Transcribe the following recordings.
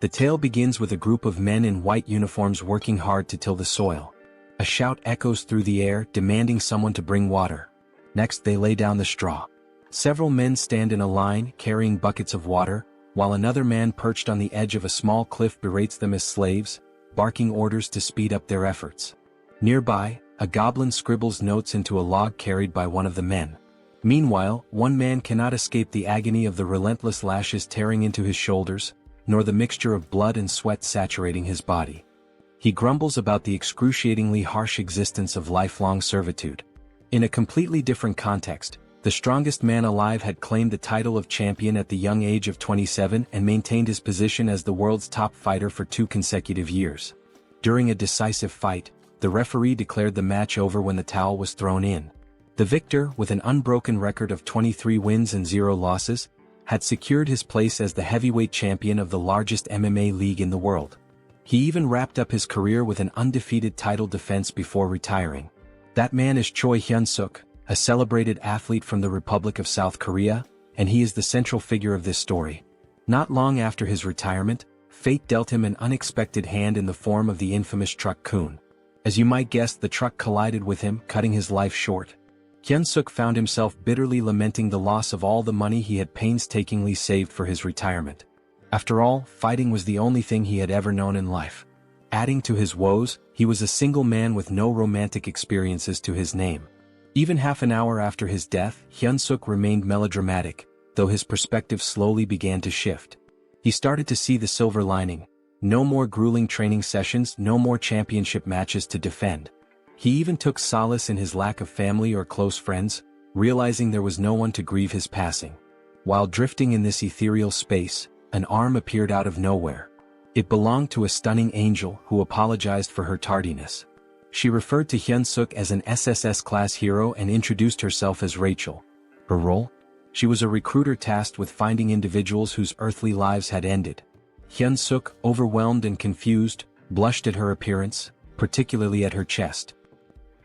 The tale begins with a group of men in white uniforms working hard to till the soil. A shout echoes through the air demanding someone to bring water. Next they lay down the straw. Several men stand in a line carrying buckets of water, while another man perched on the edge of a small cliff berates them as slaves, barking orders to speed up their efforts. Nearby, a goblin scribbles notes into a log carried by one of the men. Meanwhile, one man cannot escape the agony of the relentless lashes tearing into his shoulders, nor the mixture of blood and sweat saturating his body. He grumbles about the excruciatingly harsh existence of lifelong servitude. In a completely different context, the strongest man alive had claimed the title of champion at the young age of 27 and maintained his position as the world's top fighter for 2 consecutive years. During a decisive fight, the referee declared the match over when the towel was thrown in. The victor, with an unbroken record of 23 wins and 0 losses, had secured his place as the heavyweight champion of the largest MMA league in the world. He even wrapped up his career with an undefeated title defense before retiring. That man is Choi Hyunseok, a celebrated athlete from the Republic of South Korea, and he is the central figure of this story. Not long after his retirement, fate dealt him an unexpected hand in the form of the infamous truck Kun. As you might guess, the truck collided with him, cutting his life short. Hyunseok found himself bitterly lamenting the loss of all the money he had painstakingly saved for his retirement. After all, fighting was the only thing he had ever known in life. Adding to his woes, he was a single man with no romantic experiences to his name. Even half an hour after his death, Hyunseok remained melodramatic, though his perspective slowly began to shift. He started to see the silver lining. No more grueling training sessions, no more championship matches to defend. He even took solace in his lack of family or close friends, realizing there was no one to grieve his passing. While drifting in this ethereal space, an arm appeared out of nowhere. It belonged to a stunning angel who apologized for her tardiness. She referred to Hyunseok as an SSS-class hero and introduced herself as Rachel. Her role? She was a recruiter tasked with finding individuals whose earthly lives had ended. Hyunseok, overwhelmed and confused, blushed at her appearance, particularly at her chest.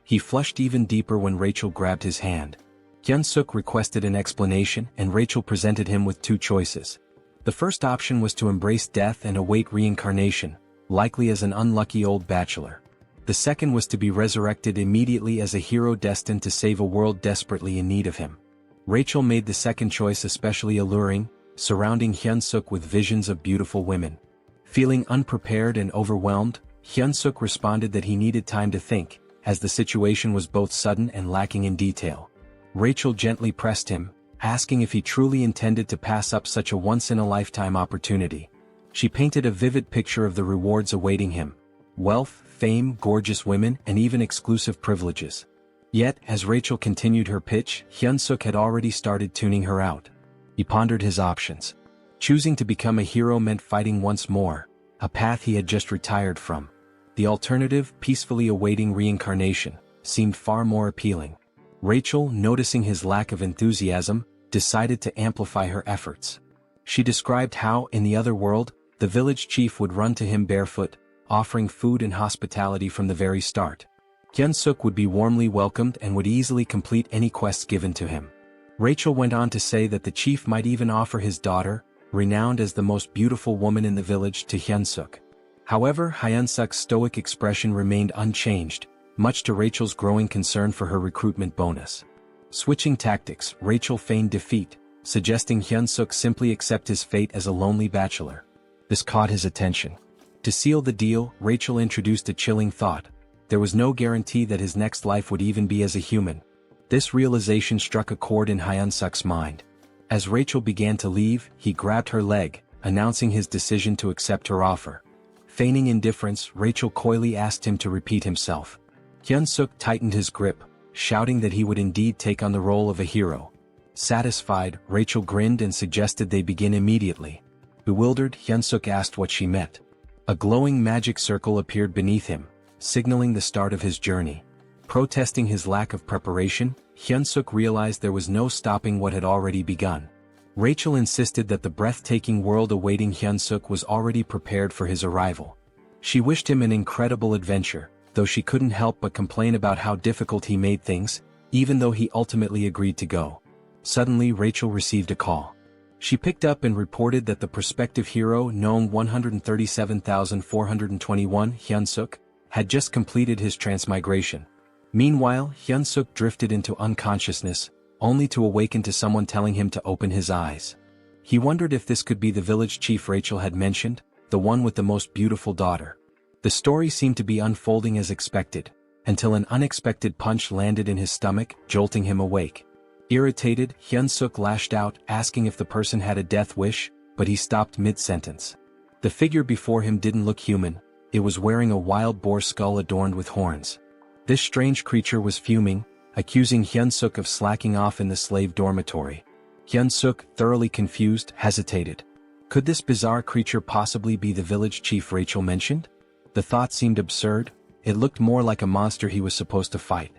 He flushed even deeper when Rachel grabbed his hand. Hyunseok requested an explanation, and Rachel presented him with 2 choices. The first option was to embrace death and await reincarnation, likely as an unlucky old bachelor. The second was to be resurrected immediately as a hero destined to save a world desperately in need of him. Rachel made the second choice especially alluring, surrounding Hyunseok with visions of beautiful women. Feeling unprepared and overwhelmed, Hyunseok responded that he needed time to think, as the situation was both sudden and lacking in detail. Rachel gently pressed him, asking if he truly intended to pass up such a once-in-a-lifetime opportunity. She painted a vivid picture of the rewards awaiting him: wealth, fame, gorgeous women, and even exclusive privileges. Yet, as Rachel continued her pitch, Hyunseok had already started tuning her out. He pondered his options. Choosing to become a hero meant fighting once more, a path he had just retired from. The alternative, peacefully awaiting reincarnation, seemed far more appealing. Rachel, noticing his lack of enthusiasm, decided to amplify her efforts. She described how, in the other world, the village chief would run to him barefoot, offering food and hospitality from the very start. Hyunseok would be warmly welcomed and would easily complete any quests given to him. Rachel went on to say that the chief might even offer his daughter, renowned as the most beautiful woman in the village, to Hyunseok. However, Hyunseok's stoic expression remained unchanged, much to Rachel's growing concern for her recruitment bonus. Switching tactics, Rachel feigned defeat, suggesting Hyunseok simply accept his fate as a lonely bachelor. This caught his attention. To seal the deal, Rachel introduced a chilling thought: there was no guarantee that his next life would even be as a human. This realization struck a chord in Hyunseok's mind. As Rachel began to leave, he grabbed her leg, announcing his decision to accept her offer. Feigning indifference, Rachel coyly asked him to repeat himself. Hyunseok tightened his grip, shouting that he would indeed take on the role of a hero. Satisfied, Rachel grinned and suggested they begin immediately. Bewildered, Hyunseok asked what she meant. A glowing magic circle appeared beneath him, signaling the start of his journey. Protesting his lack of preparation, Hyunseok realized there was no stopping what had already begun. Rachel insisted that the breathtaking world awaiting Hyunseok was already prepared for his arrival. She wished him an incredible adventure, though she couldn't help but complain about how difficult he made things, even though he ultimately agreed to go. Suddenly Rachel received a call. She picked up and reported that the prospective hero, Noam 137,421 Hyunseok, had just completed his transmigration. Meanwhile, Hyunseok drifted into unconsciousness, only to awaken to someone telling him to open his eyes. He wondered if this could be the village chief Rachel had mentioned, the one with the most beautiful daughter. The story seemed to be unfolding as expected, until an unexpected punch landed in his stomach, jolting him awake. Irritated, Hyunseok lashed out, asking if the person had a death wish, but he stopped mid-sentence. The figure before him didn't look human, it was wearing a wild boar skull adorned with horns. This strange creature was fuming, accusing Hyunseok of slacking off in the slave dormitory. Hyunseok, thoroughly confused, hesitated. Could this bizarre creature possibly be the village chief Rachel mentioned? The thought seemed absurd, it looked more like a monster he was supposed to fight.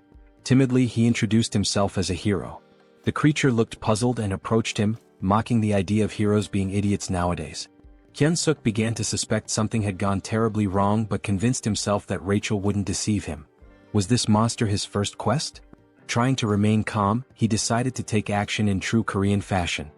Timidly he introduced himself as a hero. The creature looked puzzled and approached him, mocking the idea of heroes being idiots nowadays. Hyunseok began to suspect something had gone terribly wrong but convinced himself that Rachel wouldn't deceive him. Was this monster his first quest? Trying to remain calm, he decided to take action in true Korean fashion.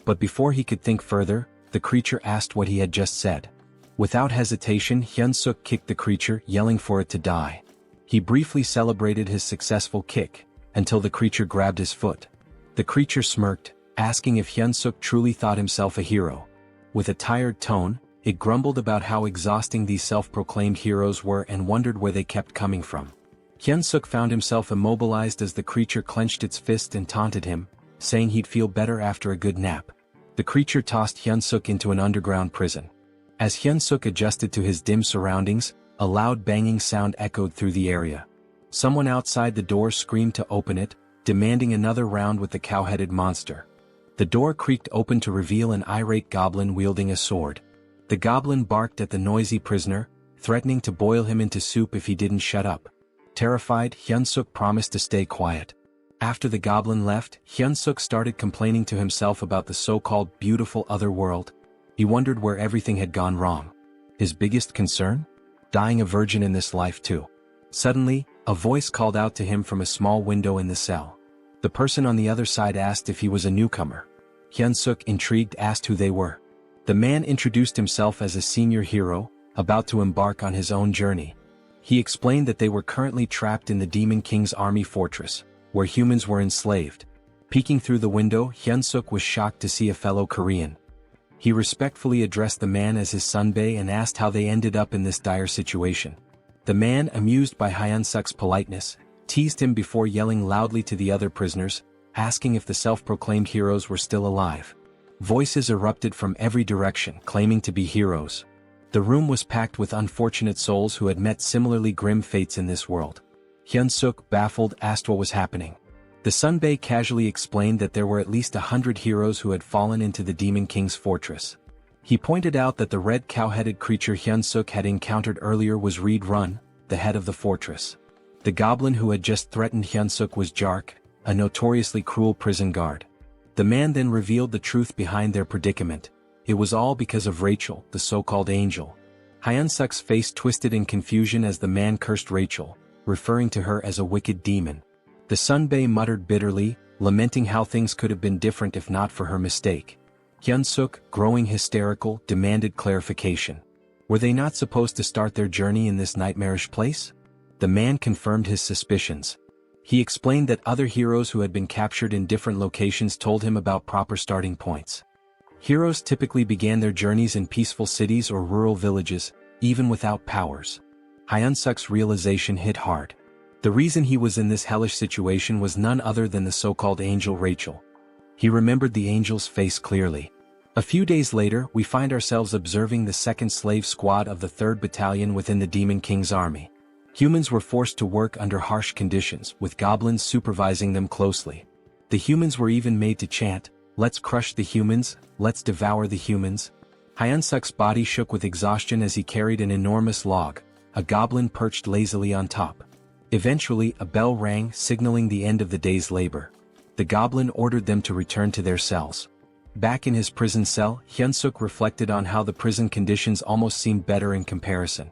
But before he could think further, the creature asked what he had just said. Without hesitation, Hyunseok kicked the creature, yelling for it to die. He briefly celebrated his successful kick, until the creature grabbed his foot. The creature smirked, asking if Hyunseok truly thought himself a hero. With a tired tone, it grumbled about how exhausting these self-proclaimed heroes were and wondered where they kept coming from. Hyunseok found himself immobilized as the creature clenched its fist and taunted him, saying he'd feel better after a good nap. The creature tossed Hyunseok into an underground prison. As Hyunseok adjusted to his dim surroundings, a loud banging sound echoed through the area. Someone outside the door screamed to open it, demanding another round with the cow-headed monster. The door creaked open to reveal an irate goblin wielding a sword. The goblin barked at the noisy prisoner, threatening to boil him into soup if he didn't shut up. Terrified, Hyunseok promised to stay quiet. After the goblin left, Hyunseok started complaining to himself about the so-called beautiful other world. He wondered where everything had gone wrong. His biggest concern? Dying a virgin in this life too. Suddenly, a voice called out to him from a small window in the cell. The person on the other side asked if he was a newcomer. Hyunseok, intrigued, asked who they were. The man introduced himself as a senior hero, about to embark on his own journey. He explained that they were currently trapped in the Demon King's army fortress, where humans were enslaved. Peeking through the window, Hyunseok was shocked to see a fellow Korean. He respectfully addressed the man as his sunbae and asked how they ended up in this dire situation. The man, amused by Hyunseok's politeness, teased him before yelling loudly to the other prisoners, asking if the self-proclaimed heroes were still alive. Voices erupted from every direction, claiming to be heroes. The room was packed with unfortunate souls who had met similarly grim fates in this world. Hyunseok, baffled, asked what was happening. The sunbae casually explained that there were at least 100 heroes who had fallen into the Demon King's fortress. He pointed out that the red cow-headed creature Hyunseok had encountered earlier was Reed Run, the head of the fortress. The goblin who had just threatened Hyunseok was Jark, a notoriously cruel prison guard. The man then revealed the truth behind their predicament. It was all because of Rachel, the so-called angel. Hyunseok's face twisted in confusion as the man cursed Rachel, referring to her as a wicked demon. The sunbae muttered bitterly, lamenting how things could have been different if not for her mistake. Hyunseok, growing hysterical, demanded clarification. Were they not supposed to start their journey in this nightmarish place? The man confirmed his suspicions. He explained that other heroes who had been captured in different locations told him about proper starting points. Heroes typically began their journeys in peaceful cities or rural villages, even without powers. Hyunseok's realization hit hard. The reason he was in this hellish situation was none other than the so-called angel Rachel. He remembered the angel's face clearly. A few days later, we find ourselves observing the 2nd Slave Squad of the 3rd Battalion within the Demon King's army. Humans were forced to work under harsh conditions, with goblins supervising them closely. The humans were even made to chant, "Let's crush the humans, let's devour the humans." Hyunseok's body shook with exhaustion as he carried an enormous log, a goblin perched lazily on top. Eventually, a bell rang, signaling the end of the day's labor. The goblin ordered them to return to their cells. Back in his prison cell, Hyunseok reflected on how the prison conditions almost seemed better in comparison.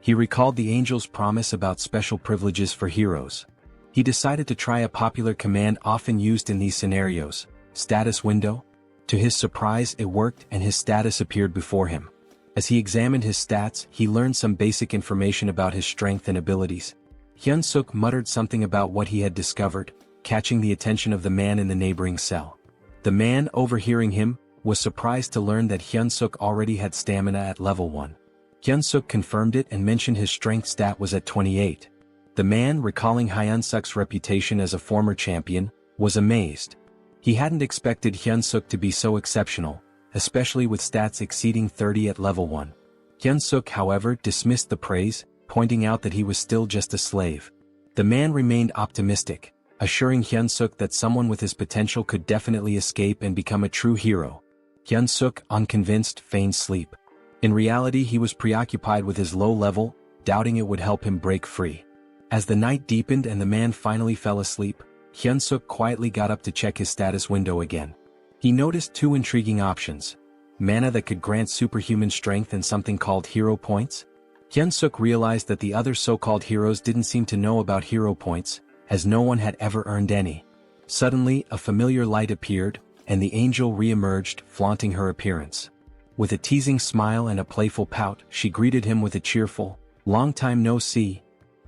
He recalled the angel's promise about special privileges for heroes. He decided to try a popular command often used in these scenarios: status window. To his surprise, it worked and his status appeared before him. As he examined his stats, he learned some basic information about his strength and abilities. Hyunseok muttered something about what he had discovered, catching the attention of the man in the neighboring cell. The man, overhearing him, was surprised to learn that Hyunseok already had stamina at level 1. Hyunseok confirmed it and mentioned his strength stat was at 28. The man, recalling Hyunseok's reputation as a former champion, was amazed. He hadn't expected Hyunseok to be so exceptional, especially with stats exceeding 30 at level 1. Hyunseok, however, dismissed the praise, pointing out that he was still just a slave. The man remained optimistic, assuring Hyunseok that someone with his potential could definitely escape and become a true hero. Hyunseok, unconvinced, feigned sleep. In reality, he was preoccupied with his low level, doubting it would help him break free. As the night deepened and the man finally fell asleep, Hyunseok quietly got up to check his status window again. He noticed 2 intriguing options: mana that could grant superhuman strength and something called hero points. Hyunseok realized that the other so-called heroes didn't seem to know about hero points, as no one had ever earned any. Suddenly, a familiar light appeared, and the angel re-emerged, flaunting her appearance. With a teasing smile and a playful pout, she greeted him with a cheerful, "Long time no see."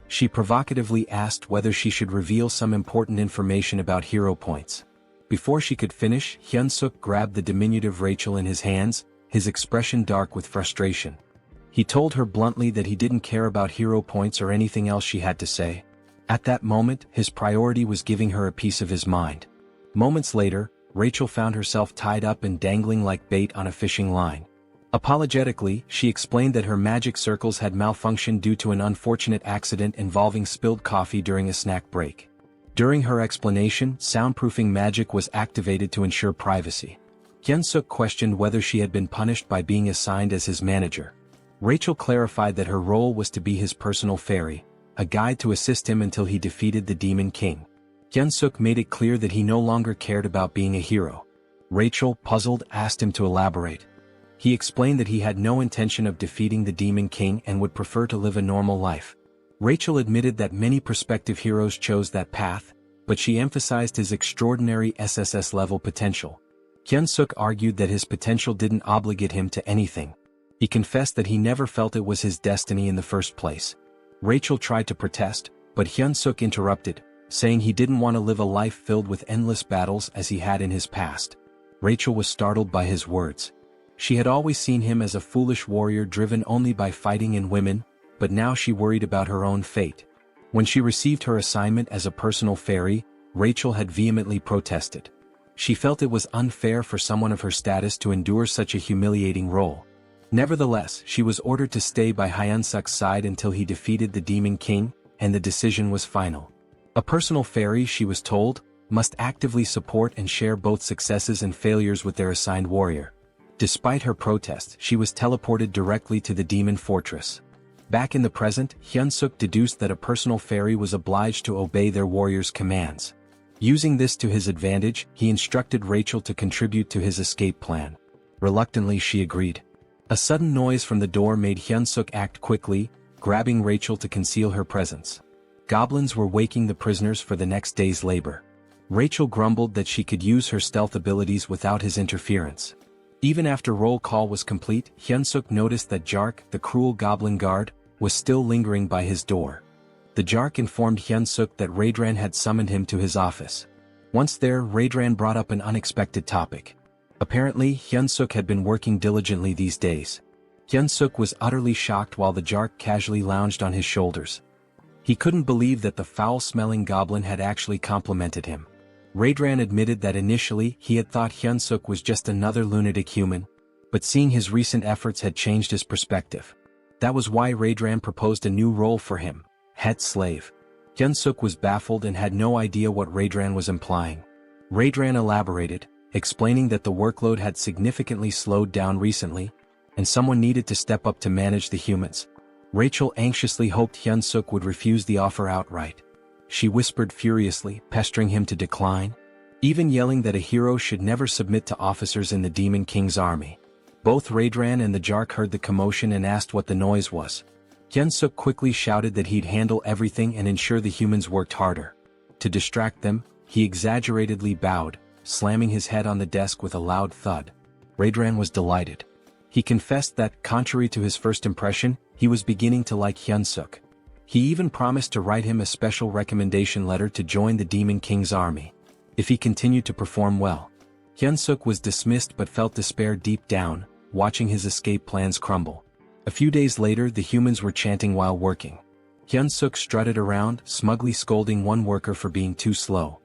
She provocatively asked whether she should reveal some important information about hero points. Before she could finish, Hyunseok grabbed the diminutive Rachel in his hands, his expression dark with frustration. He told her bluntly that he didn't care about hero points or anything else she had to say. At that moment, his priority was giving her a piece of his mind. Moments later, Rachel found herself tied up and dangling like bait on a fishing line. Apologetically, she explained that her magic circles had malfunctioned due to an unfortunate accident involving spilled coffee during a snack break. During her explanation, soundproofing magic was activated to ensure privacy. Hyunseok questioned whether she had been punished by being assigned as his manager. Rachel clarified that her role was to be his personal fairy, a guide to assist him until he defeated the Demon King. Hyunseok made it clear that he no longer cared about being a hero. Rachel, puzzled, asked him to elaborate. He explained that he had no intention of defeating the Demon King and would prefer to live a normal life. Rachel admitted that many prospective heroes chose that path, but she emphasized his extraordinary SSS-level potential. Hyunseok argued that his potential didn't obligate him to anything. He confessed that he never felt it was his destiny in the first place. Rachel tried to protest, but Hyunseok interrupted, saying he didn't want to live a life filled with endless battles as he had in his past. Rachel was startled by his words. She had always seen him as a foolish warrior driven only by fighting and women, but now she worried about her own fate. When she received her assignment as a personal fairy, Rachel had vehemently protested. She felt it was unfair for someone of her status to endure such a humiliating role. Nevertheless, she was ordered to stay by Hyunseok's side until he defeated the Demon King, and the decision was final. A personal fairy, she was told, must actively support and share both successes and failures with their assigned warrior. Despite her protest, she was teleported directly to the demon fortress. Back in the present, Hyunseok deduced that a personal fairy was obliged to obey their warrior's commands. Using this to his advantage, he instructed Rachel to contribute to his escape plan. Reluctantly, she agreed. A sudden noise from the door made Hyunseok act quickly, grabbing Rachel to conceal her presence. Goblins were waking the prisoners for the next day's labor. Rachel grumbled that she could use her stealth abilities without his interference. Even after roll call was complete, Hyunseok noticed that Jark, the cruel goblin guard, was still lingering by his door. The Jark informed Hyunseok that Raedran had summoned him to his office. Once there, Raedran brought up an unexpected topic. Apparently, Hyunseok had been working diligently these days. Hyunseok was utterly shocked while the Jark casually lounged on his shoulders. He couldn't believe that the foul-smelling goblin had actually complimented him. Raedran admitted that initially he had thought Hyunseok was just another lunatic human, but seeing his recent efforts had changed his perspective. That was why Raedran proposed a new role for him, head slave. Hyunseok was baffled and had no idea what Raedran was implying. Raedran elaborated, explaining that the workload had significantly slowed down recently, and someone needed to step up to manage the humans. Rachel anxiously hoped Hyunseok would refuse the offer outright. She whispered furiously, pestering him to decline, even yelling that a hero should never submit to officers in the Demon King's army. Both Raedran and the Jark heard the commotion and asked what the noise was. Hyunseok quickly shouted that he'd handle everything and ensure the humans worked harder. To distract them, he exaggeratedly bowed, slamming his head on the desk with a loud thud. Raedran was delighted. He confessed that, contrary to his first impression, he was beginning to like Hyunseok. He even promised to write him a special recommendation letter to join the Demon King's army, if he continued to perform well. Hyunseok was dismissed but felt despair deep down, watching his escape plans crumble. A few days later, the humans were chanting while working. Hyunseok strutted around, smugly scolding one worker for being too slow.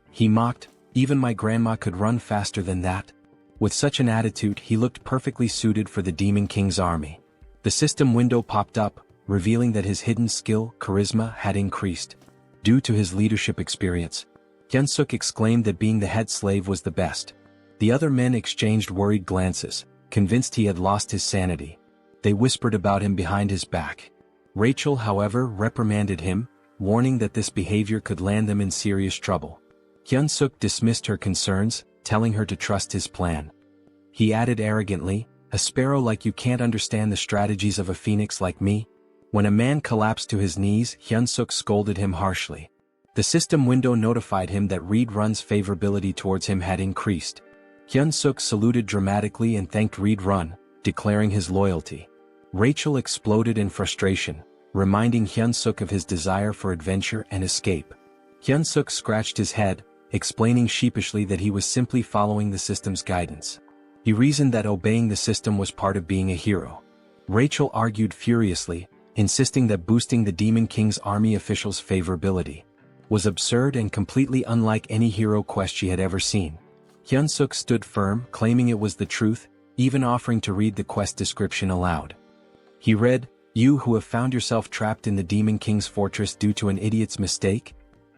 He mocked, "Even my grandma could run faster than that." With such an attitude, he looked perfectly suited for the Demon King's army. The system window popped up, revealing that his hidden skill, charisma, had increased. Due to his leadership experience, Hyunseok exclaimed that being the head slave was the best. The other men exchanged worried glances, convinced he had lost his sanity. They whispered about him behind his back. Rachel, however, reprimanded him, warning that this behavior could land them in serious trouble. Hyunseok dismissed her concerns, telling her to trust his plan. He added arrogantly, "A sparrow like you can't understand the strategies of a phoenix like me?" When a man collapsed to his knees, Hyunseok scolded him harshly. The system window notified him that Reed-Run's favorability towards him had increased. Hyunseok saluted dramatically and thanked Reed-Run, declaring his loyalty. Rachel exploded in frustration, reminding Hyunseok of his desire for adventure and escape. Hyunseok scratched his head, explaining sheepishly that he was simply following the system's guidance. He reasoned that obeying the system was part of being a hero. Rachel argued furiously, insisting that boosting the Demon King's army officials' favorability was absurd and completely unlike any hero quest she had ever seen. Hyunseok stood firm, claiming it was the truth, even offering to read the quest description aloud. He read, "You who have found yourself trapped in the Demon King's fortress due to an idiot's mistake?"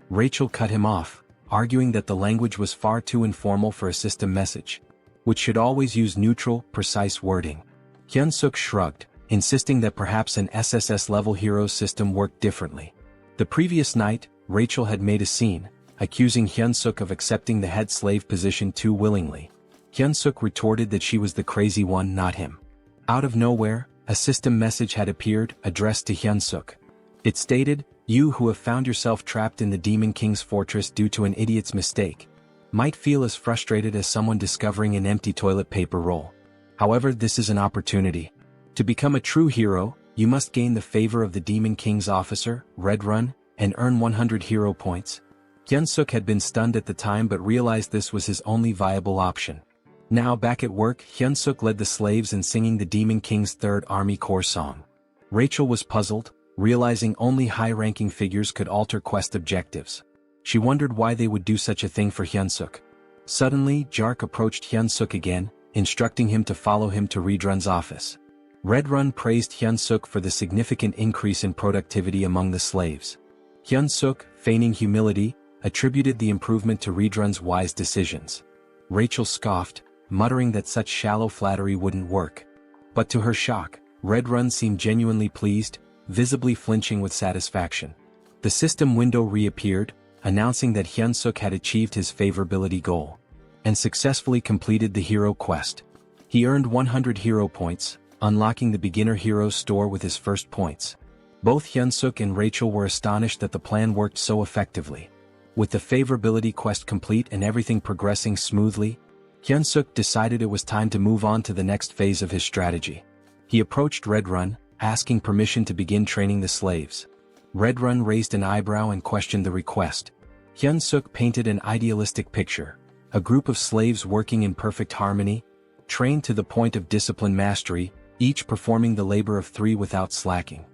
Rachel cut him off, arguing that the language was far too informal for a system message, which should always use neutral, precise wording. Hyunseok shrugged, insisting that perhaps an SSS-level hero system worked differently. The previous night, Rachel had made a scene, accusing Hyunseok of accepting the head slave position too willingly. Hyunseok retorted that she was the crazy one, not him. Out of nowhere, a system message had appeared, addressed to Hyunseok. It stated, "You who have found yourself trapped in the Demon King's fortress due to an idiot's mistake might feel as frustrated as someone discovering an empty toilet paper roll. However, this is an opportunity. To become a true hero, you must gain the favor of the Demon King's officer, Reed-Run, and earn 100 hero points." Hyunseok had been stunned at the time but realized this was his only viable option. Now back at work, Hyunseok led the slaves in singing the Demon King's Third Army Corps song. Rachel was puzzled, realizing only high-ranking figures could alter quest objectives. She wondered why they would do such a thing for Hyunseok. Suddenly, Jark approached Hyunseok again, instructing him to follow him to Reed-Run's office. Reed-Run praised Hyunseok for the significant increase in productivity among the slaves. Hyunseok, feigning humility, attributed the improvement to Reed-Run's wise decisions. Rachel scoffed, muttering that such shallow flattery wouldn't work. But to her shock, Reed-Run seemed genuinely pleased, visibly flinching with satisfaction. The system window reappeared, announcing that Hyunseok had achieved his favorability goal and successfully completed the hero quest. He earned 100 hero points, unlocking the beginner heroes store with his first points. Both Hyunseok and Rachel were astonished that the plan worked so effectively. With the favorability quest complete and everything progressing smoothly, Hyunseok decided it was time to move on to the next phase of his strategy. He approached Reed-Run, asking permission to begin training the slaves. Reed-Run raised an eyebrow and questioned the request. Hyunseok painted an idealistic picture, a group of slaves working in perfect harmony, trained to the point of discipline mastery, each performing the labor of three without slacking.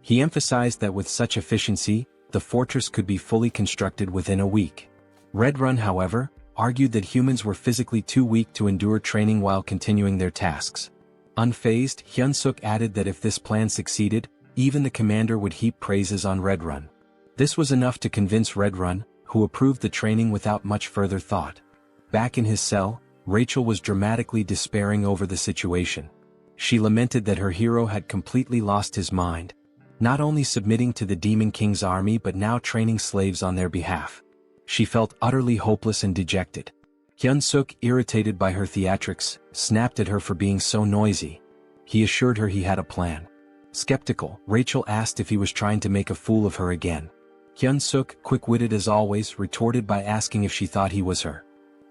He emphasized that with such efficiency, the fortress could be fully constructed within a week. Reed-Run, however, argued that humans were physically too weak to endure training while continuing their tasks. Unfazed, Hyunseok added that if this plan succeeded, even the commander would heap praises on Reed-Run. This was enough to convince Reed-Run, who approved the training without much further thought. Back in his cell, Rachel was dramatically despairing over the situation. She lamented that her hero had completely lost his mind, not only submitting to the Demon King's army but now training slaves on their behalf. She felt utterly hopeless and dejected. Hyunseok, irritated by her theatrics, snapped at her for being so noisy. He assured her he had a plan. Skeptical, Rachel asked if he was trying to make a fool of her again. Hyunseok, quick-witted as always, retorted by asking if she thought he was her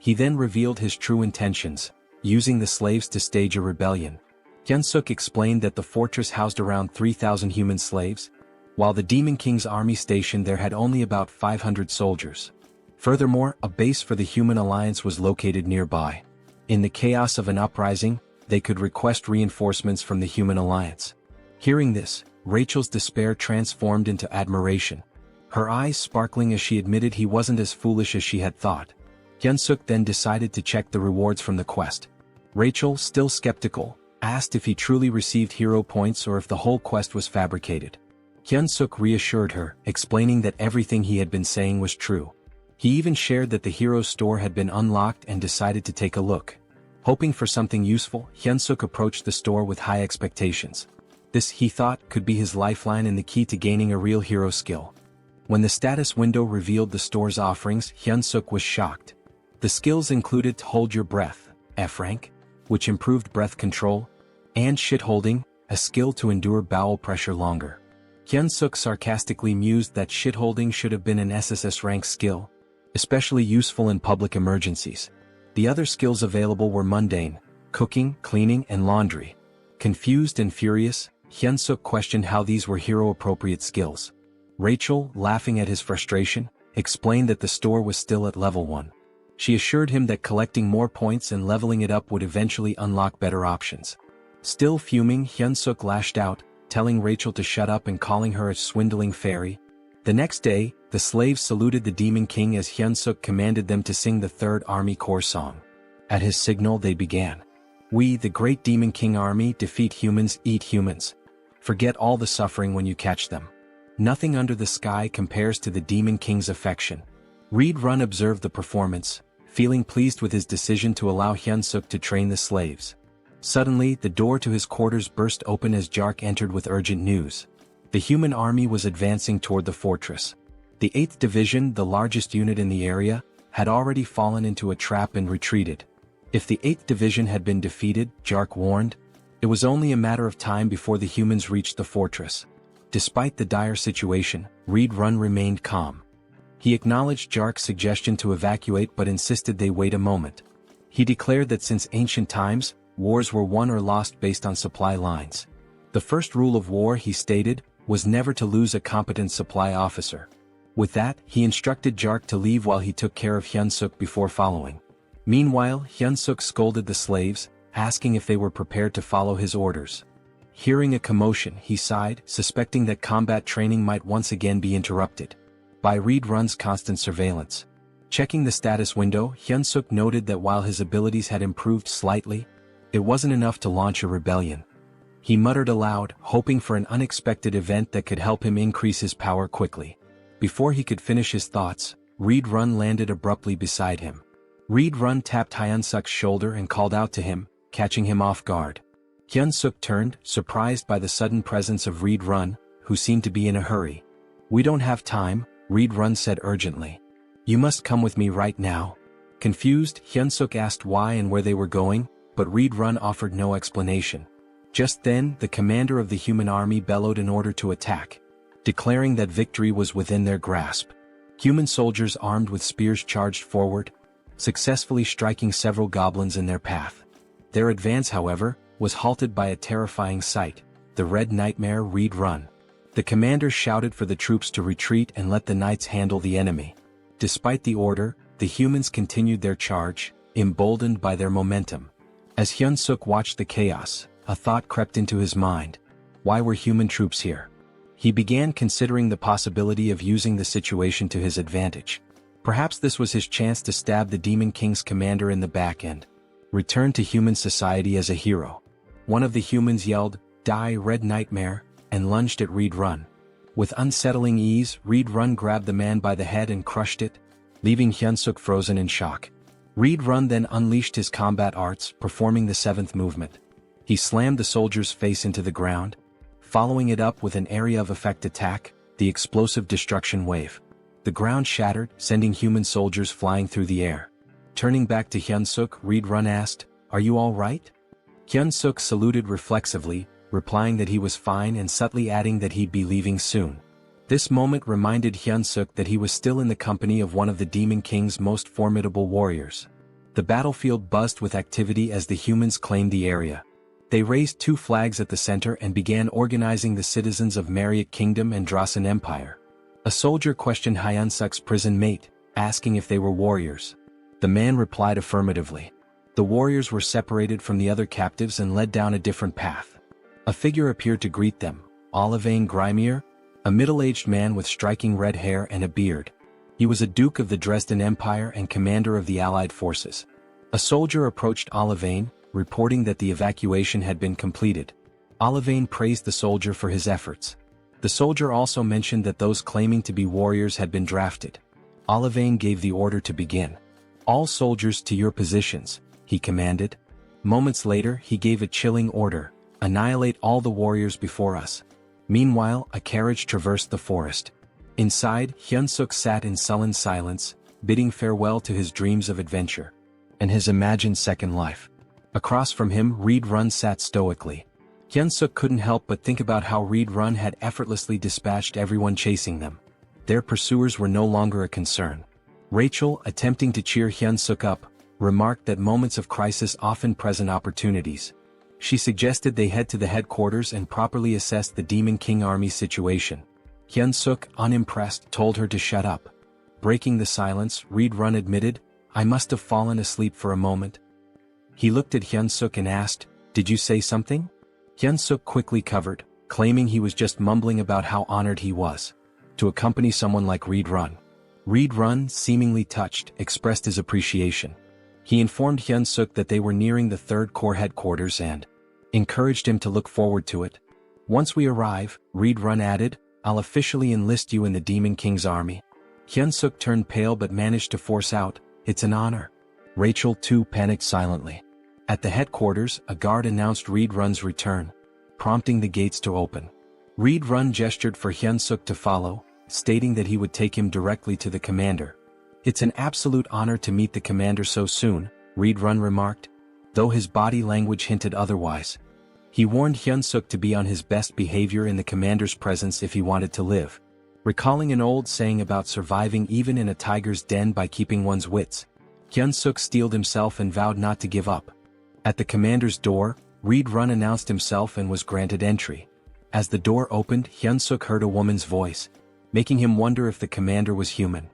He then revealed his true intentions, using the slaves to stage a rebellion. Hyunseok explained that the fortress housed around 3,000 human slaves, while the Demon King's army station there had only about 500 soldiers. Furthermore, a base for the Human Alliance was located nearby. In the chaos of an uprising, they could request reinforcements from the Human Alliance. Hearing this, Rachel's despair transformed into admiration, her eyes sparkling as she admitted he wasn't as foolish as she had thought. Hyunseok then decided to check the rewards from the quest. Rachel, still skeptical, asked if he truly received hero points or if the whole quest was fabricated. Hyunseok reassured her, explaining that everything he had been saying was true. He even shared that the hero's store had been unlocked and decided to take a look. Hoping for something useful, Hyunseok approached the store with high expectations. This, he thought, could be his lifeline and the key to gaining a real hero skill. When the status window revealed the store's offerings, Hyunseok was shocked. The skills included Hold Your Breath, F rank, which improved breath control, and Shit-Holding, a skill to endure bowel pressure longer. Hyunseok sarcastically mused that shit-holding should have been an SSS rank skill, especially useful in public emergencies. The other skills available were mundane, cooking, cleaning, and laundry. Confused and furious, Hyunseok questioned how these were hero-appropriate skills. Rachel, laughing at his frustration, explained that the store was still at level 1. She assured him that collecting more points and leveling it up would eventually unlock better options. Still fuming, Hyunseok lashed out, telling Rachel to shut up and calling her a swindling fairy. The next day, the slaves saluted the Demon King as Hyunseok commanded them to sing the Third Army Corps song. At his signal they began. We, the great Demon King army, defeat humans, eat humans. Forget all the suffering when you catch them. Nothing under the sky compares to the Demon King's affection. Reed Run observed the performance, feeling pleased with his decision to allow Hyunseok to train the slaves. Suddenly, the door to his quarters burst open as Jark entered with urgent news. The human army was advancing toward the fortress. The 8th Division, the largest unit in the area, had already fallen into a trap and retreated. If the 8th Division had been defeated, Jark warned, it was only a matter of time before the humans reached the fortress. Despite the dire situation, Reed Run remained calm. He acknowledged Jark's suggestion to evacuate but insisted they wait a moment. He declared that since ancient times, wars were won or lost based on supply lines. The first rule of war, he stated, was never to lose a competent supply officer. With that, he instructed Jark to leave while he took care of Hyunseok before following. Meanwhile, Hyunseok scolded the slaves, asking if they were prepared to follow his orders. Hearing a commotion, he sighed, suspecting that combat training might once again be interrupted by Reed Run's constant surveillance. Checking the status window, Hyunseok noted that while his abilities had improved slightly, it wasn't enough to launch a rebellion. He muttered aloud, hoping for an unexpected event that could help him increase his power quickly. Before he could finish his thoughts, Reed Run landed abruptly beside him. Reed Run tapped Hyunseok's shoulder and called out to him, catching him off guard. Hyunseok turned, surprised by the sudden presence of Reed Run, who seemed to be in a hurry. We don't have time, Reed Run said urgently. You must come with me right now. Confused, Hyunseok asked why and where they were going, but Reed Run offered no explanation. Just then, the commander of the human army bellowed an order to attack, declaring that victory was within their grasp. Human soldiers armed with spears charged forward, successfully striking several goblins in their path. Their advance, however, was halted by a terrifying sight, the Red Nightmare Reed Run. The commander shouted for the troops to retreat and let the knights handle the enemy. Despite the order, the humans continued their charge, emboldened by their momentum. As Hyunseok watched the chaos, a thought crept into his mind. Why were human troops here? He began considering the possibility of using the situation to his advantage. Perhaps this was his chance to stab the Demon King's commander in the back end. Return to human society as a hero. One of the humans yelled, "Die, Red Nightmare," and lunged at Reed Run. With unsettling ease, Reed Run grabbed the man by the head and crushed it, leaving Hyunseok frozen in shock. Reed Run then unleashed his combat arts, performing the 7th movement. He slammed the soldier's face into the ground, following it up with an area of effect attack, the explosive destruction wave. The ground shattered, sending human soldiers flying through the air. Turning back to Hyunseok, Reed Run asked, "Are you all right?" Hyunseok saluted reflexively, replying that he was fine and subtly adding that he'd be leaving soon. This moment reminded Hyunseok that he was still in the company of one of the Demon King's most formidable warriors. The battlefield buzzed with activity as the humans claimed the area. They raised 2 flags at the center and began organizing the citizens of Mariot Kingdom and Drasan Empire. A soldier questioned Hyunseok's prison mate, asking if they were warriors. The man replied affirmatively. The warriors were separated from the other captives and led down a different path. A figure appeared to greet them, Olivane Grimier, a middle-aged man with striking red hair and a beard. He was a duke of the Dresden Empire and commander of the Allied forces. A soldier approached Olivane, reporting that the evacuation had been completed. Olivane praised the soldier for his efforts. The soldier also mentioned that those claiming to be warriors had been drafted. Olivane gave the order to begin. "All soldiers to your positions," he commanded. Moments later he gave a chilling order, "Annihilate all the warriors before us." Meanwhile, a carriage traversed the forest. Inside, Hyunseok sat in sullen silence, bidding farewell to his dreams of adventure and his imagined second life. Across from him, Reed Run sat stoically. Hyunseok couldn't help but think about how Reed Run had effortlessly dispatched everyone chasing them. Their pursuers were no longer a concern. Rachel, attempting to cheer Hyunseok up, remarked that moments of crisis often present opportunities. She suggested they head to the headquarters and properly assess the Demon King army situation. Hyunseok, unimpressed, told her to shut up. Breaking the silence, Reed Run admitted, "I must have fallen asleep for a moment." He looked at Hyunseok and asked, "Did you say something?" Hyunseok quickly covered, claiming he was just mumbling about how honored he was to accompany someone like Reed Run. Reed Run, seemingly touched, expressed his appreciation. He informed Hyunseok that they were nearing the 3rd Corps headquarters and encouraged him to look forward to it. "Once we arrive," Reed Run added, "I'll officially enlist you in the Demon King's army." Hyunseok turned pale but managed to force out, "It's an honor." Rachel too panicked silently. At the headquarters, a guard announced Reed Run's return, prompting the gates to open. Reed Run gestured for Hyunseok to follow, stating that he would take him directly to the commander. "It's an absolute honor to meet the commander so soon," Reed Run remarked, though his body language hinted otherwise. He warned Hyunseok to be on his best behavior in the commander's presence if he wanted to live. Recalling an old saying about surviving even in a tiger's den by keeping one's wits, Hyunseok steeled himself and vowed not to give up. At the commander's door, Reed Run announced himself and was granted entry. As the door opened, Hyunseok heard a woman's voice, making him wonder if the commander was human.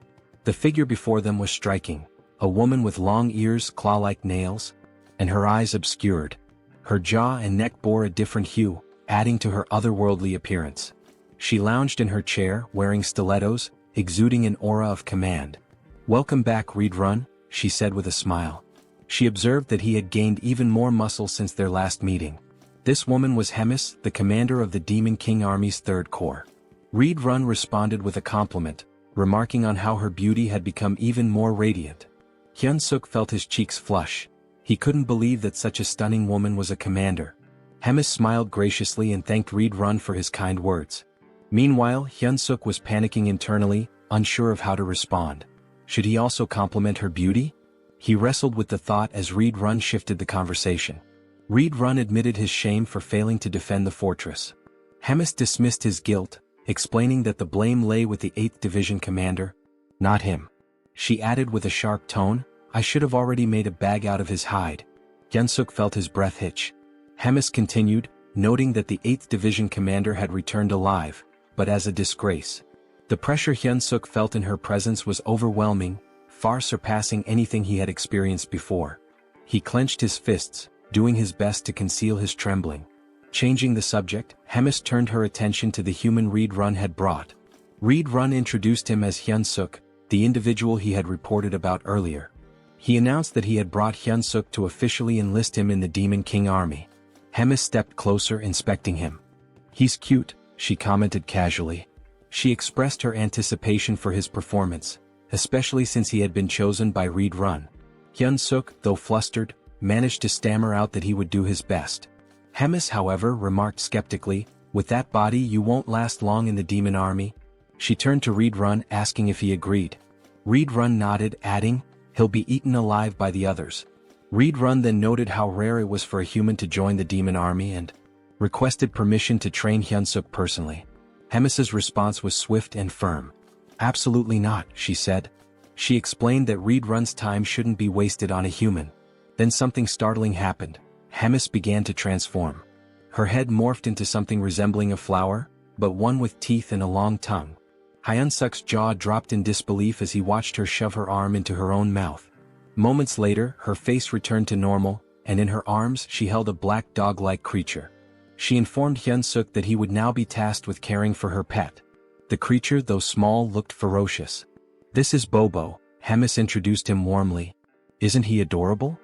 The figure before them was striking, a woman with long ears, claw-like nails, and her eyes obscured. Her jaw and neck bore a different hue, adding to her otherworldly appearance. She lounged in her chair, wearing stilettos, exuding an aura of command. "Welcome back, Reed Run," she said with a smile. She observed that he had gained even more muscle since their last meeting. This woman was Hemis, the commander of the Demon King Army's 3rd Corps. Reed Run responded with a compliment, remarking on how her beauty had become even more radiant. Hyunseok felt his cheeks flush. He couldn't believe that such a stunning woman was a commander. Hemis smiled graciously and thanked Reed Run for his kind words. Meanwhile, Hyunseok was panicking internally, unsure of how to respond. Should he also compliment her beauty? He wrestled with the thought as Reed Run shifted the conversation. Reed Run admitted his shame for failing to defend the fortress. Hemis dismissed his guilt, explaining that the blame lay with the 8th Division commander, not him. She added with a sharp tone, "I should have already made a bag out of his hide." Hyunseok felt his breath hitch. Hemis continued, noting that the 8th Division commander had returned alive, but as a disgrace. The pressure Hyunseok felt in her presence was overwhelming, far surpassing anything he had experienced before. He clenched his fists, doing his best to conceal his trembling. Changing the subject, Hemis turned her attention to the human Reed Run had brought. Reed Run introduced him as Hyunseok, the individual he had reported about earlier. He announced that he had brought Hyunseok to officially enlist him in the Demon King army. Hemis stepped closer, inspecting him. "He's cute," she commented casually. She expressed her anticipation for his performance, especially since he had been chosen by Reed Run. Hyunseok, though flustered, managed to stammer out that he would do his best. Hemis, however, remarked skeptically, "With that body you won't last long in the demon army." She turned to Reed Run, asking if he agreed. Reed Run nodded, adding, "He'll be eaten alive by the others." Reed Run then noted how rare it was for a human to join the demon army and requested permission to train Hyunseok personally. Hemis's response was swift and firm. "Absolutely not," she said. She explained that Reed Run's time shouldn't be wasted on a human. Then something startling happened. Hemis began to transform. Her head morphed into something resembling a flower, but one with teeth and a long tongue. Hyunseok's jaw dropped in disbelief as he watched her shove her arm into her own mouth. Moments later, her face returned to normal, and in her arms she held a black dog-like creature. She informed Hyunseok that he would now be tasked with caring for her pet. The creature, though small, looked ferocious. "This is Bobo," Hemis introduced him warmly. "Isn't he adorable?"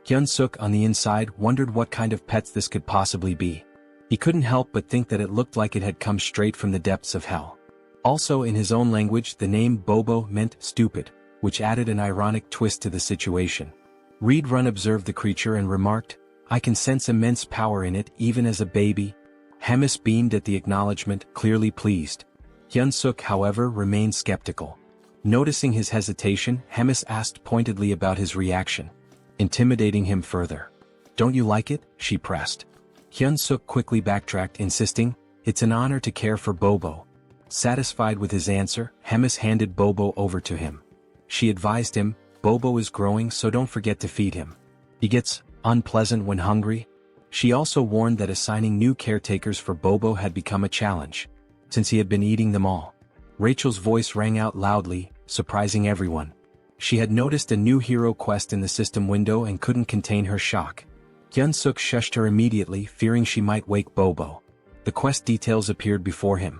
Hyunseok on the inside wondered what kind of pets this could possibly be. He couldn't help but think that it looked like it had come straight from the depths of hell. Also in his own language the name Bobo meant stupid, which added an ironic twist to the situation. Reed Run observed the creature and remarked, "I can sense immense power in it even as a baby." Hemis beamed at the acknowledgement, clearly pleased. Hyunseok, however, remained skeptical. Noticing his hesitation, Hemis asked pointedly about his reaction, intimidating him further. "Don't you like it?" she pressed. Hyunseok quickly backtracked, insisting, "It's an honor to care for Bobo." Satisfied with his answer, Hemis handed Bobo over to him. She advised him, "Bobo is growing, so don't forget to feed him. He gets unpleasant when hungry." She also warned that assigning new caretakers for Bobo had become a challenge, since he had been eating them all. Rachel's voice rang out loudly, surprising everyone. She had noticed a new hero quest in the system window and couldn't contain her shock. Hyunseok shushed her immediately, fearing she might wake Bobo. The quest details appeared before him.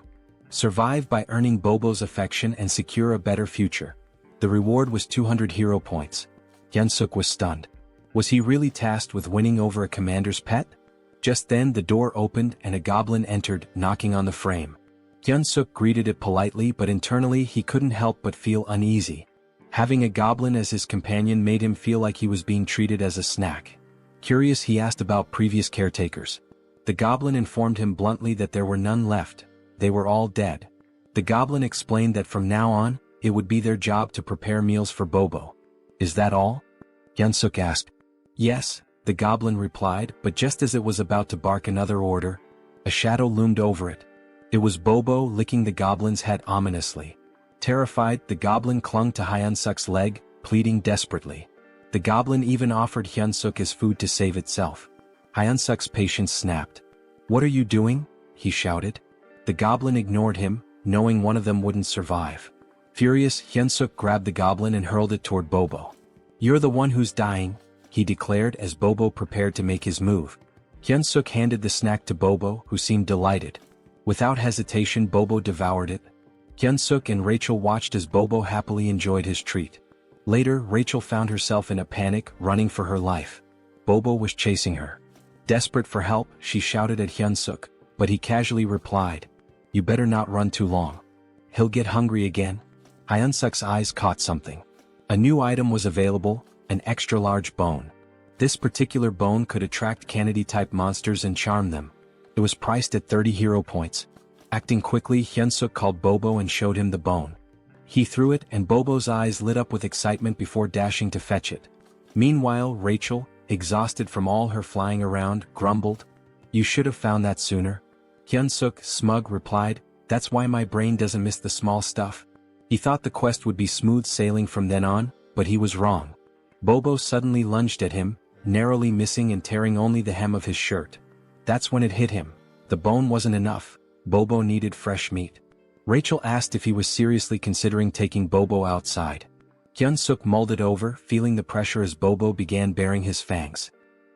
Survive by earning Bobo's affection and secure a better future. The reward was 200 hero points. Hyunseok was stunned. Was he really tasked with winning over a commander's pet? Just then the door opened and a goblin entered, knocking on the frame. Hyunseok greeted it politely, but internally he couldn't help but feel uneasy. Having a goblin as his companion made him feel like he was being treated as a snack. Curious, he asked about previous caretakers. The goblin informed him bluntly that there were none left. They were all dead. The goblin explained that from now on, it would be their job to prepare meals for Bobo. "Is that all?" Hyunseok asked. "Yes," the goblin replied, but just as it was about to bark another order, a shadow loomed over it. It was Bobo, licking the goblin's head ominously. Terrified, the goblin clung to Hyunseok's leg, pleading desperately. The goblin even offered Hyunseok his food to save itself. Hyunseok's patience snapped. "What are you doing?" he shouted. The goblin ignored him, knowing one of them wouldn't survive. Furious, Hyunseok grabbed the goblin and hurled it toward Bobo. "You're the one who's dying," he declared as Bobo prepared to make his move. Hyunseok handed the snack to Bobo, who seemed delighted. Without hesitation, Bobo devoured it. Hyunseok and Rachel watched as Bobo happily enjoyed his treat. Later, Rachel found herself in a panic, running for her life. Bobo was chasing her. Desperate for help, she shouted at Hyunseok, but he casually replied, "You better not run too long. He'll get hungry again." Hyunseok's eyes caught something. A new item was available, an extra-large bone. This particular bone could attract Kennedy-type monsters and charm them. It was priced at 30 hero points. Acting quickly, Hyunseok called Bobo and showed him the bone. He threw it and Bobo's eyes lit up with excitement before dashing to fetch it. Meanwhile, Rachel, exhausted from all her flying around, grumbled, "You should have found that sooner." Hyunseok, smug, replied, "That's why my brain doesn't miss the small stuff." He thought the quest would be smooth sailing from then on, but he was wrong. Bobo suddenly lunged at him, narrowly missing and tearing only the hem of his shirt. That's when it hit him. The bone wasn't enough. Bobo needed fresh meat. Rachel asked if he was seriously considering taking Bobo outside. Hyunseok mulled it over, feeling the pressure as Bobo began baring his fangs.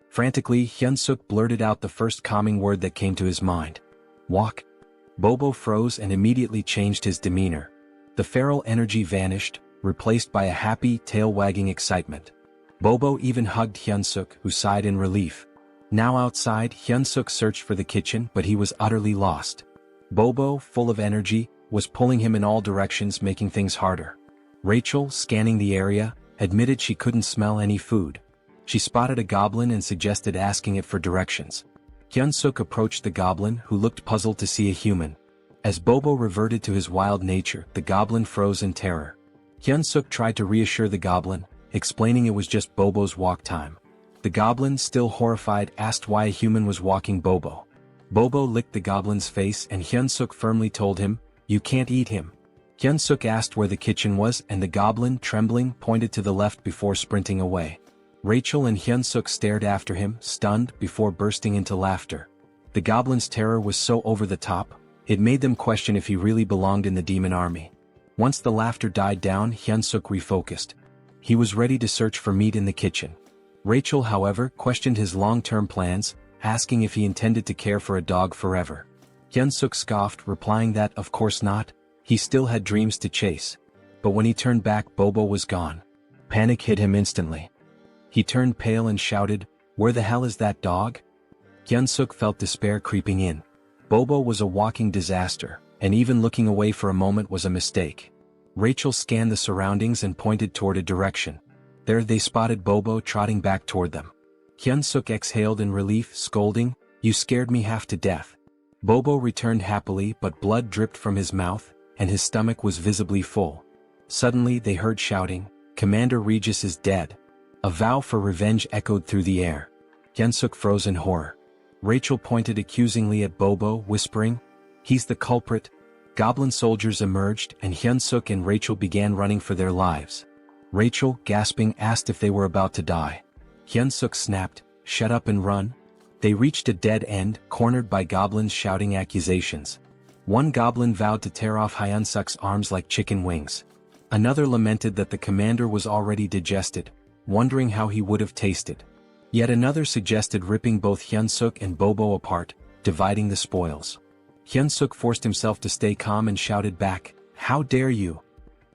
Frantically, Hyunseok blurted out the first calming word that came to his mind. "Walk." Bobo froze and immediately changed his demeanor. The feral energy vanished, replaced by a happy, tail-wagging excitement. Bobo even hugged Hyunseok, who sighed in relief. Now outside, Hyunseok searched for the kitchen, but he was utterly lost. Bobo, full of energy, was pulling him in all directions, making things harder. Rachel, scanning the area, admitted she couldn't smell any food. She spotted a goblin and suggested asking it for directions. Hyunseok approached the goblin, who looked puzzled to see a human. As Bobo reverted to his wild nature, the goblin froze in terror. Hyunseok tried to reassure the goblin, explaining it was just Bobo's walk time. The goblin, still horrified, asked why a human was walking Bobo. Bobo licked the goblin's face and Hyunseok firmly told him, "You can't eat him." Hyunseok asked where the kitchen was and the goblin, trembling, pointed to the left before sprinting away. Rachel and Hyunseok stared after him, stunned, before bursting into laughter. The goblin's terror was so over the top, it made them question if he really belonged in the demon army. Once the laughter died down, Hyunseok refocused. He was ready to search for meat in the kitchen. Rachel, however, questioned his long-term plans, asking if he intended to care for a dog forever. Hyunseok scoffed, replying that, of course not, he still had dreams to chase. But when he turned back, Bobo was gone. Panic hit him instantly. He turned pale and shouted, "Where the hell is that dog?" Hyunseok felt despair creeping in. Bobo was a walking disaster, and even looking away for a moment was a mistake. Rachel scanned the surroundings and pointed toward a direction. There they spotted Bobo trotting back toward them. Hyunseok exhaled in relief, scolding, "You scared me half to death." Bobo returned happily, but blood dripped from his mouth, and his stomach was visibly full. Suddenly they heard shouting, "Commander Regis is dead." A vow for revenge echoed through the air. Hyunseok froze in horror. Rachel pointed accusingly at Bobo, whispering, "He's the culprit." Goblin soldiers emerged, and Hyunseok and Rachel began running for their lives. Rachel, gasping, asked if they were about to die. Hyunseok snapped, "Shut up and run." They reached a dead end, cornered by goblins shouting accusations. One goblin vowed to tear off Hyunseok's arms like chicken wings. Another lamented that the commander was already digested, wondering how he would have tasted. Yet another suggested ripping both Hyunseok and Bobo apart, dividing the spoils. Hyunseok forced himself to stay calm and shouted back, "How dare you?"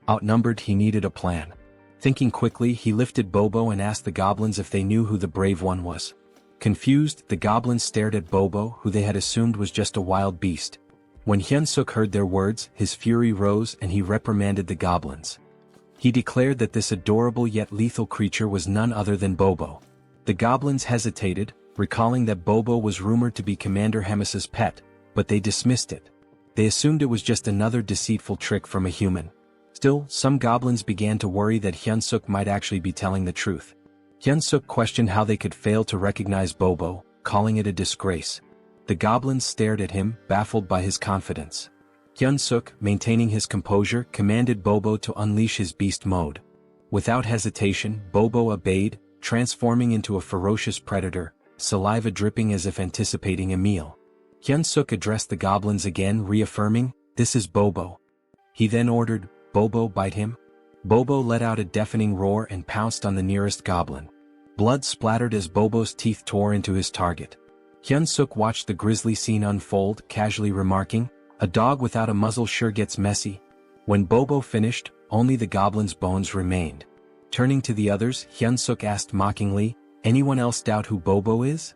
Outnumbered, he needed a plan. Thinking quickly, he lifted Bobo and asked the goblins if they knew who the brave one was. Confused, the goblins stared at Bobo, who they had assumed was just a wild beast. When Hyunseok heard their words, his fury rose and he reprimanded the goblins. He declared that this adorable yet lethal creature was none other than Bobo. The goblins hesitated, recalling that Bobo was rumored to be Commander Hemis's pet, but they dismissed it. They assumed it was just another deceitful trick from a human. Still, some goblins began to worry that Hyunseok might actually be telling the truth. Hyunseok questioned how they could fail to recognize Bobo, calling it a disgrace. The goblins stared at him, baffled by his confidence. Hyunseok, maintaining his composure, commanded Bobo to unleash his beast mode. Without hesitation, Bobo obeyed, transforming into a ferocious predator, saliva dripping as if anticipating a meal. Hyunseok addressed the goblins again, reaffirming, "This is Bobo." He then ordered, "Bobo, bite him." Bobo let out a deafening roar and pounced on the nearest goblin. Blood splattered as Bobo's teeth tore into his target. Hyunseok watched the grisly scene unfold, casually remarking, "A dog without a muzzle sure gets messy." When Bobo finished, only the goblin's bones remained. Turning to the others, Hyunseok asked mockingly, "Anyone else doubt who Bobo is?"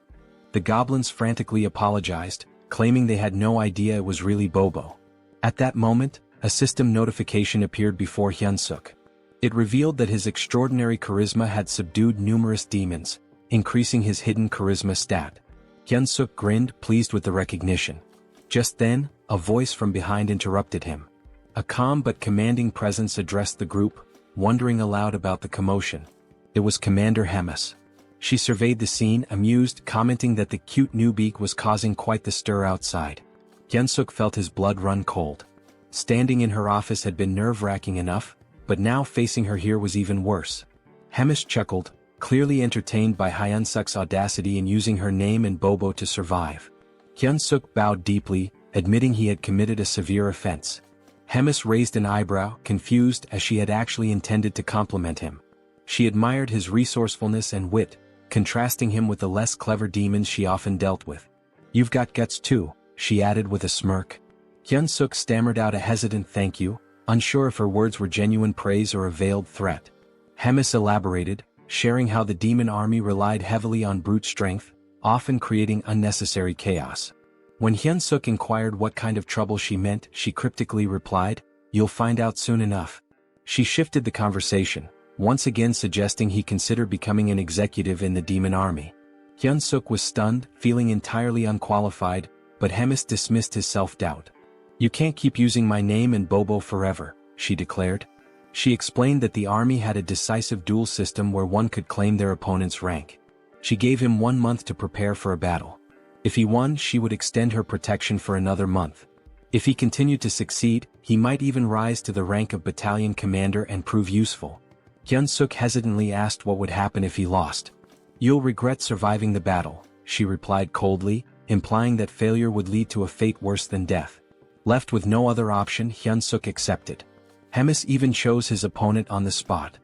The goblins frantically apologized, claiming they had no idea it was really Bobo. At that moment, a system notification appeared before Hyunseok. It revealed that his extraordinary charisma had subdued numerous demons, increasing his hidden charisma stat. Hyunseok grinned, pleased with the recognition. Just then, a voice from behind interrupted him. A calm but commanding presence addressed the group, wondering aloud about the commotion. It was Commander Hemis. She surveyed the scene, amused, commenting that the cute newbie was causing quite the stir outside. Hyunseok felt his blood run cold. Standing in her office had been nerve-wracking enough, but now facing her here was even worse. Hemis chuckled, clearly entertained by Hyunseok's audacity in using her name and Bobo to survive. Hyunseok bowed deeply, admitting he had committed a severe offense. Hemis raised an eyebrow, confused, as she had actually intended to compliment him. She admired his resourcefulness and wit, contrasting him with the less clever demons she often dealt with. "You've got guts too," she added with a smirk. Hyunseok stammered out a hesitant thank you, unsure if her words were genuine praise or a veiled threat. Hemis elaborated, sharing how the demon army relied heavily on brute strength, often creating unnecessary chaos. When Hyunseok inquired what kind of trouble she meant, she cryptically replied, "You'll find out soon enough." She shifted the conversation, once again suggesting he consider becoming an executive in the demon army. Hyunseok was stunned, feeling entirely unqualified, but Hemis dismissed his self-doubt. "You can't keep using my name and Bobo forever," she declared. She explained that the army had a decisive duel system where one could claim their opponent's rank. She gave him 1 month to prepare for a battle. If he won, she would extend her protection for another month. If he continued to succeed, he might even rise to the rank of battalion commander and prove useful. Hyunseok hesitantly asked what would happen if he lost. "You'll regret surviving the battle," she replied coldly, implying that failure would lead to a fate worse than death. Left with no other option, Hyunseok accepted. Hemis even chose his opponent on the spot.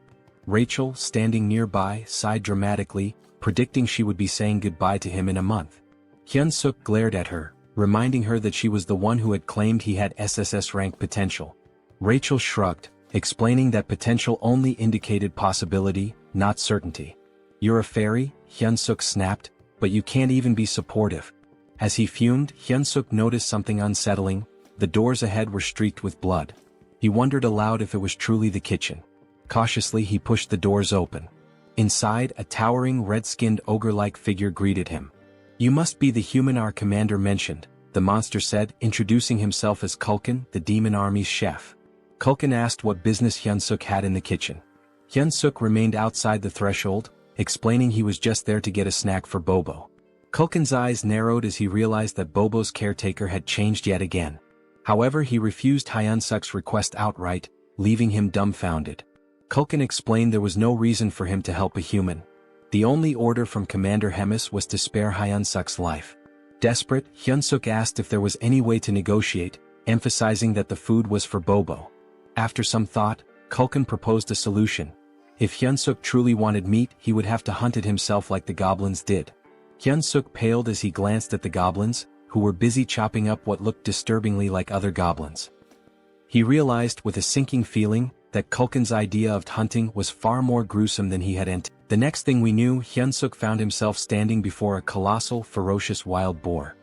Rachel, standing nearby, sighed dramatically, predicting she would be saying goodbye to him in a month. Hyunseok glared at her, reminding her that she was the one who had claimed he had SSS rank potential. Rachel shrugged, explaining that potential only indicated possibility, not certainty. "You're a fairy," Hyunseok snapped, "but you can't even be supportive." As he fumed, Hyunseok noticed something unsettling. The doors ahead were streaked with blood. He wondered aloud if it was truly the kitchen. Cautiously he pushed the doors open. Inside, a towering red-skinned ogre-like figure greeted him. "You must be the human our commander mentioned," the monster said, introducing himself as Kulkin, the demon army's chef. Kulkin asked what business Hyunseok had in the kitchen. Hyunseok remained outside the threshold, explaining he was just there to get a snack for Bobo. Kulkin's eyes narrowed as he realized that Bobo's caretaker had changed yet again. However, he refused Hyunseok's request outright, leaving him dumbfounded. Kulkin explained there was no reason for him to help a human. The only order from Commander Hemis was to spare Hyunseok's life. Desperate, Hyunseok asked if there was any way to negotiate, emphasizing that the food was for Bobo. After some thought, Kulkin proposed a solution. If Hyunseok truly wanted meat, he would have to hunt it himself like the goblins did. Hyunseok paled as he glanced at the goblins, who were busy chopping up what looked disturbingly like other goblins. He realized with a sinking feeling that Kulkin's idea of hunting was far more gruesome than he had anticipated. The next thing we knew, Hyunseok found himself standing before a colossal, ferocious wild boar.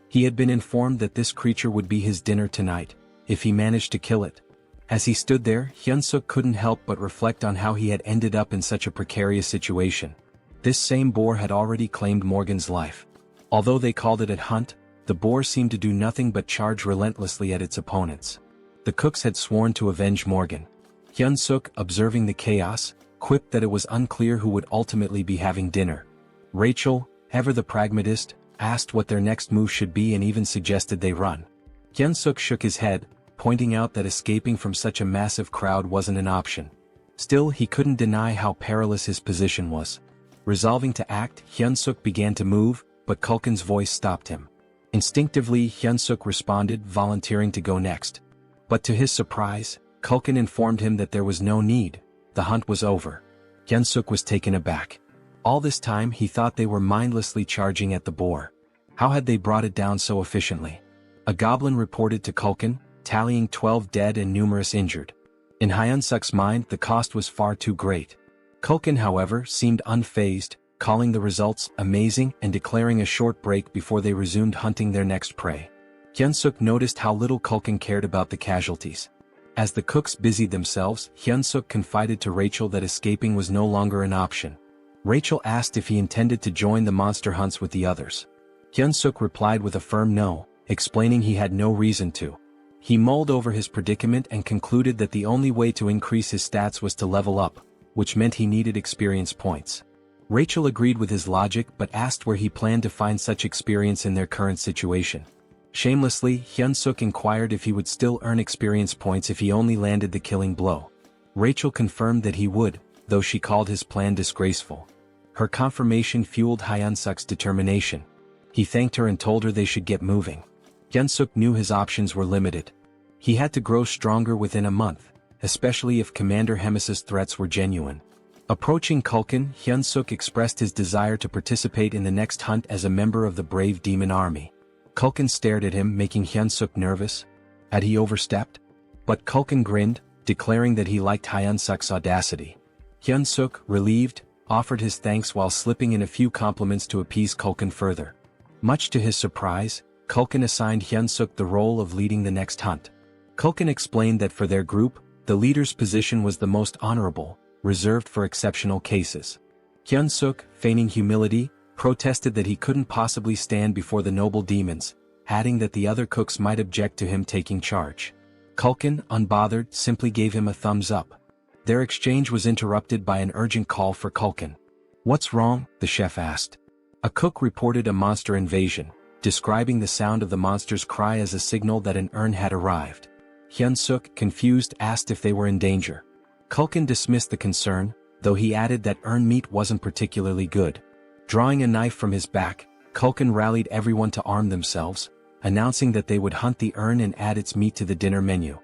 He had been informed that this creature would be his dinner tonight, if he managed to kill it. As he stood there, Hyunseok couldn't help but reflect on how he had ended up in such a precarious situation. This same boar had already claimed Morgan's life. Although they called it a hunt, the boar seemed to do nothing but charge relentlessly at its opponents. The cooks had sworn to avenge Morgan. Hyunseok, observing the chaos, quipped that it was unclear who would ultimately be having dinner. Rachel, ever the pragmatist, asked what their next move should be and even suggested they run. Hyunseok shook his head, pointing out that escaping from such a massive crowd wasn't an option. Still, he couldn't deny how perilous his position was. Resolving to act, Hyunseok began to move, but Kulkin's voice stopped him. Instinctively, Hyunseok responded, volunteering to go next. But to his surprise, Kulkin informed him that there was no need. The hunt was over. Hyunseok was taken aback. All this time he thought they were mindlessly charging at the boar. How had they brought it down so efficiently? A goblin reported to Kulkin, tallying 12 dead and numerous injured. In Hyunseok's mind, the cost was far too great. Kulkin, however, seemed unfazed, calling the results amazing and declaring a short break before they resumed hunting their next prey. Hyunseok noticed how little Kulkin cared about the casualties. As the cooks busied themselves, Hyunseok confided to Rachel that escaping was no longer an option. Rachel asked if he intended to join the monster hunts with the others. Hyunseok replied with a firm no, explaining he had no reason to. He mulled over his predicament and concluded that the only way to increase his stats was to level up, which meant he needed experience points. Rachel agreed with his logic but asked where he planned to find such experience in their current situation. Shamelessly, Hyunseok inquired if he would still earn experience points if he only landed the killing blow. Rachel confirmed that he would, though she called his plan disgraceful. Her confirmation fueled Hyunseok's determination. He thanked her and told her they should get moving. Hyunseok knew his options were limited. He had to grow stronger within a month, especially if Commander Hemis's threats were genuine. Approaching Kulkin, Hyunseok expressed his desire to participate in the next hunt as a member of the brave demon army. Kulkin stared at him, making Hyunseok nervous. Had he overstepped? But Kulkin grinned, declaring that he liked Hyunseok's audacity. Hyunseok, relieved, offered his thanks while slipping in a few compliments to appease Kulkin further. Much to his surprise, Kulkin assigned Hyunseok the role of leading the next hunt. Kulkin explained that for their group, the leader's position was the most honorable, reserved for exceptional cases. Hyunseok, feigning humility, protested that he couldn't possibly stand before the noble demons, adding that the other cooks might object to him taking charge. Kulkin, unbothered, simply gave him a thumbs up. Their exchange was interrupted by an urgent call for Kulkin. "What's wrong?" the chef asked. A cook reported a monster invasion, describing the sound of the monster's cry as a signal that an urn had arrived. Hyunseok, confused, asked if they were in danger. Culkin dismissed the concern, though he added that urn meat wasn't particularly good. Drawing a knife from his back, Culkin rallied everyone to arm themselves, announcing that they would hunt the urn and add its meat to the dinner menu.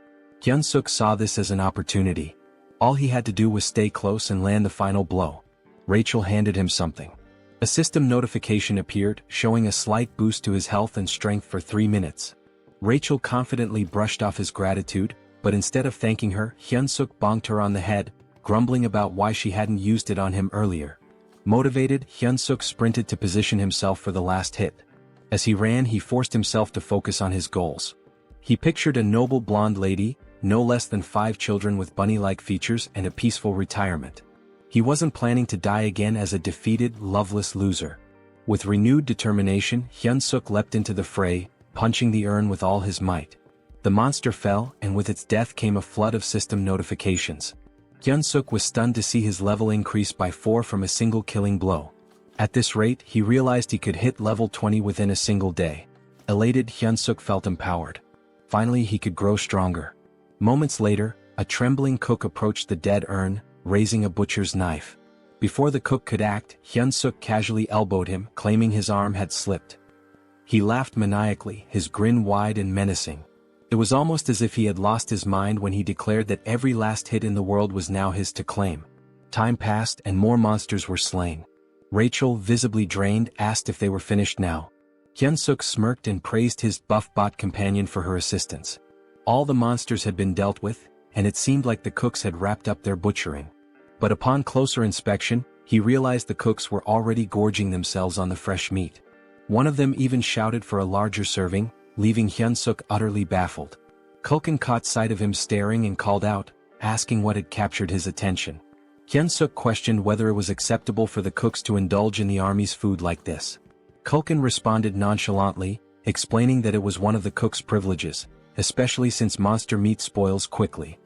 Hyunseok saw this as an opportunity. All he had to do was stay close and land the final blow. Rachel handed him something. A system notification appeared, showing a slight boost to his health and strength for 3 minutes. Rachel confidently brushed off his gratitude, but instead of thanking her, Hyunseok bonked her on the head, grumbling about why she hadn't used it on him earlier. Motivated, Hyunseok sprinted to position himself for the last hit. As he ran, he forced himself to focus on his goals. He pictured a noble blonde lady, no less than 5 children with bunny-like features and a peaceful retirement. He wasn't planning to die again as a defeated, loveless loser. With renewed determination, Hyunseok leapt into the fray, punching the urn with all his might. The monster fell, and with its death came a flood of system notifications. Hyunseok was stunned to see his level increase by 4 from a single killing blow. At this rate, he realized he could hit level 20 within a single day. Elated, Hyunseok felt empowered. Finally, he could grow stronger. Moments later, a trembling cook approached the dead urn, raising a butcher's knife. Before the cook could act, Hyunseok casually elbowed him, claiming his arm had slipped. He laughed maniacally, his grin wide and menacing. It was almost as if he had lost his mind when he declared that every last hit in the world was now his to claim. Time passed and more monsters were slain. Rachel, visibly drained, asked if they were finished now. Hyunseok smirked and praised his buff bot companion for her assistance. All the monsters had been dealt with, and it seemed like the cooks had wrapped up their butchering. But upon closer inspection, he realized the cooks were already gorging themselves on the fresh meat. One of them even shouted for a larger serving, leaving Hyunseok utterly baffled. Culkin caught sight of him staring and called out, asking what had captured his attention. Hyunseok questioned whether it was acceptable for the cooks to indulge in the army's food like this. Culkin responded nonchalantly, explaining that it was one of the cook's privileges, especially since monster meat spoils quickly.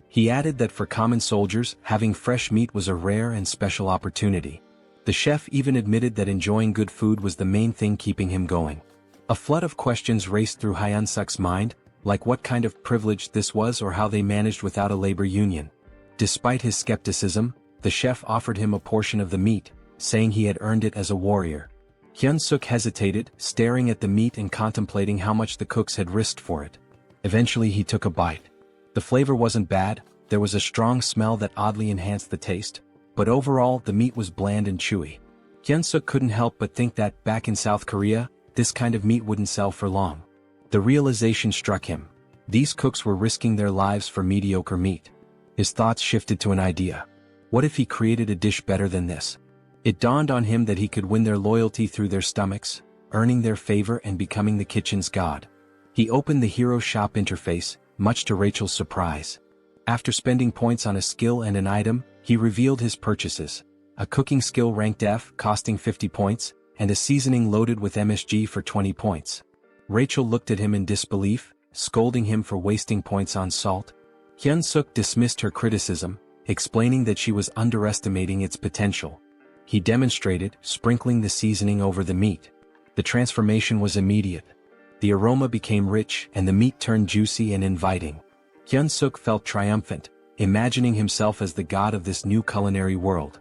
He added that for common soldiers, having fresh meat was a rare and special opportunity. The chef even admitted that enjoying good food was the main thing keeping him going. A flood of questions raced through Hyunseok's mind, like what kind of privilege this was or how they managed without a labor union. Despite his skepticism, the chef offered him a portion of the meat, saying he had earned it as a warrior. Hyunseok hesitated, staring at the meat and contemplating how much the cooks had risked for it. Eventually he took a bite. The flavor wasn't bad, there was a strong smell that oddly enhanced the taste, but overall the meat was bland and chewy. Hyunseok couldn't help but think that, back in South Korea, this kind of meat wouldn't sell for long. The realization struck him. These cooks were risking their lives for mediocre meat. His thoughts shifted to an idea. What if he created a dish better than this? It dawned on him that he could win their loyalty through their stomachs, earning their favor and becoming the kitchen's god. He opened the Hero Shop interface, much to Rachel's surprise. After spending points on a skill and an item, he revealed his purchases. A cooking skill ranked F, costing 50 points, and a seasoning loaded with MSG for 20 points. Rachel looked at him in disbelief, scolding him for wasting points on salt. Hyunseok dismissed her criticism, explaining that she was underestimating its potential. He demonstrated, sprinkling the seasoning over the meat. The transformation was immediate. The aroma became rich and the meat turned juicy and inviting. Hyunseok felt triumphant, imagining himself as the god of this new culinary world.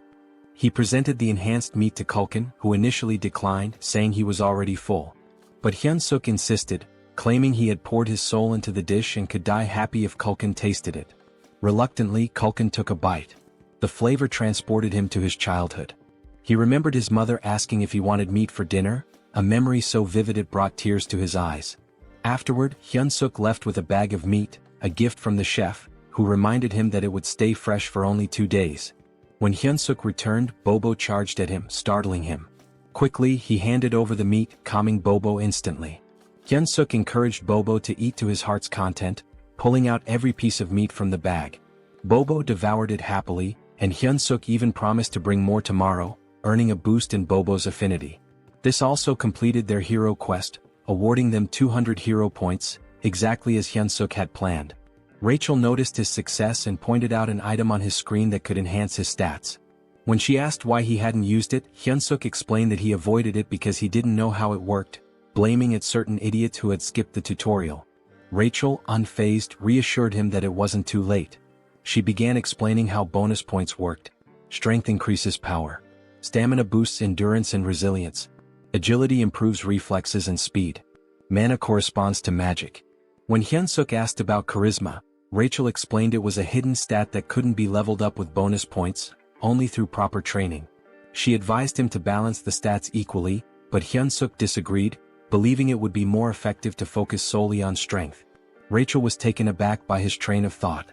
He presented the enhanced meat to Culkin, who initially declined, saying he was already full. But Hyunseok insisted, claiming he had poured his soul into the dish and could die happy if Culkin tasted it. Reluctantly, Culkin took a bite. The flavor transported him to his childhood. He remembered his mother asking if he wanted meat for dinner, a memory so vivid it brought tears to his eyes. Afterward, Hyunseok left with a bag of meat, a gift from the chef, who reminded him that it would stay fresh for only 2 days. When Hyunseok returned, Bobo charged at him, startling him. Quickly, he handed over the meat, calming Bobo instantly. Hyunseok encouraged Bobo to eat to his heart's content, pulling out every piece of meat from the bag. Bobo devoured it happily, and Hyunseok even promised to bring more tomorrow, earning a boost in Bobo's affinity. This also completed their hero quest, awarding them 200 hero points, exactly as Hyunseok had planned. Rachel noticed his success and pointed out an item on his screen that could enhance his stats. When she asked why he hadn't used it, Hyunseok explained that he avoided it because he didn't know how it worked, blaming at certain idiots who had skipped the tutorial. Rachel, unfazed, reassured him that it wasn't too late. She began explaining how bonus points worked. Strength increases power. Stamina boosts endurance and resilience. Agility improves reflexes and speed. Mana corresponds to magic. When Hyunseok asked about charisma, Rachel explained it was a hidden stat that couldn't be leveled up with bonus points, only through proper training. She advised him to balance the stats equally, but Hyunseok disagreed, believing it would be more effective to focus solely on strength. Rachel was taken aback by his train of thought.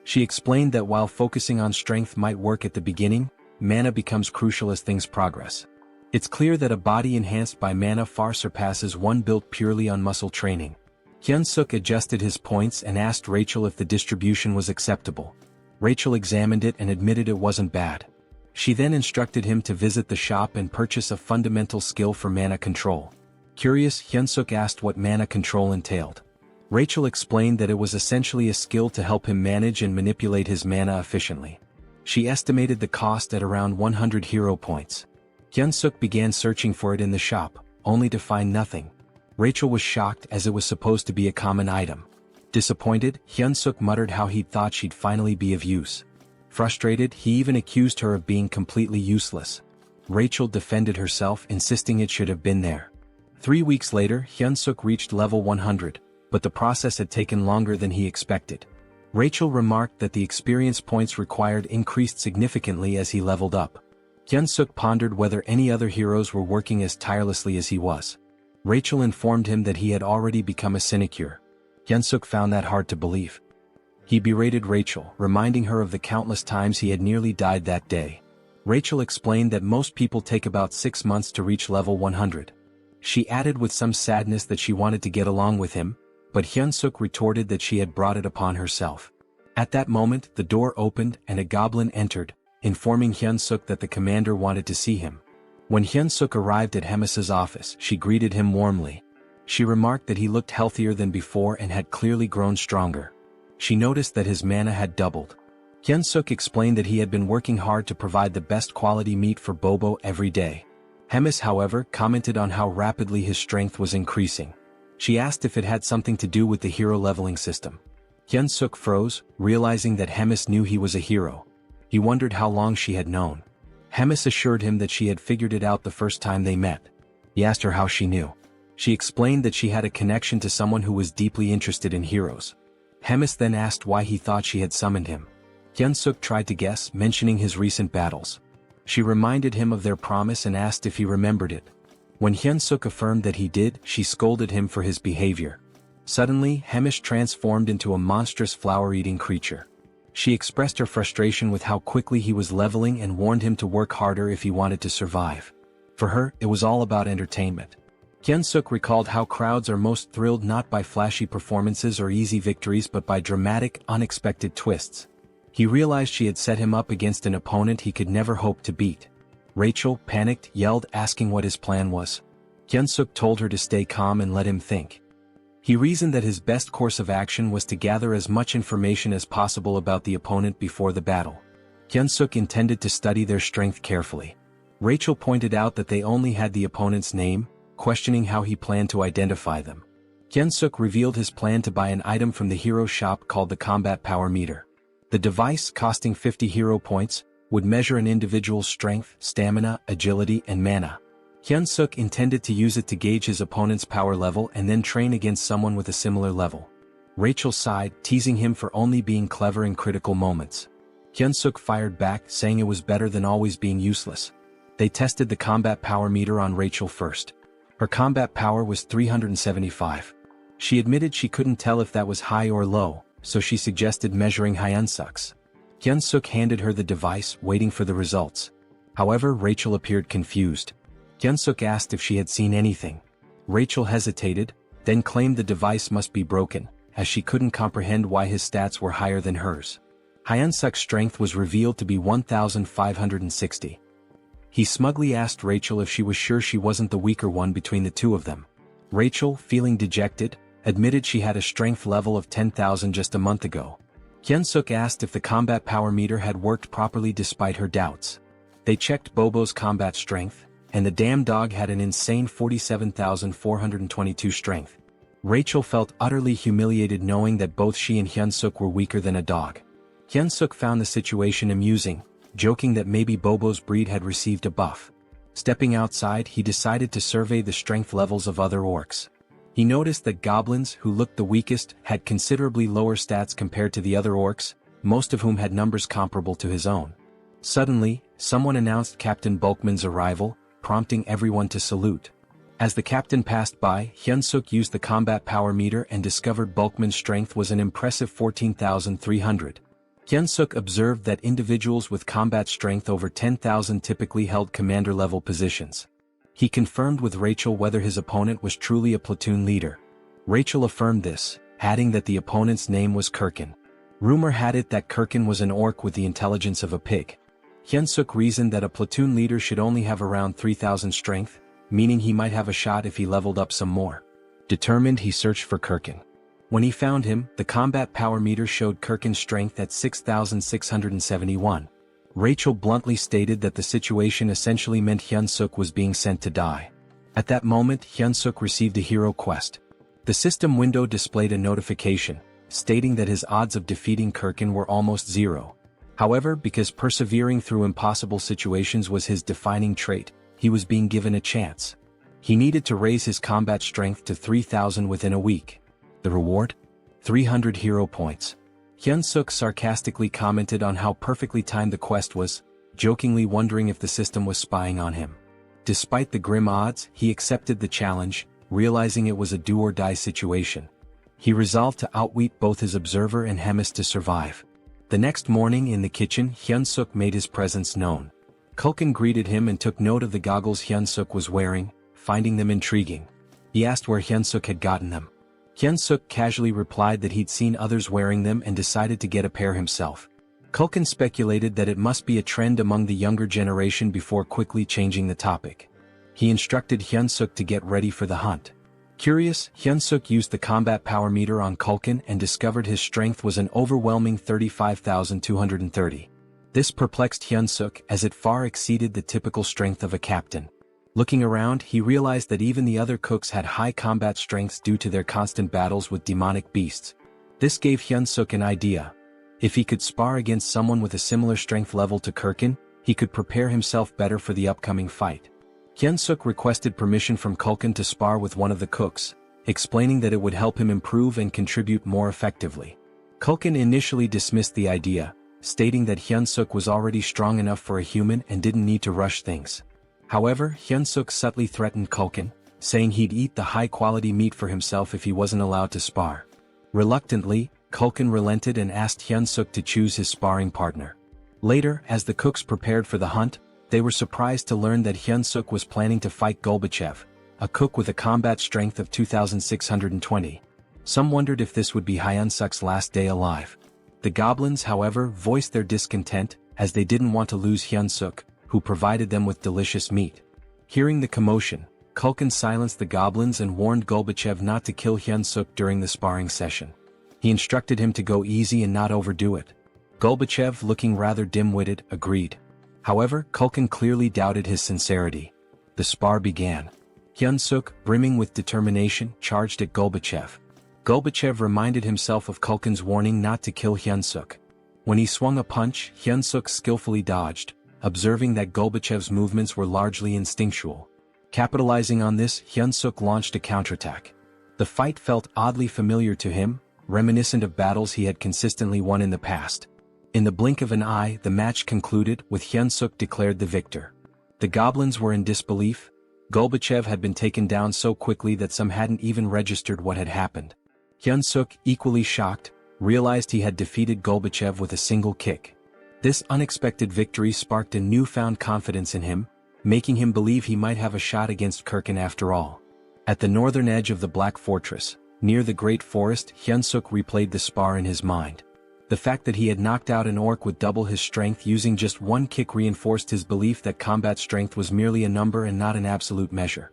She explained that while focusing on strength might work at the beginning, mana becomes crucial as things progress. It's clear that a body enhanced by mana far surpasses one built purely on muscle training. Hyunseok adjusted his points and asked Rachel if the distribution was acceptable. Rachel examined it and admitted it wasn't bad. She then instructed him to visit the shop and purchase a fundamental skill for mana control. Curious, Hyunseok asked what mana control entailed. Rachel explained that it was essentially a skill to help him manage and manipulate his mana efficiently. She estimated the cost at around 100 hero points. Hyunseok began searching for it in the shop, only to find nothing. Rachel was shocked as it was supposed to be a common item. Disappointed, Hyunseok muttered how he'd thought she'd finally be of use. Frustrated, he even accused her of being completely useless. Rachel defended herself, insisting it should have been there. 3 weeks later, Hyunseok reached level 100, but the process had taken longer than he expected. Rachel remarked that the experience points required increased significantly as he leveled up. Hyunseok pondered whether any other heroes were working as tirelessly as he was. Rachel informed him that he had already become a sinecure. Hyunseok found that hard to believe. He berated Rachel, reminding her of the countless times he had nearly died that day. Rachel explained that most people take about 6 months to reach level 100. She added with some sadness that she wanted to get along with him, but Hyunseok retorted that she had brought it upon herself. At that moment, the door opened and a goblin entered, informing Hyunseok that the commander wanted to see him. When Hyunseok arrived at Hemis's office, she greeted him warmly. She remarked that he looked healthier than before and had clearly grown stronger. She noticed that his mana had doubled. Hyunseok explained that he had been working hard to provide the best quality meat for Bobo every day. Hemis, however, commented on how rapidly his strength was increasing. She asked if it had something to do with the hero leveling system. Hyunseok froze, realizing that Hemis knew he was a hero. He wondered how long she had known. Hemis assured him that she had figured it out the first time they met. He asked her how she knew. She explained that she had a connection to someone who was deeply interested in heroes. Hemis then asked why he thought she had summoned him. Hyunseok tried to guess, mentioning his recent battles. She reminded him of their promise and asked if he remembered it. When Hyunseok affirmed that he did, she scolded him for his behavior. Suddenly, Hemis transformed into a monstrous flower-eating creature. She expressed her frustration with how quickly he was leveling and warned him to work harder if he wanted to survive. For her, it was all about entertainment. Hyunseok recalled how crowds are most thrilled not by flashy performances or easy victories but by dramatic, unexpected twists. He realized she had set him up against an opponent he could never hope to beat. Rachel, panicked, yelled, asking what his plan was. Hyunseok told her to stay calm and let him think. He reasoned that his best course of action was to gather as much information as possible about the opponent before the battle. Hyunseok intended to study their strength carefully. Rachel pointed out that they only had the opponent's name, questioning how he planned to identify them. Hyunseok revealed his plan to buy an item from the hero shop called the Combat Power Meter. The device, costing 50 hero points, would measure an individual's strength, stamina, agility, and mana. Hyunseok intended to use it to gauge his opponent's power level and then train against someone with a similar level. Rachel sighed, teasing him for only being clever in critical moments. Hyunseok fired back, saying it was better than always being useless. They tested the combat power meter on Rachel first. Her combat power was 375. She admitted she couldn't tell if that was high or low, so she suggested measuring Hyunseok's. Hyunseok handed her the device, waiting for the results. However, Rachel appeared confused. Hyunseok asked if she had seen anything. Rachel hesitated, then claimed the device must be broken, as she couldn't comprehend why his stats were higher than hers. Hyunseok's strength was revealed to be 1,560. He smugly asked Rachel if she was sure she wasn't the weaker one between the two of them. Rachel, feeling dejected, admitted she had a strength level of 10,000 just a month ago. Hyunseok asked if the combat power meter had worked properly despite her doubts. They checked Bobo's combat strength, and the damn dog had an insane 47,422 strength. Rachel felt utterly humiliated knowing that both she and Hyunseok were weaker than a dog. Hyunseok found the situation amusing, joking that maybe Bobo's breed had received a buff. Stepping outside, he decided to survey the strength levels of other orcs. He noticed that goblins, who looked the weakest, had considerably lower stats compared to the other orcs, most of whom had numbers comparable to his own. Suddenly, someone announced Captain Bulkman's arrival, prompting everyone to salute. As the captain passed by, Hyunseok used the combat power meter and discovered Bulkman's strength was an impressive 14,300. Hyunseok observed that individuals with combat strength over 10,000 typically held commander-level positions. He confirmed with Rachel whether his opponent was truly a platoon leader. Rachel affirmed this, adding that the opponent's name was Kirkin. Rumor had it that Kirkin was an orc with the intelligence of a pig. Hyunseok reasoned that a platoon leader should only have around 3,000 strength, meaning he might have a shot if he leveled up some more. Determined, he searched for Kirkin. When he found him, the combat power meter showed Kirkin's strength at 6,671. Rachel bluntly stated that the situation essentially meant Hyunseok was being sent to die. At that moment, Hyunseok received a hero quest. The system window displayed a notification, stating that his odds of defeating Kirkin were almost zero. However, because persevering through impossible situations was his defining trait, he was being given a chance. He needed to raise his combat strength to 3,000 within a week. The reward? 300 hero points. Hyunseok sarcastically commented on how perfectly timed the quest was, jokingly wondering if the system was spying on him. Despite the grim odds, he accepted the challenge, realizing it was a do-or-die situation. He resolved to outwit both his observer and Hemis to survive. The next morning in the kitchen, Hyunseok made his presence known. Kulkin greeted him and took note of the goggles Hyunseok was wearing, finding them intriguing. He asked where Hyunseok had gotten them. Hyunseok casually replied that he'd seen others wearing them and decided to get a pair himself. Kulkin speculated that it must be a trend among the younger generation before quickly changing the topic. He instructed Hyunseok to get ready for the hunt. Curious, Hyunseok used the combat power meter on Kulkin and discovered his strength was an overwhelming 35,230. This perplexed Hyunseok as it far exceeded the typical strength of a captain. Looking around, he realized that even the other cooks had high combat strengths due to their constant battles with demonic beasts. This gave Hyunseok an idea. If he could spar against someone with a similar strength level to Kirkin, he could prepare himself better for the upcoming fight. Hyunseok requested permission from Kulkin to spar with one of the cooks, explaining that it would help him improve and contribute more effectively. Kulkin initially dismissed the idea, stating that Hyunseok was already strong enough for a human and didn't need to rush things. However, Hyunseok subtly threatened Kulkin, saying he'd eat the high-quality meat for himself if he wasn't allowed to spar. Reluctantly, Kulkin relented and asked Hyunseok to choose his sparring partner. Later, as the cooks prepared for the hunt, they were surprised to learn that Hyunseok was planning to fight Golbachev, a cook with a combat strength of 2,620. Some wondered if this would be Hyunseok's last day alive. The goblins, however, voiced their discontent, as they didn't want to lose Hyunseok, who provided them with delicious meat. Hearing the commotion, Kulkin silenced the goblins and warned Golbachev not to kill Hyunseok during the sparring session. He instructed him to go easy and not overdo it. Golbachev, looking rather dim-witted, agreed. However, Kulkin clearly doubted his sincerity. The spar began. Hyunseok, brimming with determination, charged at Golbachev. Golbachev reminded himself of Kulkin's warning not to kill Hyunseok. When he swung a punch, Hyunseok skillfully dodged, observing that Golbachev's movements were largely instinctual. Capitalizing on this, Hyunseok launched a counterattack. The fight felt oddly familiar to him, reminiscent of battles he had consistently won in the past. In the blink of an eye, the match concluded, with Hyunseok declared the victor. The goblins were in disbelief. Golbachev had been taken down so quickly that some hadn't even registered what had happened. Hyunseok, equally shocked, realized he had defeated Golbachev with a single kick. This unexpected victory sparked a newfound confidence in him, making him believe he might have a shot against Kirkin after all. At the northern edge of the Black Fortress, near the Great Forest, Hyunseok replayed the spar in his mind. The fact that he had knocked out an orc with double his strength using just one kick reinforced his belief that combat strength was merely a number and not an absolute measure.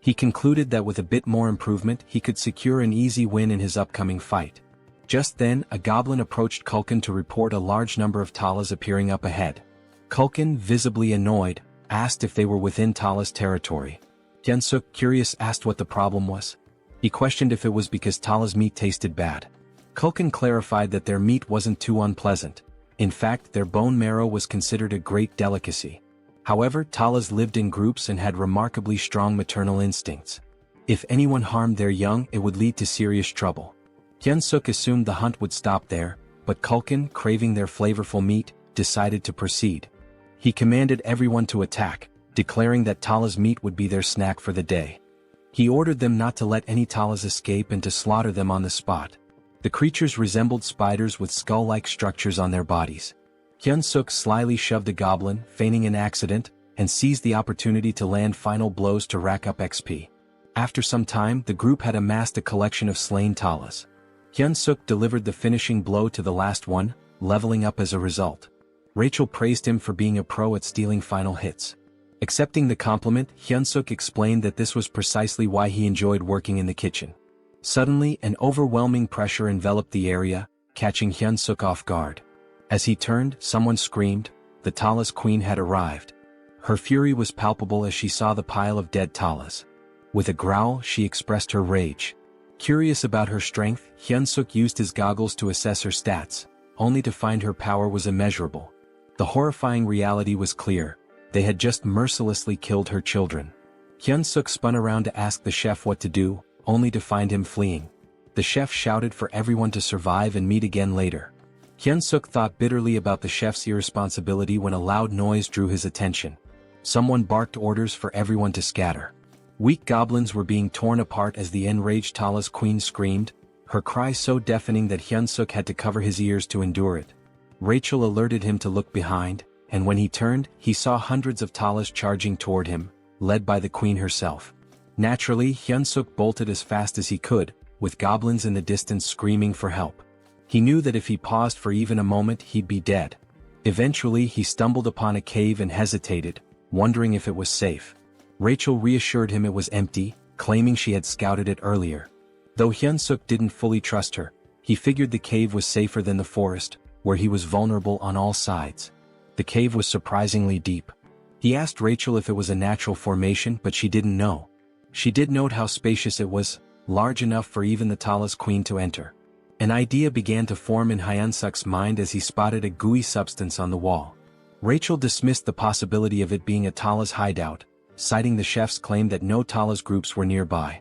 He concluded that with a bit more improvement he could secure an easy win in his upcoming fight. Just then, a goblin approached Kulkin to report a large number of Talas appearing up ahead. Kulkin, visibly annoyed, asked if they were within Tala's territory. Hyunseok, curious, asked what the problem was. He questioned if it was because Tala's meat tasted bad. Culkin clarified that their meat wasn't too unpleasant. In fact, their bone marrow was considered a great delicacy. However, Talas lived in groups and had remarkably strong maternal instincts. If anyone harmed their young, it would lead to serious trouble. Hyunseok assumed the hunt would stop there, but Culkin, craving their flavorful meat, decided to proceed. He commanded everyone to attack, declaring that Tala's meat would be their snack for the day. He ordered them not to let any Talas escape and to slaughter them on the spot. The creatures resembled spiders with skull-like structures on their bodies. Hyunseok slyly shoved a goblin, feigning an accident, and seized the opportunity to land final blows to rack up XP. After some time, the group had amassed a collection of slain Talas. Hyunseok delivered the finishing blow to the last one, leveling up as a result. Rachel praised him for being a pro at stealing final hits. Accepting the compliment, Hyunseok explained that this was precisely why he enjoyed working in the kitchen. Suddenly, an overwhelming pressure enveloped the area, catching Hyunseok off guard. As he turned, someone screamed. The Talas queen had arrived. Her fury was palpable as she saw the pile of dead Talas. With a growl, she expressed her rage. Curious about her strength, Hyunseok used his goggles to assess her stats, only to find her power was immeasurable. The horrifying reality was clear. They had just mercilessly killed her children. Hyunseok spun around to ask the chef what to do, only to find him fleeing. The chef shouted for everyone to survive and meet again later. Hyunseok thought bitterly about the chef's irresponsibility when a loud noise drew his attention. Someone barked orders for everyone to scatter. Weak goblins were being torn apart as the enraged Talas queen screamed, her cry so deafening that Hyunseok had to cover his ears to endure it. Rachel alerted him to look behind, and when he turned, he saw hundreds of Talas charging toward him, led by the queen herself. Naturally, Hyunseok bolted as fast as he could, with goblins in the distance screaming for help. He knew that if he paused for even a moment he'd be dead. Eventually he stumbled upon a cave and hesitated, wondering if it was safe. Rachel reassured him it was empty, claiming she had scouted it earlier. Though Hyunseok didn't fully trust her, he figured the cave was safer than the forest, where he was vulnerable on all sides. The cave was surprisingly deep. He asked Rachel if it was a natural formation, but she didn't know. She did note how spacious it was, large enough for even the Talas queen to enter. An idea began to form in Hyunseok's mind as he spotted a gooey substance on the wall. Rachel dismissed the possibility of it being a Talas hideout, citing the chef's claim that no Talas groups were nearby.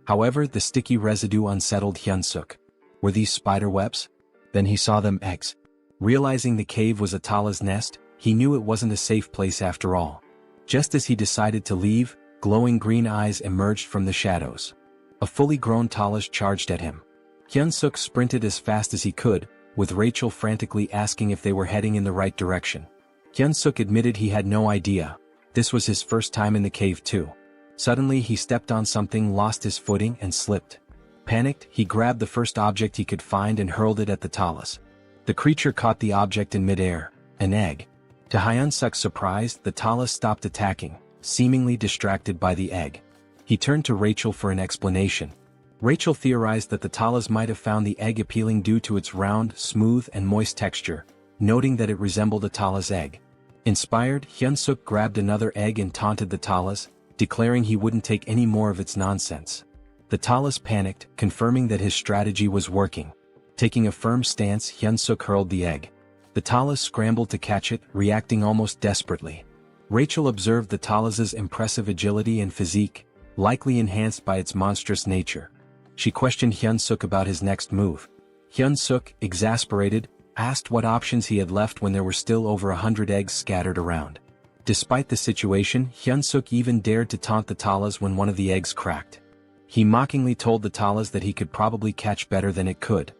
However, the sticky residue unsettled Hyunseok. Were these spider webs? Then he saw them eggs. Realizing the cave was a Talas nest, he knew it wasn't a safe place after all. Just as he decided to leave, glowing green eyes emerged from the shadows. A fully grown Talas charged at him. Hyunseok sprinted as fast as he could, with Rachel frantically asking if they were heading in the right direction. Hyunseok admitted he had no idea. This was his first time in the cave too. Suddenly he stepped on something, lost his footing and slipped. Panicked, he grabbed the first object he could find and hurled it at the Talas. The creature caught the object in midair, an egg. To Hyunseok's surprise, the Talas stopped attacking, seemingly distracted by the egg. He turned to Rachel for an explanation. Rachel theorized that the Talas might have found the egg appealing due to its round, smooth and moist texture, noting that it resembled a Talas egg. Inspired, Hyunseok grabbed another egg and taunted the Talas, declaring he wouldn't take any more of its nonsense. The Talas panicked, confirming that his strategy was working. Taking a firm stance, Hyunseok hurled the egg. The Talas scrambled to catch it, reacting almost desperately. Rachel observed the Talas's impressive agility and physique, likely enhanced by its monstrous nature. She questioned Hyunseok about his next move. Hyunseok, exasperated, asked what options he had left when there were still over 100 eggs scattered around. Despite the situation, Hyunseok even dared to taunt the Talas when one of the eggs cracked. He mockingly told the Talas that he could probably catch better than it could.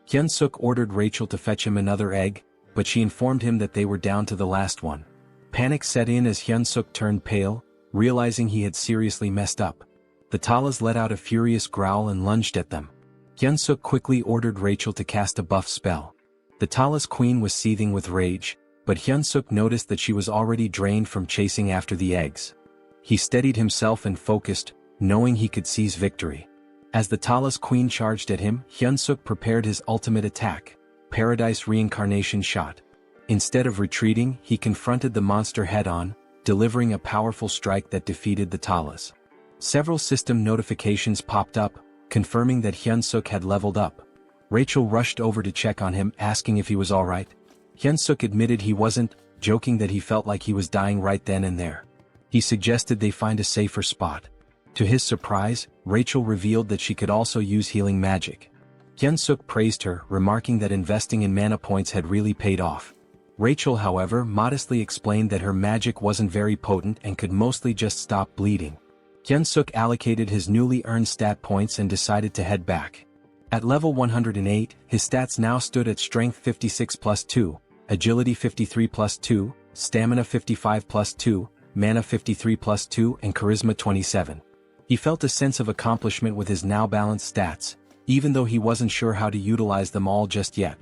Hyunseok ordered Rachel to fetch him another egg, but she informed him that they were down to the last one. Panic set in as Hyunseok turned pale, realizing he had seriously messed up. The Talas let out a furious growl and lunged at them. Hyunseok quickly ordered Rachel to cast a buff spell. The Talas queen was seething with rage, but Hyunseok noticed that she was already drained from chasing after the eggs. He steadied himself and focused, knowing he could seize victory. As the Talas queen charged at him, Hyunseok prepared his ultimate attack, Paradise Reincarnation shot. Instead of retreating, he confronted the monster head-on, delivering a powerful strike that defeated the Talas. Several system notifications popped up, confirming that Hyunseok had leveled up. Rachel rushed over to check on him, asking if he was alright. Hyunseok admitted he wasn't, joking that he felt like he was dying right then and there. He suggested they find a safer spot. To his surprise, Rachel revealed that she could also use healing magic. Hyunseok praised her, remarking that investing in mana points had really paid off. Rachel, however, modestly explained that her magic wasn't very potent and could mostly just stop bleeding. Hyunseok allocated his newly earned stat points and decided to head back. At level 108, his stats now stood at Strength 56 plus 2, Agility 53 plus 2, Stamina 55 plus 2, Mana 53 plus 2 and Charisma 27. He felt a sense of accomplishment with his now balanced stats, even though he wasn't sure how to utilize them all just yet.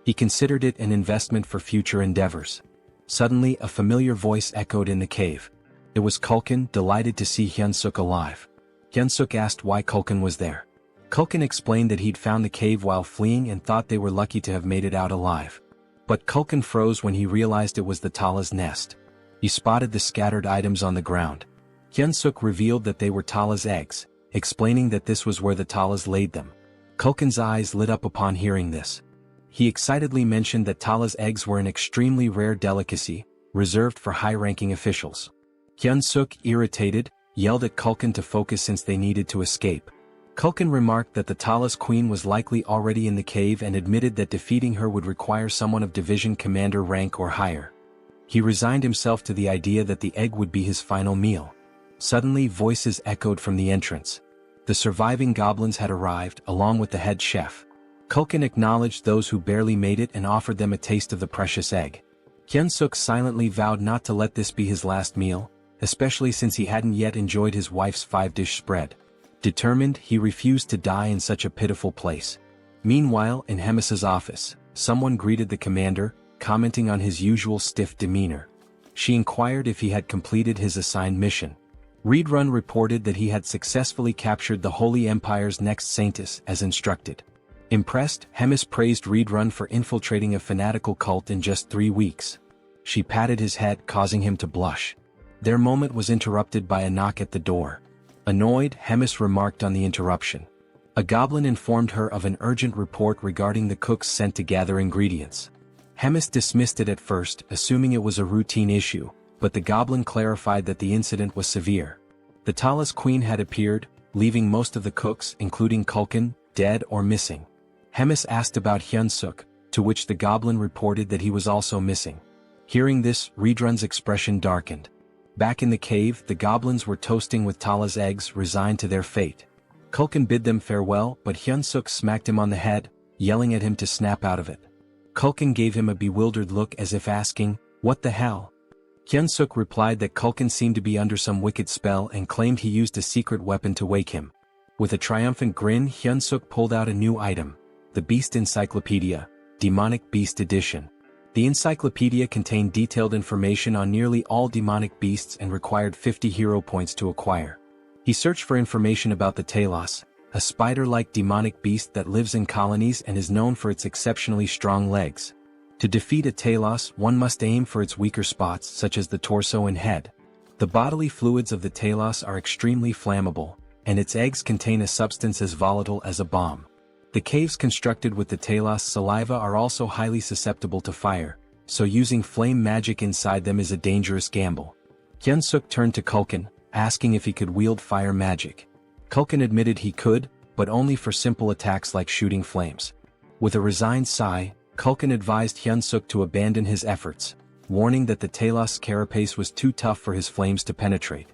He considered it an investment for future endeavors. Suddenly, a familiar voice echoed in the cave. It was Kulkin, delighted to see Hyunseok alive. Hyunseok asked why Kulkin was there. Kulkin explained that he'd found the cave while fleeing and thought they were lucky to have made it out alive. But Kulkin froze when he realized it was the Tala's nest. He spotted the scattered items on the ground. Hyunseok revealed that they were Tala's eggs, explaining that this was where the Talas laid them. Kulkin's eyes lit up upon hearing this. He excitedly mentioned that Tala's eggs were an extremely rare delicacy, reserved for high-ranking officials. Hyunseok, irritated, yelled at Kulkin to focus since they needed to escape. Kulkin remarked that the Tala's queen was likely already in the cave and admitted that defeating her would require someone of division commander rank or higher. He resigned himself to the idea that the egg would be his final meal. Suddenly, voices echoed from the entrance. The surviving goblins had arrived, along with the head chef. Kulkin acknowledged those who barely made it and offered them a taste of the precious egg. Hyunseok silently vowed not to let this be his last meal, especially since he hadn't yet enjoyed his wife's 5-dish spread. Determined, he refused to die in such a pitiful place. Meanwhile, in Hemis's office, someone greeted the commander, commenting on his usual stiff demeanor. She inquired if he had completed his assigned mission. Readrun reported that he had successfully captured the Holy Empire's next saintess as instructed. Impressed, Hemis praised Readrun for infiltrating a fanatical cult in just 3 weeks. She patted his head, causing him to blush. Their moment was interrupted by a knock at the door. Annoyed, Hemis remarked on the interruption. A goblin informed her of an urgent report regarding the cooks sent to gather ingredients. Hemis dismissed it at first, assuming it was a routine issue, but the goblin clarified that the incident was severe. The Tala's queen had appeared, leaving most of the cooks, including Kulkin, dead or missing. Hemis asked about Hyunseok, to which the goblin reported that he was also missing. Hearing this, Readrun's expression darkened. Back in the cave, the goblins were toasting with Tala's eggs, resigned to their fate. Kulkin bid them farewell, but Hyunseok smacked him on the head, yelling at him to snap out of it. Kulkin gave him a bewildered look as if asking, "What the hell?" Hyunseok replied that Kulkin seemed to be under some wicked spell and claimed he used a secret weapon to wake him. With a triumphant grin, Hyunseok pulled out a new item, the Beast Encyclopedia, Demonic Beast Edition. The encyclopedia contained detailed information on nearly all demonic beasts and required 50 hero points to acquire. He searched for information about the Talos, a spider-like demonic beast that lives in colonies and is known for its exceptionally strong legs. To defeat a Talos, one must aim for its weaker spots such as the torso and head. The bodily fluids of the Talos are extremely flammable, and its eggs contain a substance as volatile as a bomb. The caves constructed with the Talos saliva are also highly susceptible to fire, so using flame magic inside them is a dangerous gamble. Hyunseok turned to Kulkin, asking if he could wield fire magic. Kulkin admitted he could, but only for simple attacks like shooting flames. With a resigned sigh, Kulkin advised Hyunseok to abandon his efforts, warning that the Talos carapace was too tough for his flames to penetrate.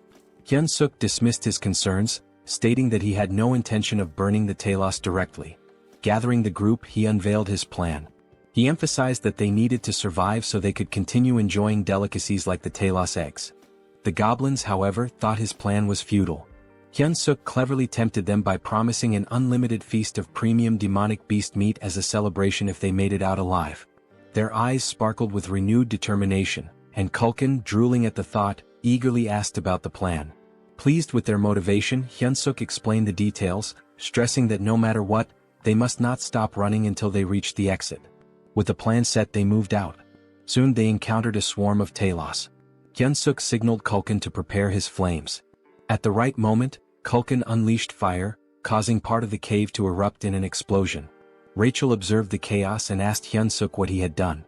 Hyunseok dismissed his concerns, stating that he had no intention of burning the Talos directly. Gathering the group, he unveiled his plan. He emphasized that they needed to survive so they could continue enjoying delicacies like the Talos eggs. The goblins, however, thought his plan was futile. Hyunseok cleverly tempted them by promising an unlimited feast of premium demonic beast meat as a celebration if they made it out alive. Their eyes sparkled with renewed determination, and Kulkin, drooling at the thought, eagerly asked about the plan. Pleased with their motivation, Hyunseok explained the details, stressing that no matter what, they must not stop running until they reached the exit. With the plan set, they moved out. Soon they encountered a swarm of Talos. Hyunsuk signaled Culkin to prepare his flames. At the right moment, Culkin unleashed fire, causing part of the cave to erupt in an explosion. Rachel observed the chaos and asked Hyunsuk what he had done.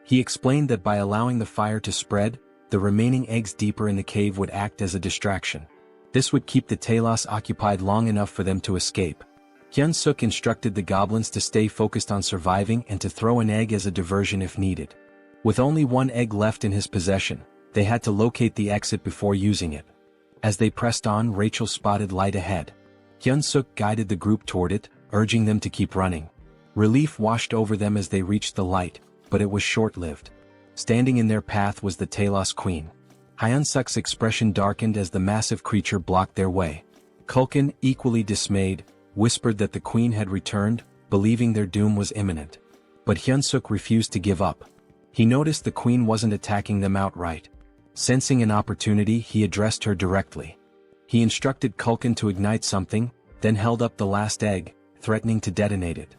He explained that by allowing the fire to spread, the remaining eggs deeper in the cave would act as a distraction. This would keep the Talos occupied long enough for them to escape. Hyunsuk instructed the goblins to stay focused on surviving and to throw an egg as a diversion if needed. With only one egg left in his possession, they had to locate the exit before using it. As they pressed on, Rachel spotted light ahead. Hyunsuk guided the group toward it, urging them to keep running. Relief washed over them as they reached the light, but it was short-lived. Standing in their path was the Talos Queen. Hyunsuk's expression darkened as the massive creature blocked their way. Culkin, equally dismayed, whispered that the Queen had returned, believing their doom was imminent. But Hyunsuk refused to give up. He noticed the Queen wasn't attacking them outright. Sensing an opportunity, he addressed her directly. He instructed Culkin to ignite something, then held up the last egg, threatening to detonate it.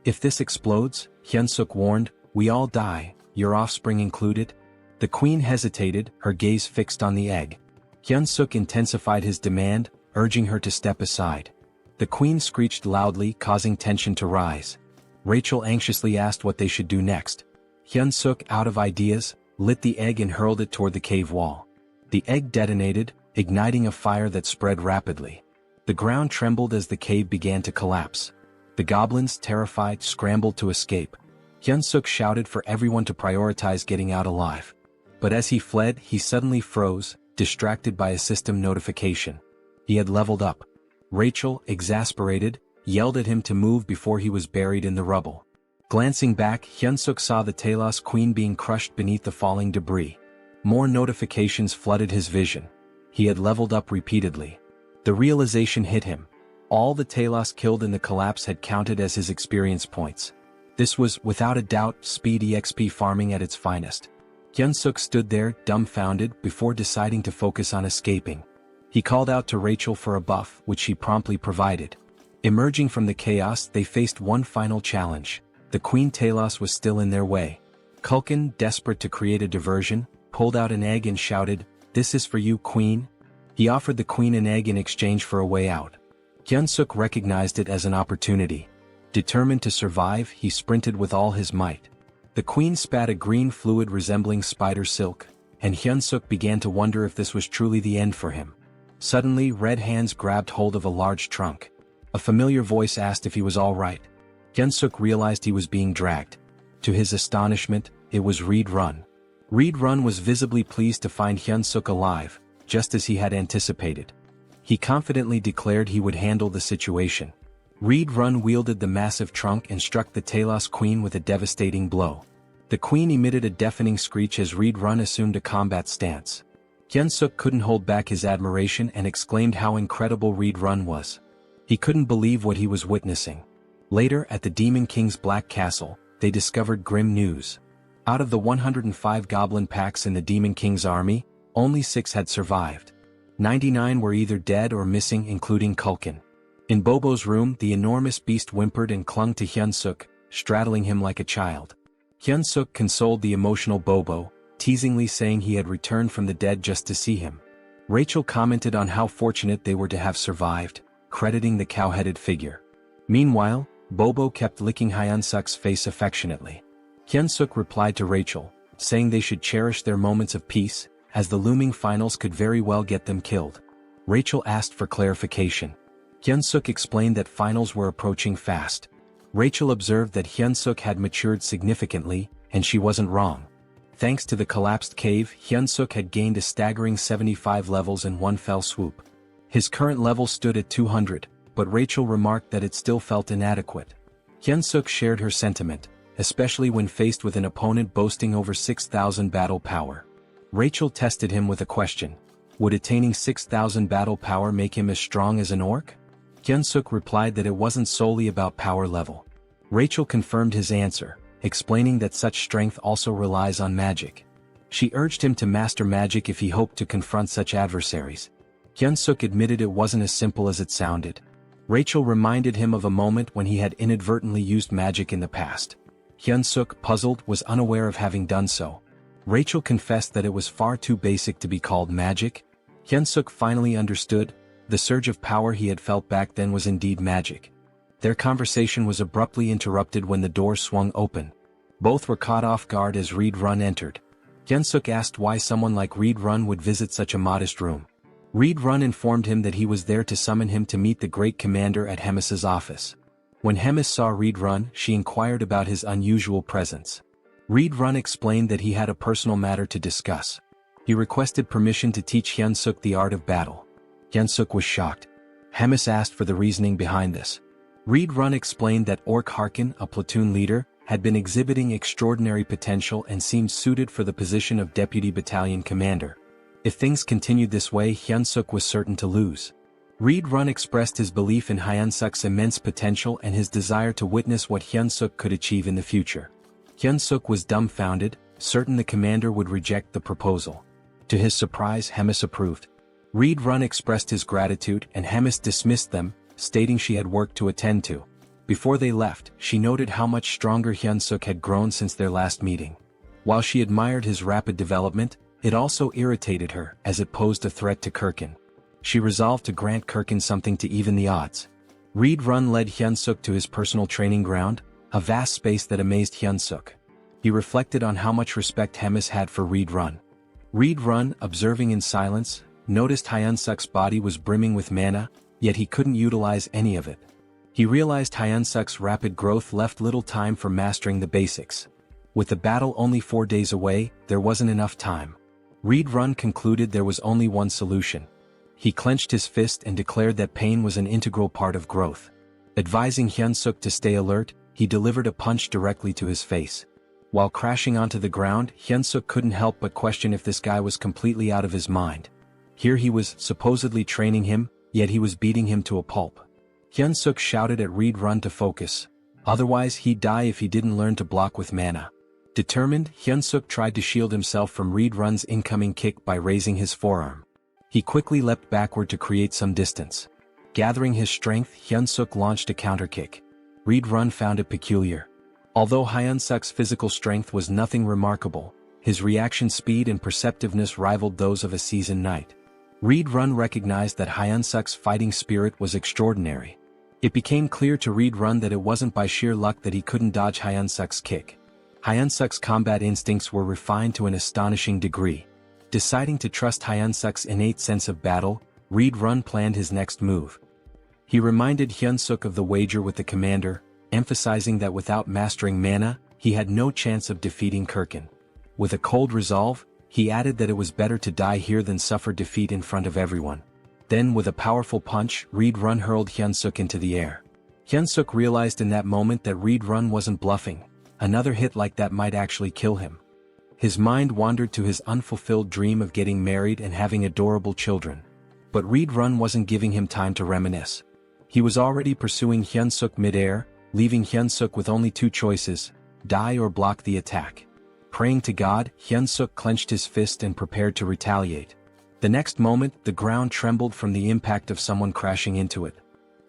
If this explodes, Hyunsuk warned, we all die, your offspring included. The Queen hesitated, her gaze fixed on the egg. Hyunsuk intensified his demand, urging her to step aside. The Queen screeched loudly, causing tension to rise. Rachel anxiously asked what they should do next. Hyunsuk, out of ideas, lit the egg and hurled it toward the cave wall. The egg detonated, igniting a fire that spread rapidly. The ground trembled as the cave began to collapse. The goblins, terrified, scrambled to escape. Hyunsuk shouted for everyone to prioritize getting out alive. But as he fled, he suddenly froze, distracted by a system notification. He had leveled up. Rachel, exasperated, yelled at him to move before he was buried in the rubble. Glancing back, Hyunsuk saw the Talos Queen being crushed beneath the falling debris. More notifications flooded his vision. He had leveled up repeatedly. The realization hit him. All the Talos killed in the collapse had counted as his experience points. This was, without a doubt, speed EXP farming at its finest. Hyunsuk stood there, dumbfounded, before deciding to focus on escaping. He called out to Rachel for a buff, which she promptly provided. Emerging from the chaos, they faced one final challenge. The Queen Talos was still in their way. Culkin, desperate to create a diversion, pulled out an egg and shouted, "This is for you, Queen." He offered the Queen an egg in exchange for a way out. Hyunsuk recognized it as an opportunity. Determined to survive, he sprinted with all his might. The Queen spat a green fluid resembling spider silk, and Hyunsuk began to wonder if this was truly the end for him. Suddenly, red hands grabbed hold of a large trunk. A familiar voice asked if he was all right. Hyunsuk realized he was being dragged. To his astonishment, it was Reed Run. Reed Run was visibly pleased to find Hyunsuk alive, just as he had anticipated. He confidently declared he would handle the situation. Reed Run wielded the massive trunk and struck the Talos Queen with a devastating blow. The Queen emitted a deafening screech as Reed Run assumed a combat stance. Hyunsuk couldn't hold back his admiration and exclaimed how incredible Reed Run was. He couldn't believe what he was witnessing. Later, at the Demon King's Black Castle, they discovered grim news. Out of the 105 goblin packs in the Demon King's army, only 6 had survived. 99 were either dead or missing, including Culkin. In Bobo's room, the enormous beast whimpered and clung to Hyunsuk, straddling him like a child. Hyunsuk consoled the emotional Bobo, teasingly saying he had returned from the dead just to see him. Rachel commented on how fortunate they were to have survived, crediting the cow-headed figure. Meanwhile, Bobo kept licking Hyunsuk's face affectionately. Hyunsuk replied to Rachel, saying they should cherish their moments of peace, as the looming finals could very well get them killed. Rachel asked for clarification. Hyunsuk explained that finals were approaching fast. Rachel observed that Hyunsuk had matured significantly, and she wasn't wrong. Thanks to the collapsed cave, Hyunsuk had gained a staggering 75 levels in one fell swoop. His current level stood at 200, but Rachel remarked that it still felt inadequate. Hyunsuk shared her sentiment, especially when faced with an opponent boasting over 6,000 battle power. Rachel tested him with a question. Would attaining 6,000 battle power make him as strong as an orc? Hyunsuk replied that it wasn't solely about power level. Rachel confirmed his answer, explaining that such strength also relies on magic. She urged him to master magic if he hoped to confront such adversaries. Hyunsuk admitted it wasn't as simple as it sounded. Rachel reminded him of a moment when he had inadvertently used magic in the past. Hyunsuk, puzzled, was unaware of having done so. Rachel confessed that it was far too basic to be called magic. Hyunseok finally understood. The surge of power he had felt back then was indeed magic. Their conversation was abruptly interrupted when the door swung open. Both were caught off guard as Reed Run entered. Hyunseok asked why someone like Reed Run would visit such a modest room. Reed Run informed him that he was there to summon him to meet the great commander at Hemis's office. When Hemis saw Reed Run, she inquired about his unusual presence. Reed Run explained that he had a personal matter to discuss. He requested permission to teach Hyunseok the art of battle. Hyunseok was shocked. Hemis asked for the reasoning behind this. Reed Run explained that Ork Harkin, a platoon leader, had been exhibiting extraordinary potential and seemed suited for the position of deputy battalion commander. If things continued this way, Hyunseok was certain to lose. Reed Run expressed his belief in Hyunseok's immense potential and his desire to witness what Hyunseok could achieve in the future. Hyunseok was dumbfounded, certain the commander would reject the proposal. To his surprise, Hemis approved. Reed Run expressed his gratitude and Hemis dismissed them, stating she had work to attend to. Before they left, she noted how much stronger Hyunseok had grown since their last meeting. While she admired his rapid development, it also irritated her as it posed a threat to Kirkin. She resolved to grant Kirkin something to even the odds. Reed Run led Hyunseok to his personal training ground, a vast space that amazed Hyunseok. He reflected on how much respect Hemis had for Reed Run. Reed Run, observing in silence, noticed Hyunseok's body was brimming with mana, yet he couldn't utilize any of it. He realized Hyunseok's rapid growth left little time for mastering the basics. With the battle only 4 days away, there wasn't enough time. Reed Run concluded there was only one solution. He clenched his fist and declared that pain was an integral part of growth. Advising Hyunseok to stay alert, he delivered a punch directly to his face. While crashing onto the ground, Hyunseok couldn't help but question if this guy was completely out of his mind. Here he was supposedly training him, yet he was beating him to a pulp. Hyunseok shouted at Reed Run to focus. Otherwise he'd die if he didn't learn to block with mana. Determined, Hyunseok tried to shield himself from Reed Run's incoming kick by raising his forearm. He quickly leapt backward to create some distance. Gathering his strength, Hyunseok launched a counterkick. Reed Run found it peculiar. Although Hyunseok's physical strength was nothing remarkable, his reaction speed and perceptiveness rivaled those of a seasoned knight. Reed Run recognized that Hyunseok's fighting spirit was extraordinary. It became clear to Reed Run that it wasn't by sheer luck that he couldn't dodge Hyunseok's kick. Hyunseok's combat instincts were refined to an astonishing degree. Deciding to trust Hyunseok's innate sense of battle, Reed Run planned his next move. He reminded Hyunseok of the wager with the commander, emphasizing that without mastering mana, he had no chance of defeating Kirkin. With a cold resolve, he added that it was better to die here than suffer defeat in front of everyone. Then with a powerful punch, Reed Run hurled Hyunseok into the air. Hyunseok realized in that moment that Reed Run wasn't bluffing. Another hit like that might actually kill him. His mind wandered to his unfulfilled dream of getting married and having adorable children. But Reed Run wasn't giving him time to reminisce. He was already pursuing Hyunseok mid-air, leaving Hyunseok with only two choices: die or block the attack. Praying to God, Hyunseok clenched his fist and prepared to retaliate. The next moment, the ground trembled from the impact of someone crashing into it.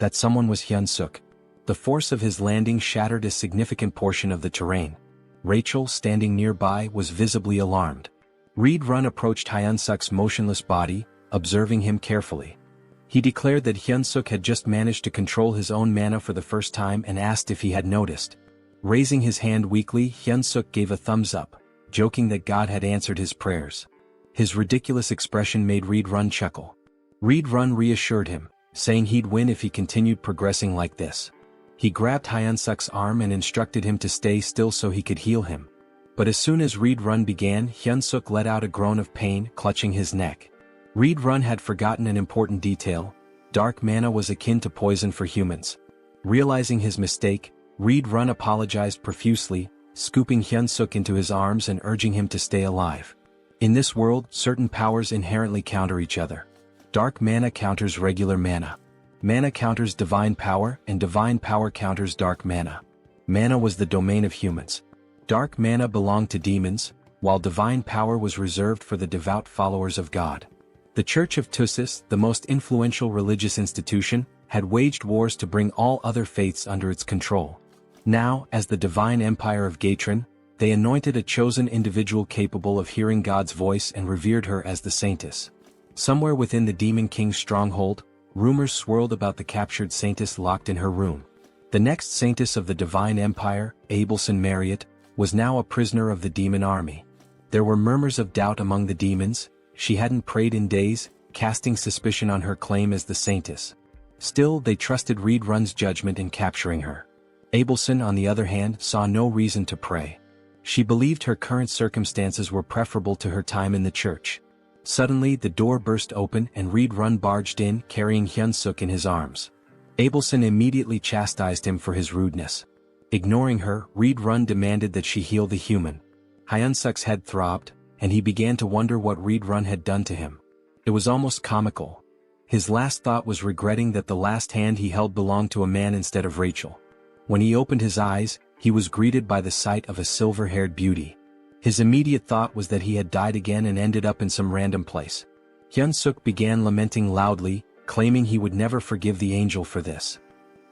That someone was Hyunseok. The force of his landing shattered a significant portion of the terrain. Rachel, standing nearby, was visibly alarmed. Reed Run approached Hyunseok's motionless body, observing him carefully. He declared that Hyunseok had just managed to control his own mana for the first time and asked if he had noticed. Raising his hand weakly, Hyunseok gave a thumbs up, joking that God had answered his prayers. His ridiculous expression made Reed Run chuckle. Reed Run reassured him, saying he'd win if he continued progressing like this. He grabbed Hyunseok's arm and instructed him to stay still so he could heal him. But as soon as Reed Run began, Hyunseok let out a groan of pain, clutching his neck. Reed Run had forgotten an important detail. Dark mana was akin to poison for humans. Realizing his mistake, Reed Run apologized profusely, scooping Hyunseok into his arms and urging him to stay alive. In this world, certain powers inherently counter each other. Dark mana counters regular mana. Mana counters divine power, and divine power counters dark mana. Mana was the domain of humans. Dark mana belonged to demons, while divine power was reserved for the devout followers of God. The Church of Tussis, the most influential religious institution, had waged wars to bring all other faiths under its control. Now, as the divine empire of Gatrin, They anointed a chosen individual capable of hearing God's voice and revered her as the saintess. Somewhere within the Demon King's stronghold, rumors swirled about the captured saintess locked in her room. The next saintess of the Divine Empire, Abelson Marriott, was now a prisoner of the demon army. There were murmurs of doubt among the demons. She hadn't prayed in days, casting suspicion on her claim as the saintess. Still, they trusted Reed Run's judgment in capturing her. Abelson, on the other hand, saw no reason to pray. She believed her current circumstances were preferable to her time in the church. Suddenly, the door burst open and Reed Run barged in, carrying Hyunseok in his arms. Abelson immediately chastised him for his rudeness. Ignoring her, Reed Run demanded that she heal the human. Hyunseok's head throbbed, and he began to wonder what Reed Run had done to him. It was almost comical. His last thought was regretting that the last hand he held belonged to a man instead of Rachel. When he opened his eyes, he was greeted by the sight of a silver-haired beauty. His immediate thought was that he had died again and ended up in some random place. Hyunseok began lamenting loudly, claiming he would never forgive the angel for this.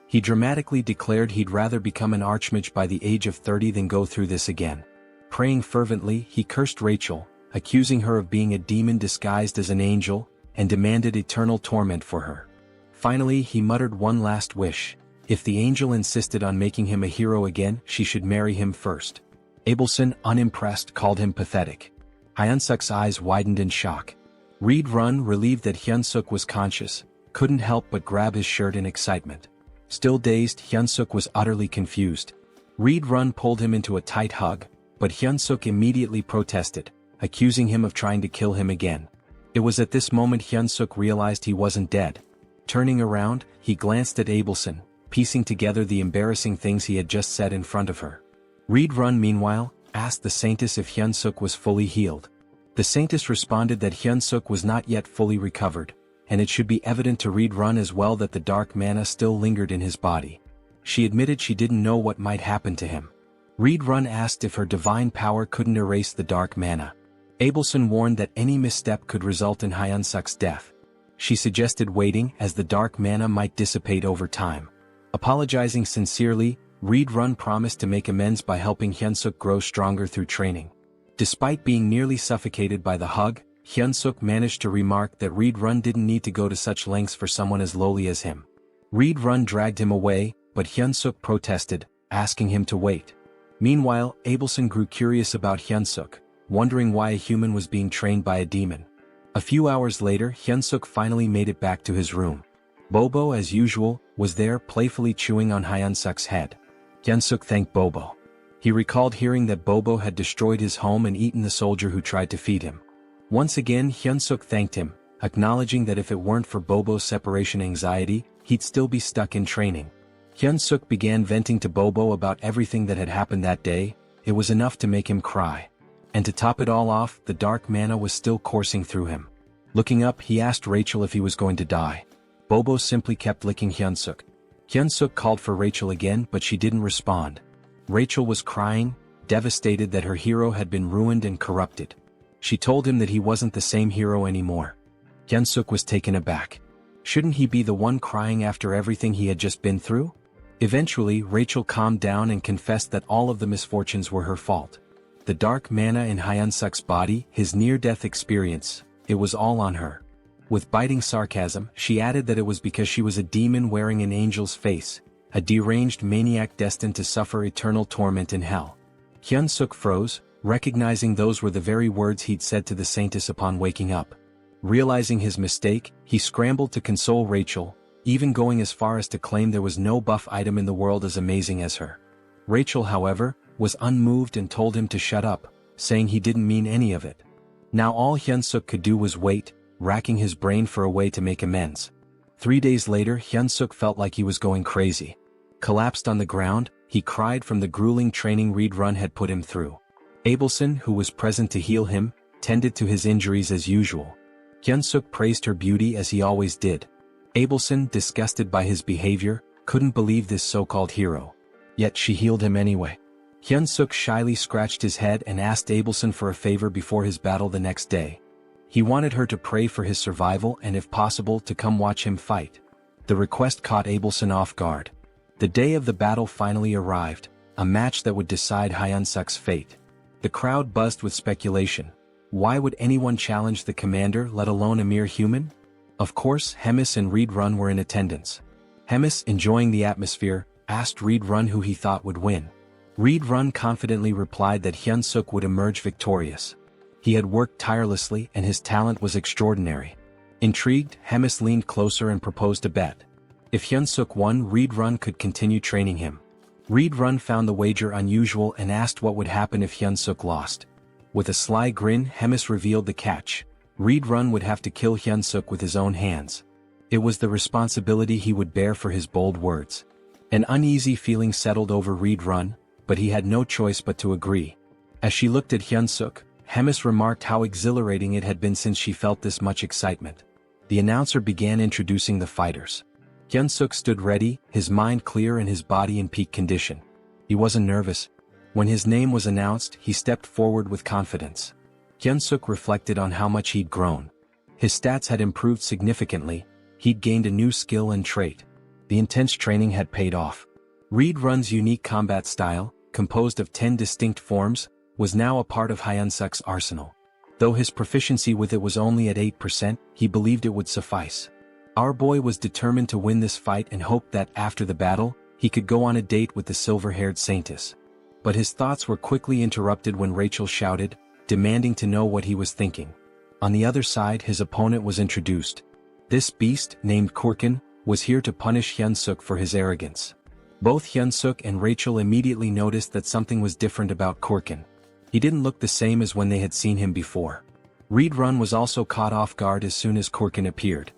He dramatically declared he'd rather become an archmage by the age of 30 than go through this again. Praying fervently, he cursed Rachel, accusing her of being a demon disguised as an angel, and demanded eternal torment for her. Finally, he muttered one last wish. If the angel insisted on making him a hero again, she should marry him first. Abelson, unimpressed, called him pathetic. Hyunseok's eyes widened in shock. Reed Run, relieved that Hyunseok was conscious, couldn't help but grab his shirt in excitement. Still dazed, Hyunseok was utterly confused. Reed Run pulled him into a tight hug, but Hyunseok immediately protested, accusing him of trying to kill him again. It was at this moment Hyunseok realized he wasn't dead. Turning around, he glanced at Abelson, piecing together the embarrassing things he had just said in front of her. Reed Run, meanwhile, asked the saintess if Hyunseok was fully healed. The saintess responded that Hyunseok was not yet fully recovered, and it should be evident to Reed Run as well that the dark mana still lingered in his body. She admitted she didn't know what might happen to him. Reed Run asked if her divine power couldn't erase the dark mana. Abelson warned that any misstep could result in Hyunseok's death. She suggested waiting, as the dark mana might dissipate over time. Apologizing sincerely, Reed Run promised to make amends by helping Hyunseok grow stronger through training. Despite being nearly suffocated by the hug, Hyunseok managed to remark that Reed Run didn't need to go to such lengths for someone as lowly as him. Reed Run dragged him away, but Hyunseok protested, asking him to wait. Meanwhile, Abelson grew curious about Hyunseok, wondering why a human was being trained by a demon. A few hours later, Hyunseok finally made it back to his room. Bobo, as usual, was there playfully chewing on Hyunseok's head. Hyunseok thanked Bobo. He recalled hearing that Bobo had destroyed his home and eaten the soldier who tried to feed him. Once again, Hyunseok thanked him, acknowledging that if it weren't for Bobo's separation anxiety, he'd still be stuck in training. Hyunseok began venting to Bobo about everything that had happened that day. It was enough to make him cry. And to top it all off, the dark mana was still coursing through him. Looking up, he asked Rachel if he was going to die. Bobo simply kept licking Hyunseok. Hyunseok called for Rachel again, but she didn't respond. Rachel was crying, devastated that her hero had been ruined and corrupted. She told him that he wasn't the same hero anymore. Hyunseok was taken aback. Shouldn't he be the one crying after everything he had just been through? Eventually, Rachel calmed down and confessed that all of the misfortunes were her fault. The dark mana in Hyunseok's body, his near-death experience, it was all on her. With biting sarcasm, she added that it was because she was a demon wearing an angel's face, a deranged maniac destined to suffer eternal torment in hell. Hyunseok froze, recognizing those were the very words he'd said to the saintess upon waking up. Realizing his mistake, he scrambled to console Rachel, even going as far as to claim there was no buff item in the world as amazing as her. Rachel, however, was unmoved and told him to shut up, saying he didn't mean any of it. Now all Hyunseok could do was wait, racking his brain for a way to make amends. 3 days later, Hyunseok felt like he was going crazy. Collapsed on the ground, he cried from the grueling training Reed Run had put him through. Abelson, who was present to heal him, tended to his injuries as usual. Hyunseok praised her beauty as he always did. Abelson, disgusted by his behavior, couldn't believe this so-called hero. Yet she healed him anyway. Hyunseok shyly scratched his head and asked Abelson for a favor before his battle the next day. He wanted her to pray for his survival and if possible to come watch him fight. The request caught Abelson off guard. The day of the battle finally arrived. a match that would decide Hyunseok's fate. The crowd buzzed with speculation. Why would anyone challenge the commander, let alone a mere human? Of course, Hemis and Reed Run were in attendance. Hemis, enjoying the atmosphere, asked Reed Run who he thought would win. Reed Run confidently replied that Hyunseok would emerge victorious. He had worked tirelessly and his talent was extraordinary. Intrigued, Hemis leaned closer and proposed a bet. If Hyunseok won, Reed Run could continue training him. Reed Run found the wager unusual and asked what would happen if Hyunseok lost. With a sly grin, Hemis revealed the catch. Reed Run would have to kill Hyunseok with his own hands. It was the responsibility he would bear for his bold words. An uneasy feeling settled over Reed Run, but he had no choice but to agree. As she looked at Hyunseok, Hemis remarked how exhilarating it had been since she felt this much excitement. The announcer began introducing the fighters. Hyunseok stood ready, his mind clear and his body in peak condition. He wasn't nervous. When his name was announced, he stepped forward with confidence. Hyunseok reflected on how much he'd grown. His stats had improved significantly, he'd gained a new skill and trait. The intense training had paid off. Reed Run's unique combat style, composed of 10 distinct forms, was now a part of Hyunseok's arsenal. Though his proficiency with it was only at 8%, he believed it would suffice. Our boy was determined to win this fight and hoped that after the battle, he could go on a date with the silver-haired saintess. But his thoughts were quickly interrupted when Rachel shouted, demanding to know what he was thinking. On the other side, his opponent was introduced. This beast, named Korkin, was here to punish Hyunseok for his arrogance. Both Hyunseok and Rachel immediately noticed that something was different about Korkin. He didn't look the same as when they had seen him before. Reed Run was also caught off guard as soon as Korkin appeared.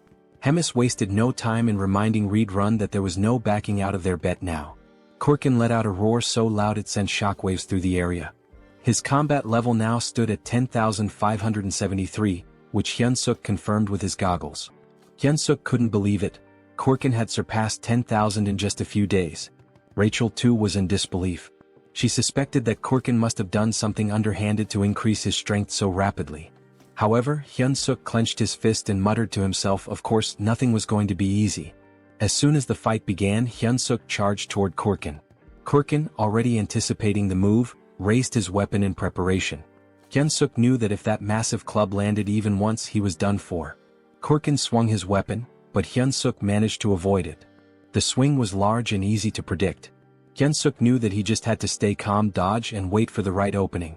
Hemis wasted no time in reminding Reed Run that there was no backing out of their bet now. Korkin let out a roar so loud it sent shockwaves through the area. His combat level now stood at 10,573, which Hyunseok confirmed with his goggles. Hyunseok couldn't believe it. Korkin had surpassed 10,000 in just a few days. Rachel too was in disbelief. She suspected that Korkin must have done something underhanded to increase his strength so rapidly. However, Hyunseok clenched his fist and muttered to himself, of course, nothing was going to be easy. As soon as the fight began, Hyunseok charged toward Korkin. Korkin, already anticipating the move, raised his weapon in preparation. Hyunseok knew that if that massive club landed even once, he was done for. Korkin swung his weapon, but Hyunseok managed to avoid it. The swing was large and easy to predict. Hyunseok knew that he just had to stay calm, dodge and wait for the right opening.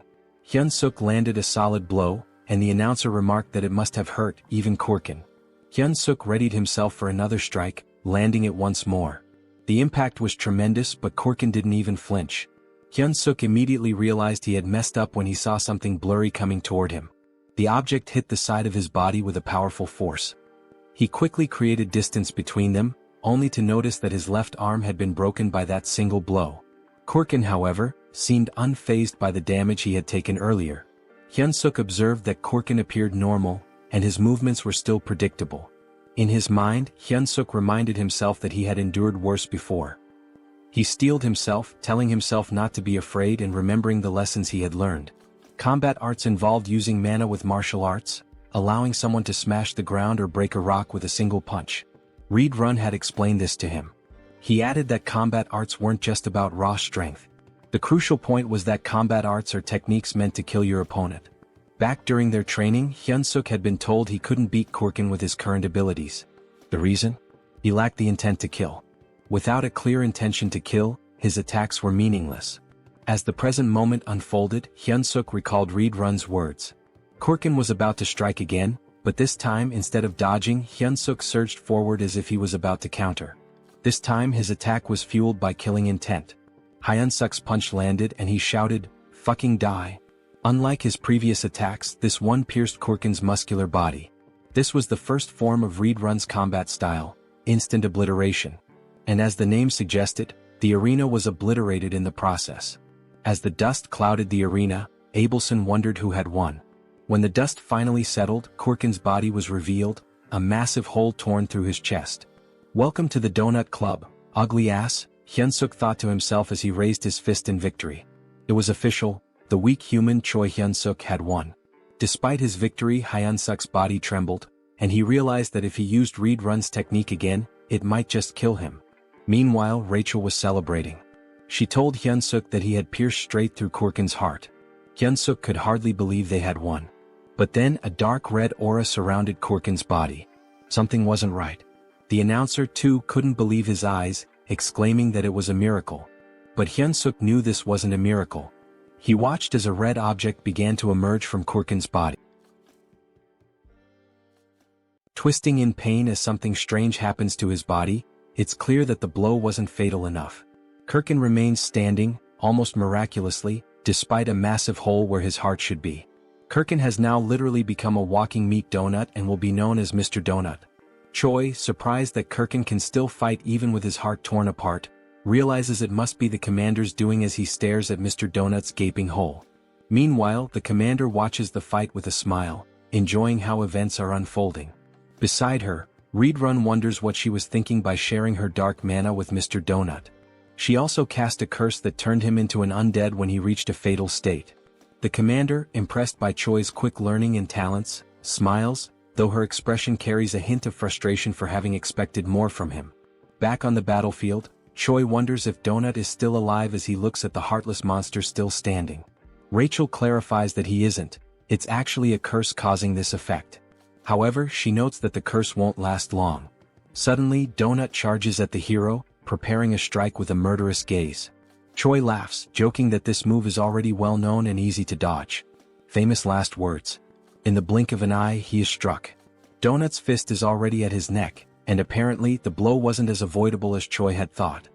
Hyunseok landed a solid blow, and the announcer remarked that it must have hurt even Korkin. Hyunseok readied himself for another strike, landing it once more. The impact was tremendous, but Korkin didn't even flinch. Hyunseok immediately realized he had messed up when he saw something blurry coming toward him. The object hit the side of his body with a powerful force. He quickly created distance between them, only to notice that his left arm had been broken by that single blow. Korkin, however, seemed unfazed by the damage he had taken earlier. Hyunseok observed that Korkin appeared normal, and his movements were still predictable. In his mind, Hyunseok reminded himself that he had endured worse before. He steeled himself, telling himself not to be afraid and remembering the lessons he had learned. Combat arts involved using mana with martial arts, allowing someone to smash the ground or break a rock with a single punch. Reed Run had explained this to him. He added that combat arts weren't just about raw strength. The crucial point was that combat arts are techniques meant to kill your opponent. Back during their training, Hyunseok had been told he couldn't beat Korkin with his current abilities. The reason? He lacked the intent to kill. Without a clear intention to kill, his attacks were meaningless. As the present moment unfolded, Hyunseok recalled Reed Run's words. Korkin was about to strike again, but this time instead of dodging, Hyunseok surged forward as if he was about to counter. This time his attack was fueled by killing intent. Hyunseok's punch landed and he shouted, "Fucking die." Unlike his previous attacks, this one pierced Korkin's muscular body. This was the first form of Reed Run's combat style, instant obliteration. And as the name suggested, the arena was obliterated in the process. As the dust clouded the arena, Abelson wondered who had won. When the dust finally settled, Korkin's body was revealed, a massive hole torn through his chest. "Welcome to the Donut Club, ugly ass," Hyunseok thought to himself as he raised his fist in victory. It was official, the weak human Choi Hyunseok had won. Despite his victory, Hyunseok's body trembled, and he realized that if he used Reed Run's technique again, it might just kill him. Meanwhile, Rachel was celebrating. She told Hyunseok that he had pierced straight through Kurkin's heart. Hyunseok could hardly believe they had won. But then a dark red aura surrounded Kurkin's body. Something wasn't right. The announcer too couldn't believe his eyes, exclaiming that it was a miracle. But Hyunseok knew this wasn't a miracle. He watched as a red object began to emerge from Kurkin's body. Twisting in pain as something strange happens to his body, it's clear that the blow wasn't fatal enough. Kurkin remains standing, almost miraculously, despite a massive hole where his heart should be. Kurkin has now literally become a walking meat donut and will be known as Mr. Donut. Choi, surprised that Kurkin can still fight even with his heart torn apart, realizes it must be the commander's doing as he stares at Mr. Donut's gaping hole. Meanwhile, the commander watches the fight with a smile, enjoying how events are unfolding. Beside her, Reedrun wonders what she was thinking by sharing her dark mana with Mr. Donut. She also cast a curse that turned him into an undead when he reached a fatal state. The commander, impressed by Choi's quick learning and talents, smiles, though her expression carries a hint of frustration for having expected more from him. Back on the battlefield, Choi wonders if Donut is still alive as he looks at the heartless monster still standing. Rachel clarifies that he isn't, it's actually a curse causing this effect. However, she notes that the curse won't last long. Suddenly, Donut charges at the hero, preparing a strike with a murderous gaze. Choi laughs, joking that this move is already well known and easy to dodge. Famous last words. In the blink of an eye, he is struck. Donut's fist is already at his neck, and apparently the blow wasn't as avoidable as Choi had thought.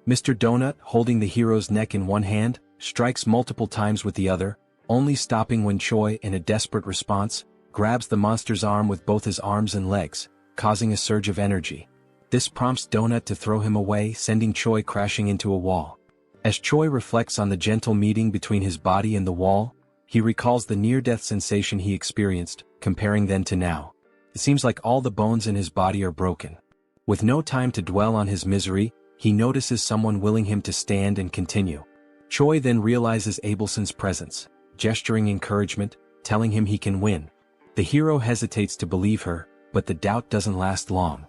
Mr. Donut, holding the hero's neck in one hand, strikes multiple times with the other, only stopping when Choi, in a desperate response, grabs the monster's arm with both his arms and legs, causing a surge of energy. This prompts Donut to throw him away, sending Choi crashing into a wall. As Choi reflects on the gentle meeting between his body and the wall, he recalls the near-death sensation he experienced, comparing then to now. It seems like all the bones in his body are broken. With no time to dwell on his misery, he notices someone willing him to stand and continue. Choi then realizes Abelson's presence, gesturing encouragement, telling him he can win. The hero hesitates to believe her, but the doubt doesn't last long.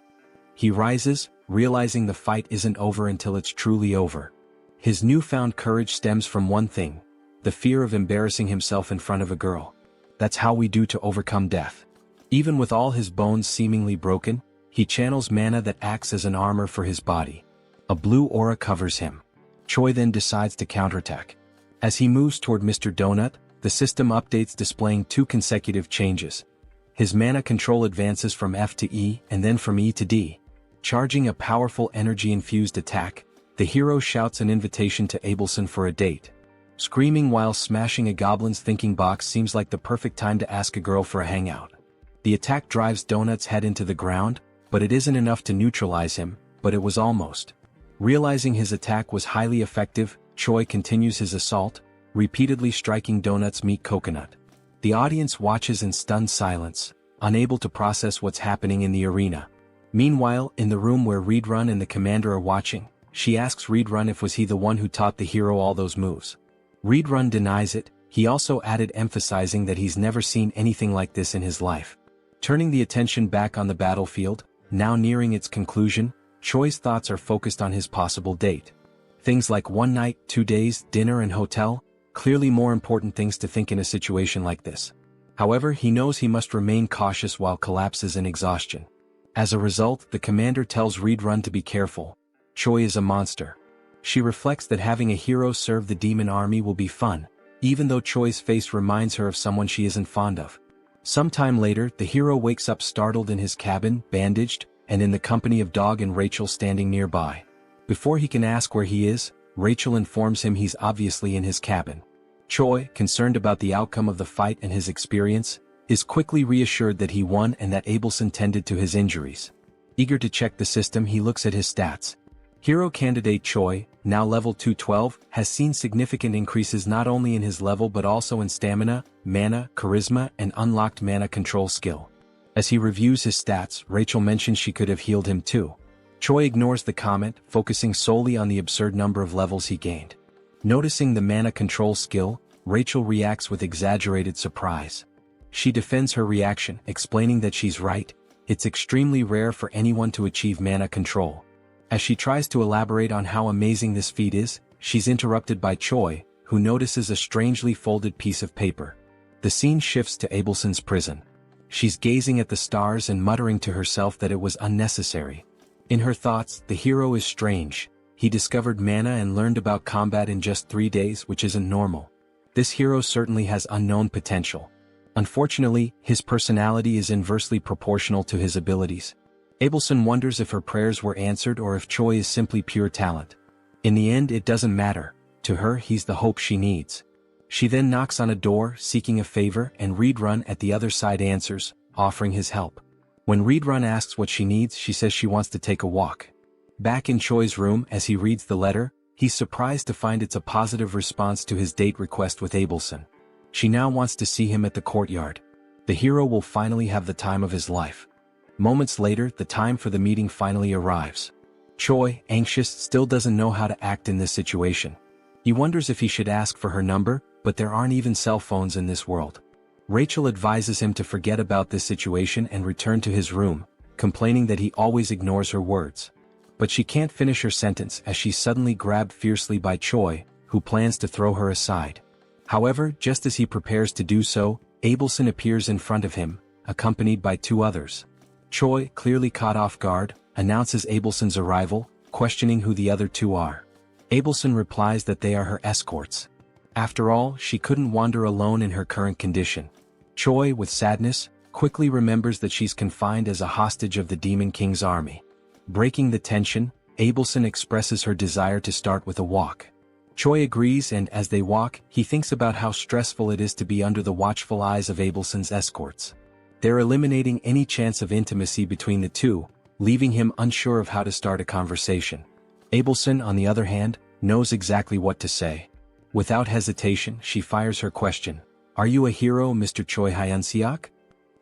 He rises, realizing the fight isn't over until it's truly over. His newfound courage stems from one thing: the fear of embarrassing himself in front of a girl. That's how we do to overcome death. Even with all his bones seemingly broken, he channels mana that acts as an armor for his body. A blue aura covers him. Choi then decides to counterattack. As he moves toward Mr. Donut, the system updates displaying 2 consecutive changes. His mana control advances from F to E and then from E to D. Charging a powerful energy-infused attack, the hero shouts an invitation to Abelson for a date. Screaming while smashing a goblin's thinking box seems like the perfect time to ask a girl for a hangout. The attack drives Donut's head into the ground, but it isn't enough to neutralize him, but it was almost. Realizing his attack was highly effective, Choi continues his assault, repeatedly striking Donut's meat coconut. The audience watches in stunned silence, unable to process what's happening in the arena. Meanwhile, in the room where Reedrun and the commander are watching, she asks Reedrun if was he the one who taught the hero all those moves. Reedrun denies it. He also added, emphasizing that he's never seen anything like this in his life. Turning the attention back on the battlefield, now nearing its conclusion, Choi's thoughts are focused on his possible date. Things like 1 night, 2 days, dinner and hotel, clearly more important things to think in a situation like this. However, he knows he must remain cautious while collapses in exhaustion. As a result, the commander tells Reedrun to be careful. Choi is a monster. She reflects that having a hero serve the demon army will be fun, even though Choi's face reminds her of someone she isn't fond of. Sometime later, the hero wakes up startled in his cabin, bandaged, and in the company of Dog and Rachel standing nearby. Before he can ask where he is, Rachel informs him he's obviously in his cabin. Choi, concerned about the outcome of the fight and his experience, is quickly reassured that he won and that Abelson tended to his injuries. Eager to check the system, he looks at his stats. Hero candidate Choi, now level 212, has seen significant increases not only in his level but also in stamina, mana, charisma, and unlocked mana control skill. As he reviews his stats, Rachel mentions she could have healed him too. Choi ignores the comment, focusing solely on the absurd number of levels he gained. Noticing the mana control skill, Rachel reacts with exaggerated surprise. She defends her reaction, explaining that she's right, it's extremely rare for anyone to achieve mana control. As she tries to elaborate on how amazing this feat is, she's interrupted by Choi, who notices a strangely folded piece of paper. The scene shifts to Abelson's prison. She's gazing at the stars and muttering to herself that it was unnecessary. In her thoughts, the hero is strange. He discovered mana and learned about combat in just 3 days, which isn't normal. This hero certainly has unknown potential. Unfortunately, his personality is inversely proportional to his abilities. Abelson wonders if her prayers were answered or if Choi is simply pure talent. In the end, it doesn't matter. To her, he's the hope she needs. She then knocks on a door, seeking a favor, and Reedrun at the other side answers, offering his help. When Reedrun asks what she needs, she says she wants to take a walk. Back in Choi's room, as he reads the letter, he's surprised to find it's a positive response to his date request with Abelson. She now wants to see him at the courtyard. The hero will finally have the time of his life. Moments later, the time for the meeting finally arrives. Choi, anxious, still doesn't know how to act in this situation. He wonders if he should ask for her number, but there aren't even cell phones in this world. Rachel advises him to forget about this situation and return to his room, complaining that he always ignores her words. But she can't finish her sentence as she's suddenly grabbed fiercely by Choi, who plans to throw her aside. However, just as he prepares to do so, Abelson appears in front of him, accompanied by 2 others. Choi, clearly caught off guard, announces Abelson's arrival, questioning who the other 2 are. Abelson replies that they are her escorts. After all, she couldn't wander alone in her current condition. Choi, with sadness, quickly remembers that she's confined as a hostage of the Demon King's army. Breaking the tension, Abelson expresses her desire to start with a walk. Choi agrees, and as they walk, he thinks about how stressful it is to be under the watchful eyes of Abelson's escorts. They're eliminating any chance of intimacy between the 2, leaving him unsure of how to start a conversation. Abelson, on the other hand, knows exactly what to say. Without hesitation, she fires her question. "Are you a hero, Mr. Choi Hyunseok?"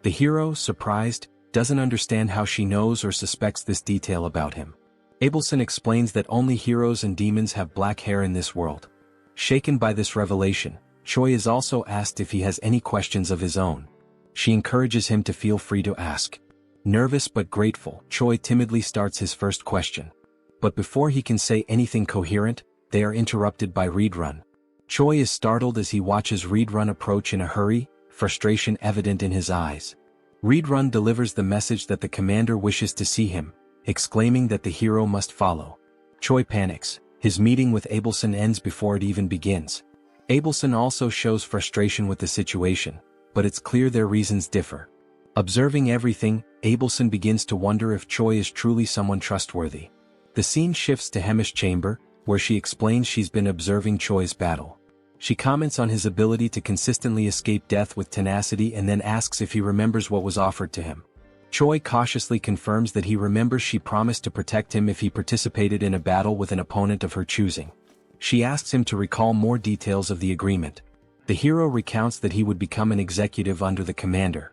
The hero, surprised, doesn't understand how she knows or suspects this detail about him. Abelson explains that only heroes and demons have black hair in this world. Shaken by this revelation, Choi is also asked if he has any questions of his own. She encourages him to feel free to ask. Nervous but grateful, Choi timidly starts his first question. But before he can say anything coherent, they are interrupted by Reedrun. Choi is startled as he watches Reedrun approach in a hurry, frustration evident in his eyes. Reedrun delivers the message that the commander wishes to see him, exclaiming that the hero must follow. Choi panics. His meeting with Abelson ends before it even begins. Abelson also shows frustration with the situation, but it's clear their reasons differ. Observing everything, Abelson begins to wonder if Choi is truly someone trustworthy. The scene shifts to Hemi's chamber, where she explains she's been observing Choi's battle. She comments on his ability to consistently escape death with tenacity and then asks if he remembers what was offered to him. Choi cautiously confirms that he remembers she promised to protect him if he participated in a battle with an opponent of her choosing. She asks him to recall more details of the agreement. The hero recounts that he would become an executive under the commander.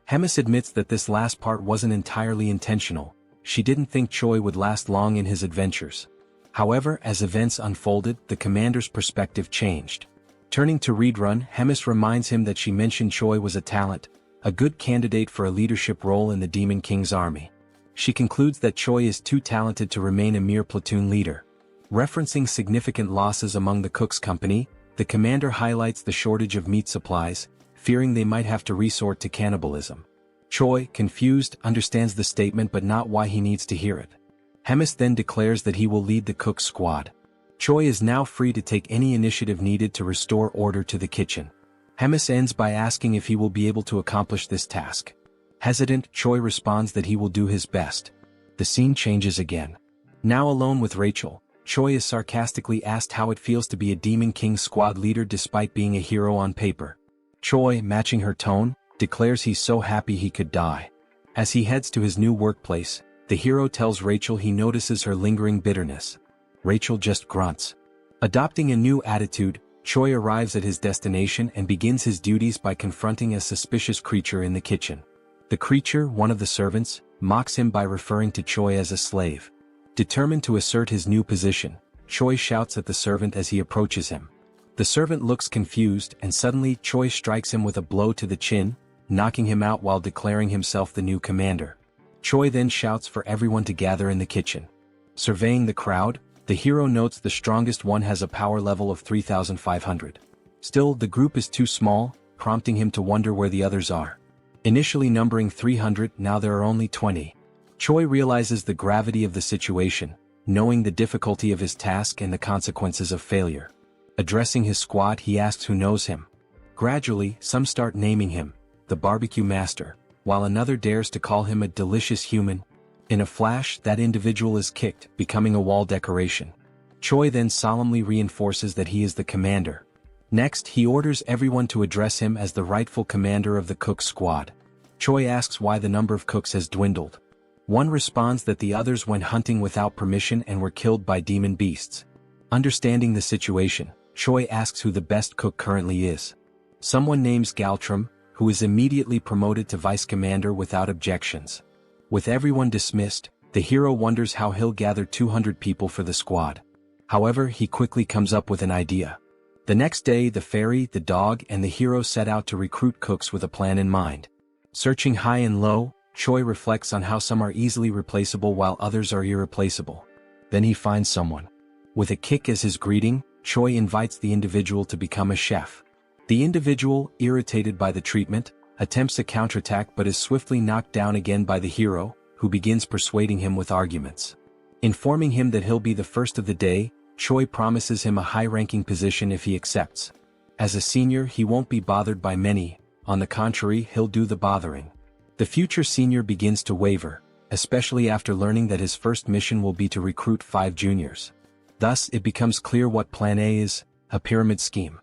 Hemis admits that this last part wasn't entirely intentional. She didn't think Choi would last long in his adventures. However, as events unfolded, the commander's perspective changed. Turning to Reedrun, Hemis reminds him that she mentioned Choi was a talent, a good candidate for a leadership role in the Demon King's army. She concludes that Choi is too talented to remain a mere platoon leader. Referencing significant losses among the Cook's company, the commander highlights the shortage of meat supplies, fearing they might have to resort to cannibalism. Choi, confused, understands the statement but not why he needs to hear it. Hemis then declares that he will lead the Cook's squad. Choi is now free to take any initiative needed to restore order to the kitchen. Hemis ends by asking if he will be able to accomplish this task. Hesitant, Choi responds that he will do his best. The scene changes again. Now alone with Rachel, Choi is sarcastically asked how it feels to be a Demon King squad leader despite being a hero on paper. Choi, matching her tone, declares he's so happy he could die. As he heads to his new workplace, the hero tells Rachel he notices her lingering bitterness. Rachel just grunts. Adopting a new attitude, Choi arrives at his destination and begins his duties by confronting a suspicious creature in the kitchen. The creature, one of the servants, mocks him by referring to Choi as a slave. Determined to assert his new position, Choi shouts at the servant as he approaches him. The servant looks confused and suddenly Choi strikes him with a blow to the chin, knocking him out while declaring himself the new commander. Choi then shouts for everyone to gather in the kitchen. Surveying the crowd, The hero notes the strongest one has a power level of 3,500. Still, the group is too small, prompting him to wonder where the others are. Initially numbering 300, now there are only 20. Choi realizes the gravity of the situation, knowing the difficulty of his task and the consequences of failure. Addressing his squad, he asks who knows him. Gradually, some start naming him, the barbecue master, while another dares to call him a delicious human. In a flash, that individual is kicked, becoming a wall decoration. Choi then solemnly reinforces that he is the commander. Next, he orders everyone to address him as the rightful commander of the cook squad. Choi asks why the number of cooks has dwindled. One responds that the others went hunting without permission and were killed by demon beasts. Understanding the situation, Choi asks who the best cook currently is. Someone names Galtram, who is immediately promoted to vice commander without objections. With everyone dismissed, the hero wonders how he'll gather 200 people for the squad. However, he quickly comes up with an idea. The next day, the fairy, the dog, and the hero set out to recruit cooks with a plan in mind. Searching high and low, Choi reflects on how some are easily replaceable while others are irreplaceable. Then he finds someone. With a kick as his greeting, Choi invites the individual to become a chef. The individual, irritated by the treatment, attempts a counterattack but is swiftly knocked down again by the hero, who begins persuading him with arguments. Informing him that he'll be the first of the day, Choi promises him a high-ranking position if he accepts. As a senior, he won't be bothered by many, on the contrary, he'll do the bothering. The future senior begins to waver, especially after learning that his first mission will be to recruit 5 juniors. Thus, it becomes clear what Plan A is, a pyramid scheme.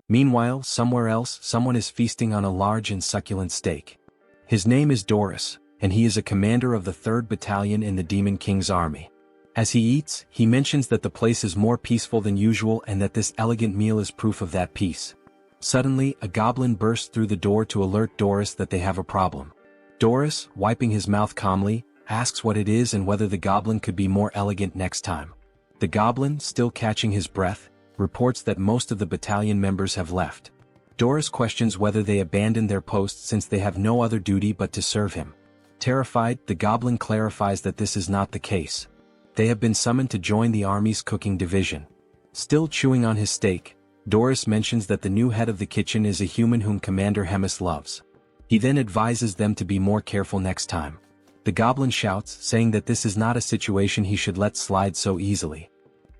Meanwhile, somewhere else, someone is feasting on a large and succulent steak. His name is Doris, and he is a commander of the 3rd Battalion in the Demon King's army. As he eats, he mentions that the place is more peaceful than usual and that this elegant meal is proof of that peace. Suddenly, a goblin bursts through the door to alert Doris that they have a problem. Doris, wiping his mouth calmly, asks what it is and whether the goblin could be more elegant next time. The goblin, still catching his breath, reports that most of the battalion members have left. Doris questions whether they abandoned their posts since they have no other duty but to serve him. Terrified, the goblin clarifies that this is not the case. They have been summoned to join the army's cooking division. Still chewing on his steak, Doris mentions that the new head of the kitchen is a human whom Commander Hemis loves. He then advises them to be more careful next time. The goblin shouts, saying that this is not a situation he should let slide so easily.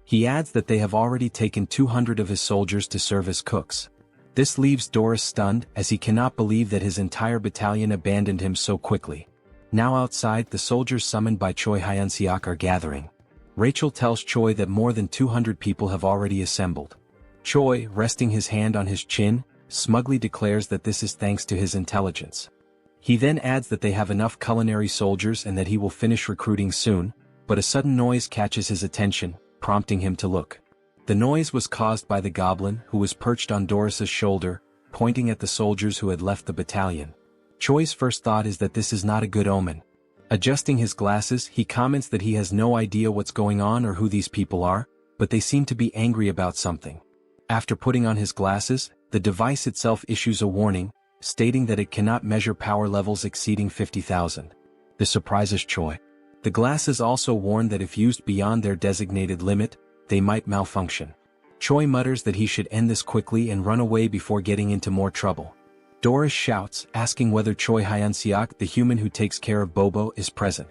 He adds that they have already taken 200 of his soldiers to serve as cooks. This leaves Doris stunned, as he cannot believe that his entire battalion abandoned him so quickly. Now outside, the soldiers summoned by Choi Hyunseok are gathering. Rachel tells Choi that more than 200 people have already assembled. Choi, resting his hand on his chin, smugly declares that this is thanks to his intelligence. He then adds that they have enough culinary soldiers and that he will finish recruiting soon, but a sudden noise catches his attention, prompting him to look. The noise was caused by the goblin, who was perched on Doris's shoulder, pointing at the soldiers who had left the battalion. Choi's first thought is that this is not a good omen. Adjusting his glasses, he comments that he has no idea what's going on or who these people are, but they seem to be angry about something. After putting on his glasses, the device itself issues a warning, stating that it cannot measure power levels exceeding 50,000. This surprises Choi. The glasses also warn that if used beyond their designated limit, they might malfunction. Choi mutters that he should end this quickly and run away before getting into more trouble. Doris shouts, asking whether Choi Hyunseok, the human who takes care of Bobo, is present.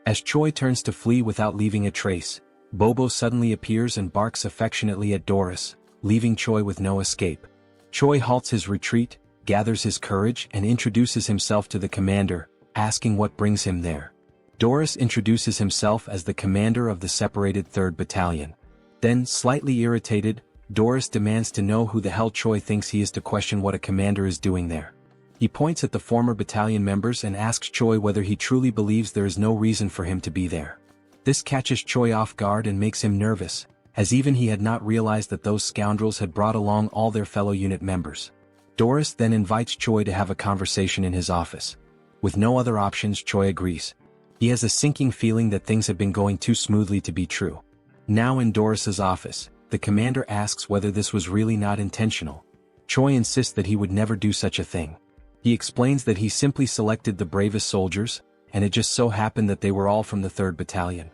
As Choi turns to flee without leaving a trace, Bobo suddenly appears and barks affectionately at Doris, leaving Choi with no escape. Choi halts his retreat, gathers his courage and introduces himself to the commander, asking what brings him there. Doris introduces himself as the commander of the separated 3rd Battalion. Then, slightly irritated, Doris demands to know who the hell Choi thinks he is to question what a commander is doing there. He points at the former battalion members and asks Choi whether he truly believes there is no reason for him to be there. This catches Choi off guard and makes him nervous, as even he had not realized that those scoundrels had brought along all their fellow unit members. Doris then invites Choi to have a conversation in his office. With no other options, Choi agrees. He has a sinking feeling that things have been going too smoothly to be true. Now in Doris's office, the commander asks whether this was really not intentional. Choi insists that he would never do such a thing. He explains that he simply selected the bravest soldiers, and it just so happened that they were all from the 3rd Battalion.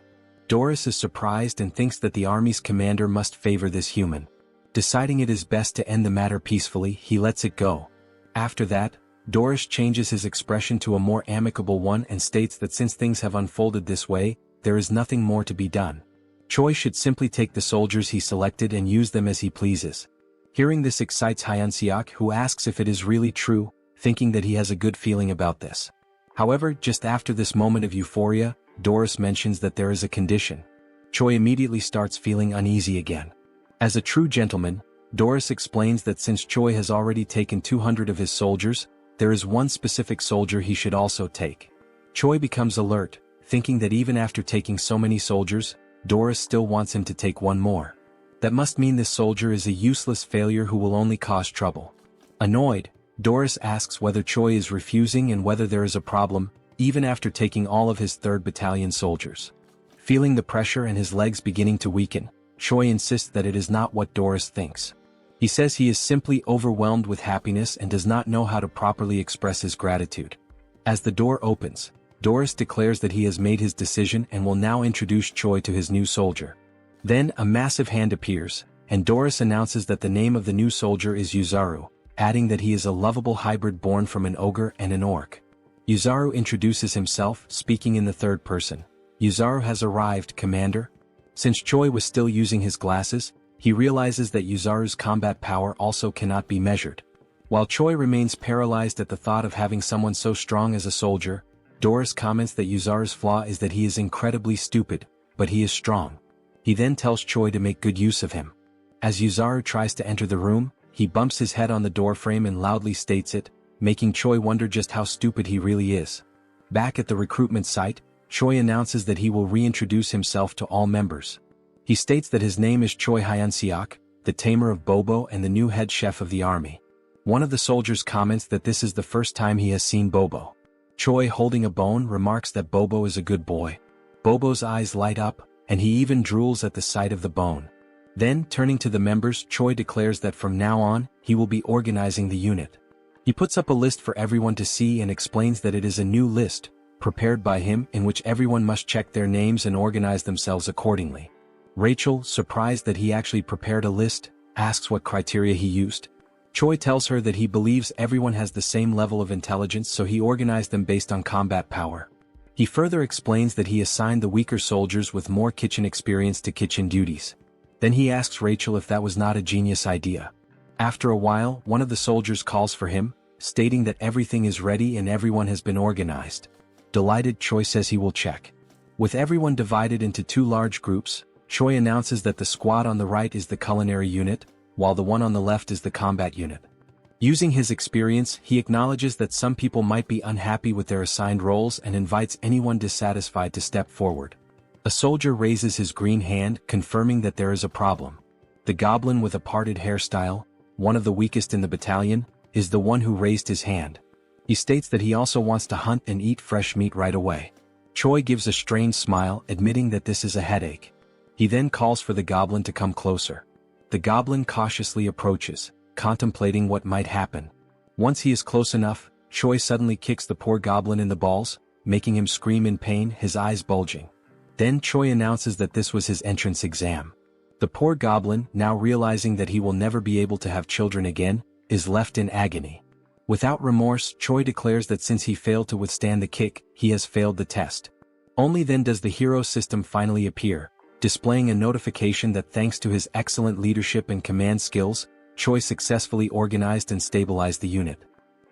Doris is surprised and thinks that the army's commander must favor this human. Deciding it is best to end the matter peacefully, he lets it go. After that, Doris changes his expression to a more amicable one and states that since things have unfolded this way, there is nothing more to be done. Choi should simply take the soldiers he selected and use them as he pleases. Hearing this excites Hyunseok, who asks if it is really true, thinking that he has a good feeling about this. However, just after this moment of euphoria, Doris mentions that there is a condition. Choi immediately starts feeling uneasy again. As a true gentleman, Doris explains that since Choi has already taken 200 of his soldiers, there is one specific soldier he should also take. Choi becomes alert, thinking that even after taking so many soldiers, Doris still wants him to take one more. That must mean this soldier is a useless failure who will only cause trouble. Annoyed, Doris asks whether Choi is refusing and whether there is a problem, even after taking all of his 3rd Battalion soldiers. Feeling the pressure and his legs beginning to weaken, Choi insists that it is not what Doris thinks. He says he is simply overwhelmed with happiness and does not know how to properly express his gratitude. As the door opens, Doris declares that he has made his decision and will now introduce Choi to his new soldier. Then a massive hand appears, and Doris announces that the name of the new soldier is Yuzaru, adding that he is a lovable hybrid born from an ogre and an orc. Yuzaru introduces himself, speaking in the 3rd person. Yuzaru has arrived, Commander. Since Choi was still using his glasses, he realizes that Yuzaru's combat power also cannot be measured. While Choi remains paralyzed at the thought of having someone so strong as a soldier, Doris comments that Yuzaru's flaw is that he is incredibly stupid, but he is strong. He then tells Choi to make good use of him. As Yuzaru tries to enter the room, he bumps his head on the doorframe and loudly states it, making Choi wonder just how stupid he really is. Back at the recruitment site, Choi announces that he will reintroduce himself to all members. He states that his name is Choi Hyunseok, the tamer of Bobo and the new head chef of the army. One of the soldiers comments that this is the first time he has seen Bobo. Choi, holding a bone, remarks that Bobo is a good boy. Bobo's eyes light up, and he even drools at the sight of the bone. Then, turning to the members, Choi declares that from now on, he will be organizing the unit. He puts up a list for everyone to see and explains that it is a new list, prepared by him, in which everyone must check their names and organize themselves accordingly. Rachel, surprised that he actually prepared a list, asks what criteria he used. Choi tells her that he believes everyone has the same level of intelligence, so he organized them based on combat power. He further explains that he assigned the weaker soldiers with more kitchen experience to kitchen duties. Then he asks Rachel if that was not a genius idea. After a while, one of the soldiers calls for him, stating that everything is ready and everyone has been organized. Delighted, Choi says he will check. With everyone divided into 2 large groups, Choi announces that the squad on the right is the culinary unit, while the one on the left is the combat unit. Using his experience, he acknowledges that some people might be unhappy with their assigned roles and invites anyone dissatisfied to step forward. A soldier raises his green hand, confirming that there is a problem. The goblin with a parted hairstyle, one of the weakest in the battalion, is the one who raised his hand. He states that he also wants to hunt and eat fresh meat right away. Choi gives a strained smile, admitting that this is a headache. He then calls for the goblin to come closer. The goblin cautiously approaches, contemplating what might happen. Once he is close enough, Choi suddenly kicks the poor goblin in the balls, making him scream in pain, his eyes bulging. Then Choi announces that this was his entrance exam. The poor goblin, now realizing that he will never be able to have children again, is left in agony. Without remorse, Choi declares that since he failed to withstand the kick, he has failed the test. Only then does the hero system finally appear, displaying a notification that thanks to his excellent leadership and command skills, Choi successfully organized and stabilized the unit.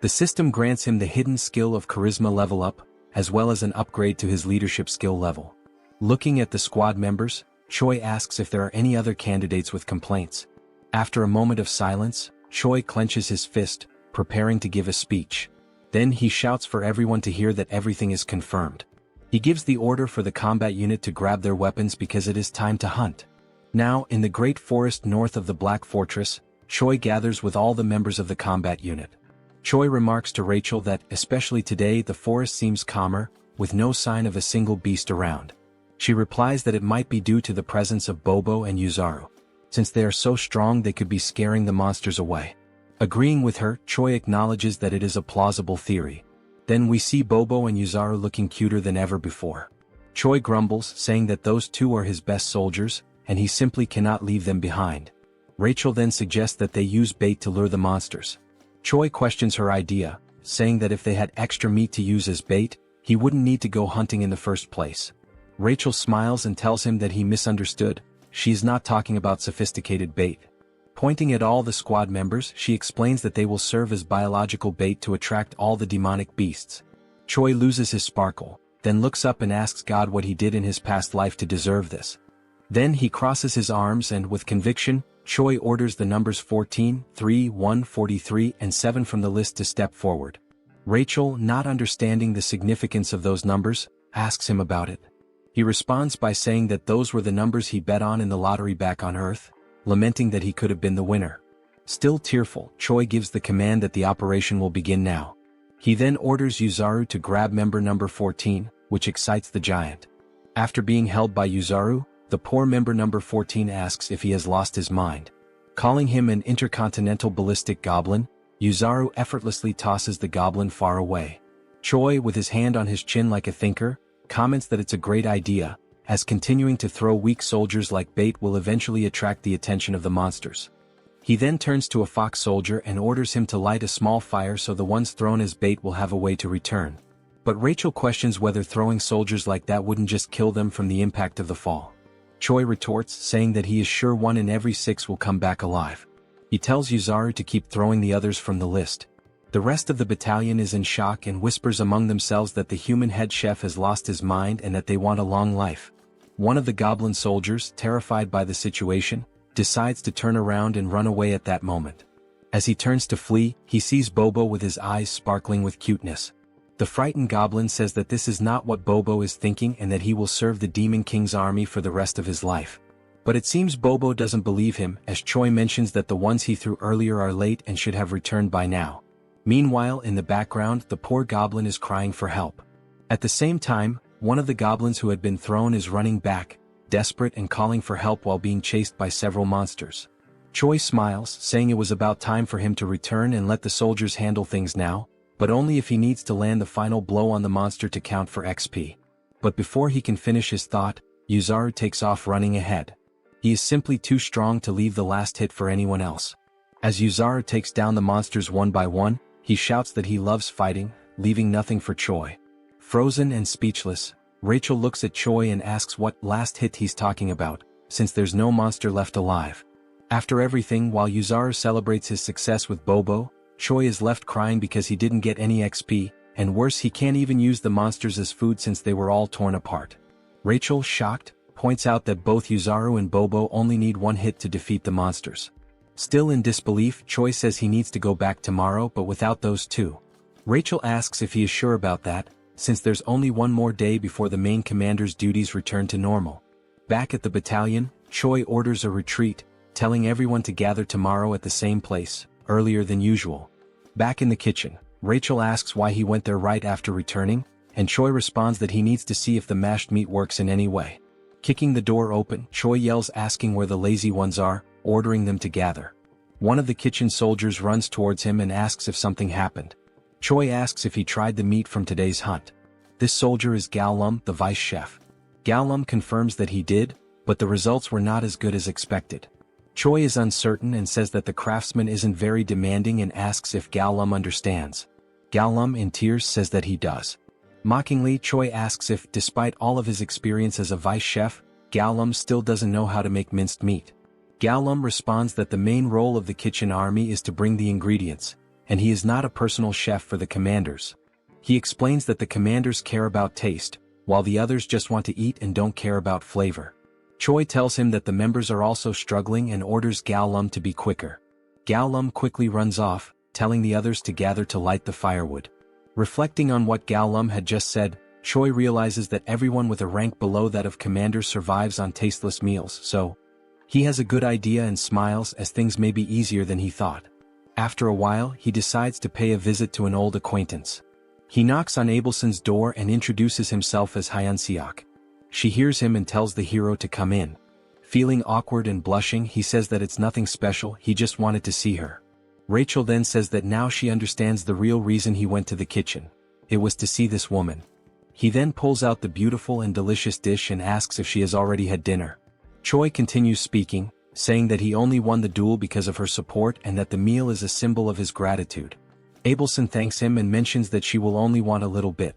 The system grants him the hidden skill of charisma level up, as well as an upgrade to his leadership skill level. Looking at the squad members, Choi asks if there are any other candidates with complaints. After a moment of silence, Choi clenches his fist, preparing to give a speech. Then he shouts for everyone to hear that everything is confirmed. He gives the order for the combat unit to grab their weapons because it is time to hunt. Now, in the great forest north of the Black Fortress, Choi gathers with all the members of the combat unit. Choi remarks to Rachel that, especially today, the forest seems calmer, with no sign of a single beast around. She replies that it might be due to the presence of Bobo and Yuzaru. Since they are so strong, they could be scaring the monsters away. Agreeing with her, Choi acknowledges that it is a plausible theory. Then we see Bobo and Yuzaru looking cuter than ever before. Choi grumbles, saying that those two are his best soldiers, and he simply cannot leave them behind. Rachel then suggests that they use bait to lure the monsters. Choi questions her idea, saying that if they had extra meat to use as bait, he wouldn't need to go hunting in the first place. Rachel smiles and tells him that he misunderstood. She is not talking about sophisticated bait. Pointing at all the squad members, she explains that they will serve as biological bait to attract all the demonic beasts. Choi loses his sparkle, then looks up and asks God what he did in his past life to deserve this. Then he crosses his arms and, with conviction, Choi orders the numbers 14, 3, 1, 43, and 7 from the list to step forward. Rachel, not understanding the significance of those numbers, asks him about it. He responds by saying that those were the numbers he bet on in the lottery back on Earth, lamenting that he could have been the winner. Still tearful, Choi gives the command that the operation will begin now. He then orders Yuzaru to grab member number 14, which excites the giant. After being held by Yuzaru, the poor member number 14 asks if he has lost his mind. Calling him an intercontinental ballistic goblin, Yuzaru effortlessly tosses the goblin far away. Choi, with his hand on his chin like a thinker, comments that it's a great idea, as continuing to throw weak soldiers like bait will eventually attract the attention of the monsters. He then turns to a fox soldier and orders him to light a small fire so the ones thrown as bait will have a way to return. But Rachel questions whether throwing soldiers like that wouldn't just kill them from the impact of the fall. Choi retorts, saying that he is sure 1 in every 6 will come back alive. He tells Yuzaru to keep throwing the others from the list. The rest of the battalion is in shock and whispers among themselves that the human head chef has lost his mind and that they want a long life. One of the goblin soldiers, terrified by the situation, decides to turn around and run away at that moment. As he turns to flee, he sees Bobo with his eyes sparkling with cuteness. The frightened goblin says that this is not what Bobo is thinking and that he will serve the Demon King's army for the rest of his life. But it seems Bobo doesn't believe him, as Choi mentions that the ones he threw earlier are late and should have returned by now. Meanwhile, in the background, the poor goblin is crying for help. At the same time, one of the goblins who had been thrown is running back, desperate and calling for help while being chased by several monsters. Choi smiles, saying it was about time for him to return and let the soldiers handle things now, but only if he needs to land the final blow on the monster to count for XP. But before he can finish his thought, Yuzaru takes off running ahead. He is simply too strong to leave the last hit for anyone else. As Yuzaru takes down the monsters one by one, he shouts that he loves fighting, leaving nothing for Choi. Frozen and speechless, Rachel looks at Choi and asks what last hit he's talking about, since there's no monster left alive. After everything, while Yuzaru celebrates his success with Bobo, Choi is left crying because he didn't get any XP, and worse, he can't even use the monsters as food since they were all torn apart. Rachel, shocked, points out that both Yuzaru and Bobo only need 1 hit to defeat the monsters. Still in disbelief, Choi says he needs to go back tomorrow but without those two. Rachel asks if he is sure about that, since there's only 1 more day before the main commander's duties return to normal. Back at the battalion, Choi orders a retreat, telling everyone to gather tomorrow at the same place, earlier than usual. Back in the kitchen, Rachel asks why he went there right after returning, and Choi responds that he needs to see if the mashed meat works in any way. Kicking the door open, Choi yells asking where the lazy ones are, ordering them to gather. One of the kitchen soldiers runs towards him and asks if something happened. Choi asks if he tried the meat from today's hunt. This soldier is Galum, the vice chef. Galum confirms that he did, but the results were not as good as expected. Choi is uncertain and says that the craftsman isn't very demanding and asks if Galum understands. Galum, in tears, says that he does. Mockingly, Choi asks if, despite all of his experience as a vice chef, Galum still doesn't know how to make minced meat. Galum responds that the main role of the kitchen army is to bring the ingredients, and he is not a personal chef for the commanders. He explains that the commanders care about taste, while the others just want to eat and don't care about flavor. Choi tells him that the members are also struggling and orders Galum to be quicker. Galum quickly runs off, telling the others to gather to light the firewood. Reflecting on what Galum had just said, Choi realizes that everyone with a rank below that of commander survives on tasteless meals, so he has a good idea and smiles as things may be easier than he thought. After a while, he decides to pay a visit to an old acquaintance. He knocks on Abelson's door and introduces himself as Hyunseok. She hears him and tells the hero to come in. Feeling awkward and blushing, he says that it's nothing special, he just wanted to see her. Rachel then says that now she understands the real reason he went to the kitchen. It was to see this woman. He then pulls out the beautiful and delicious dish and asks if she has already had dinner. Choi continues speaking, saying that he only won the duel because of her support and that the meal is a symbol of his gratitude. Abelson thanks him and mentions that she will only want a little bit.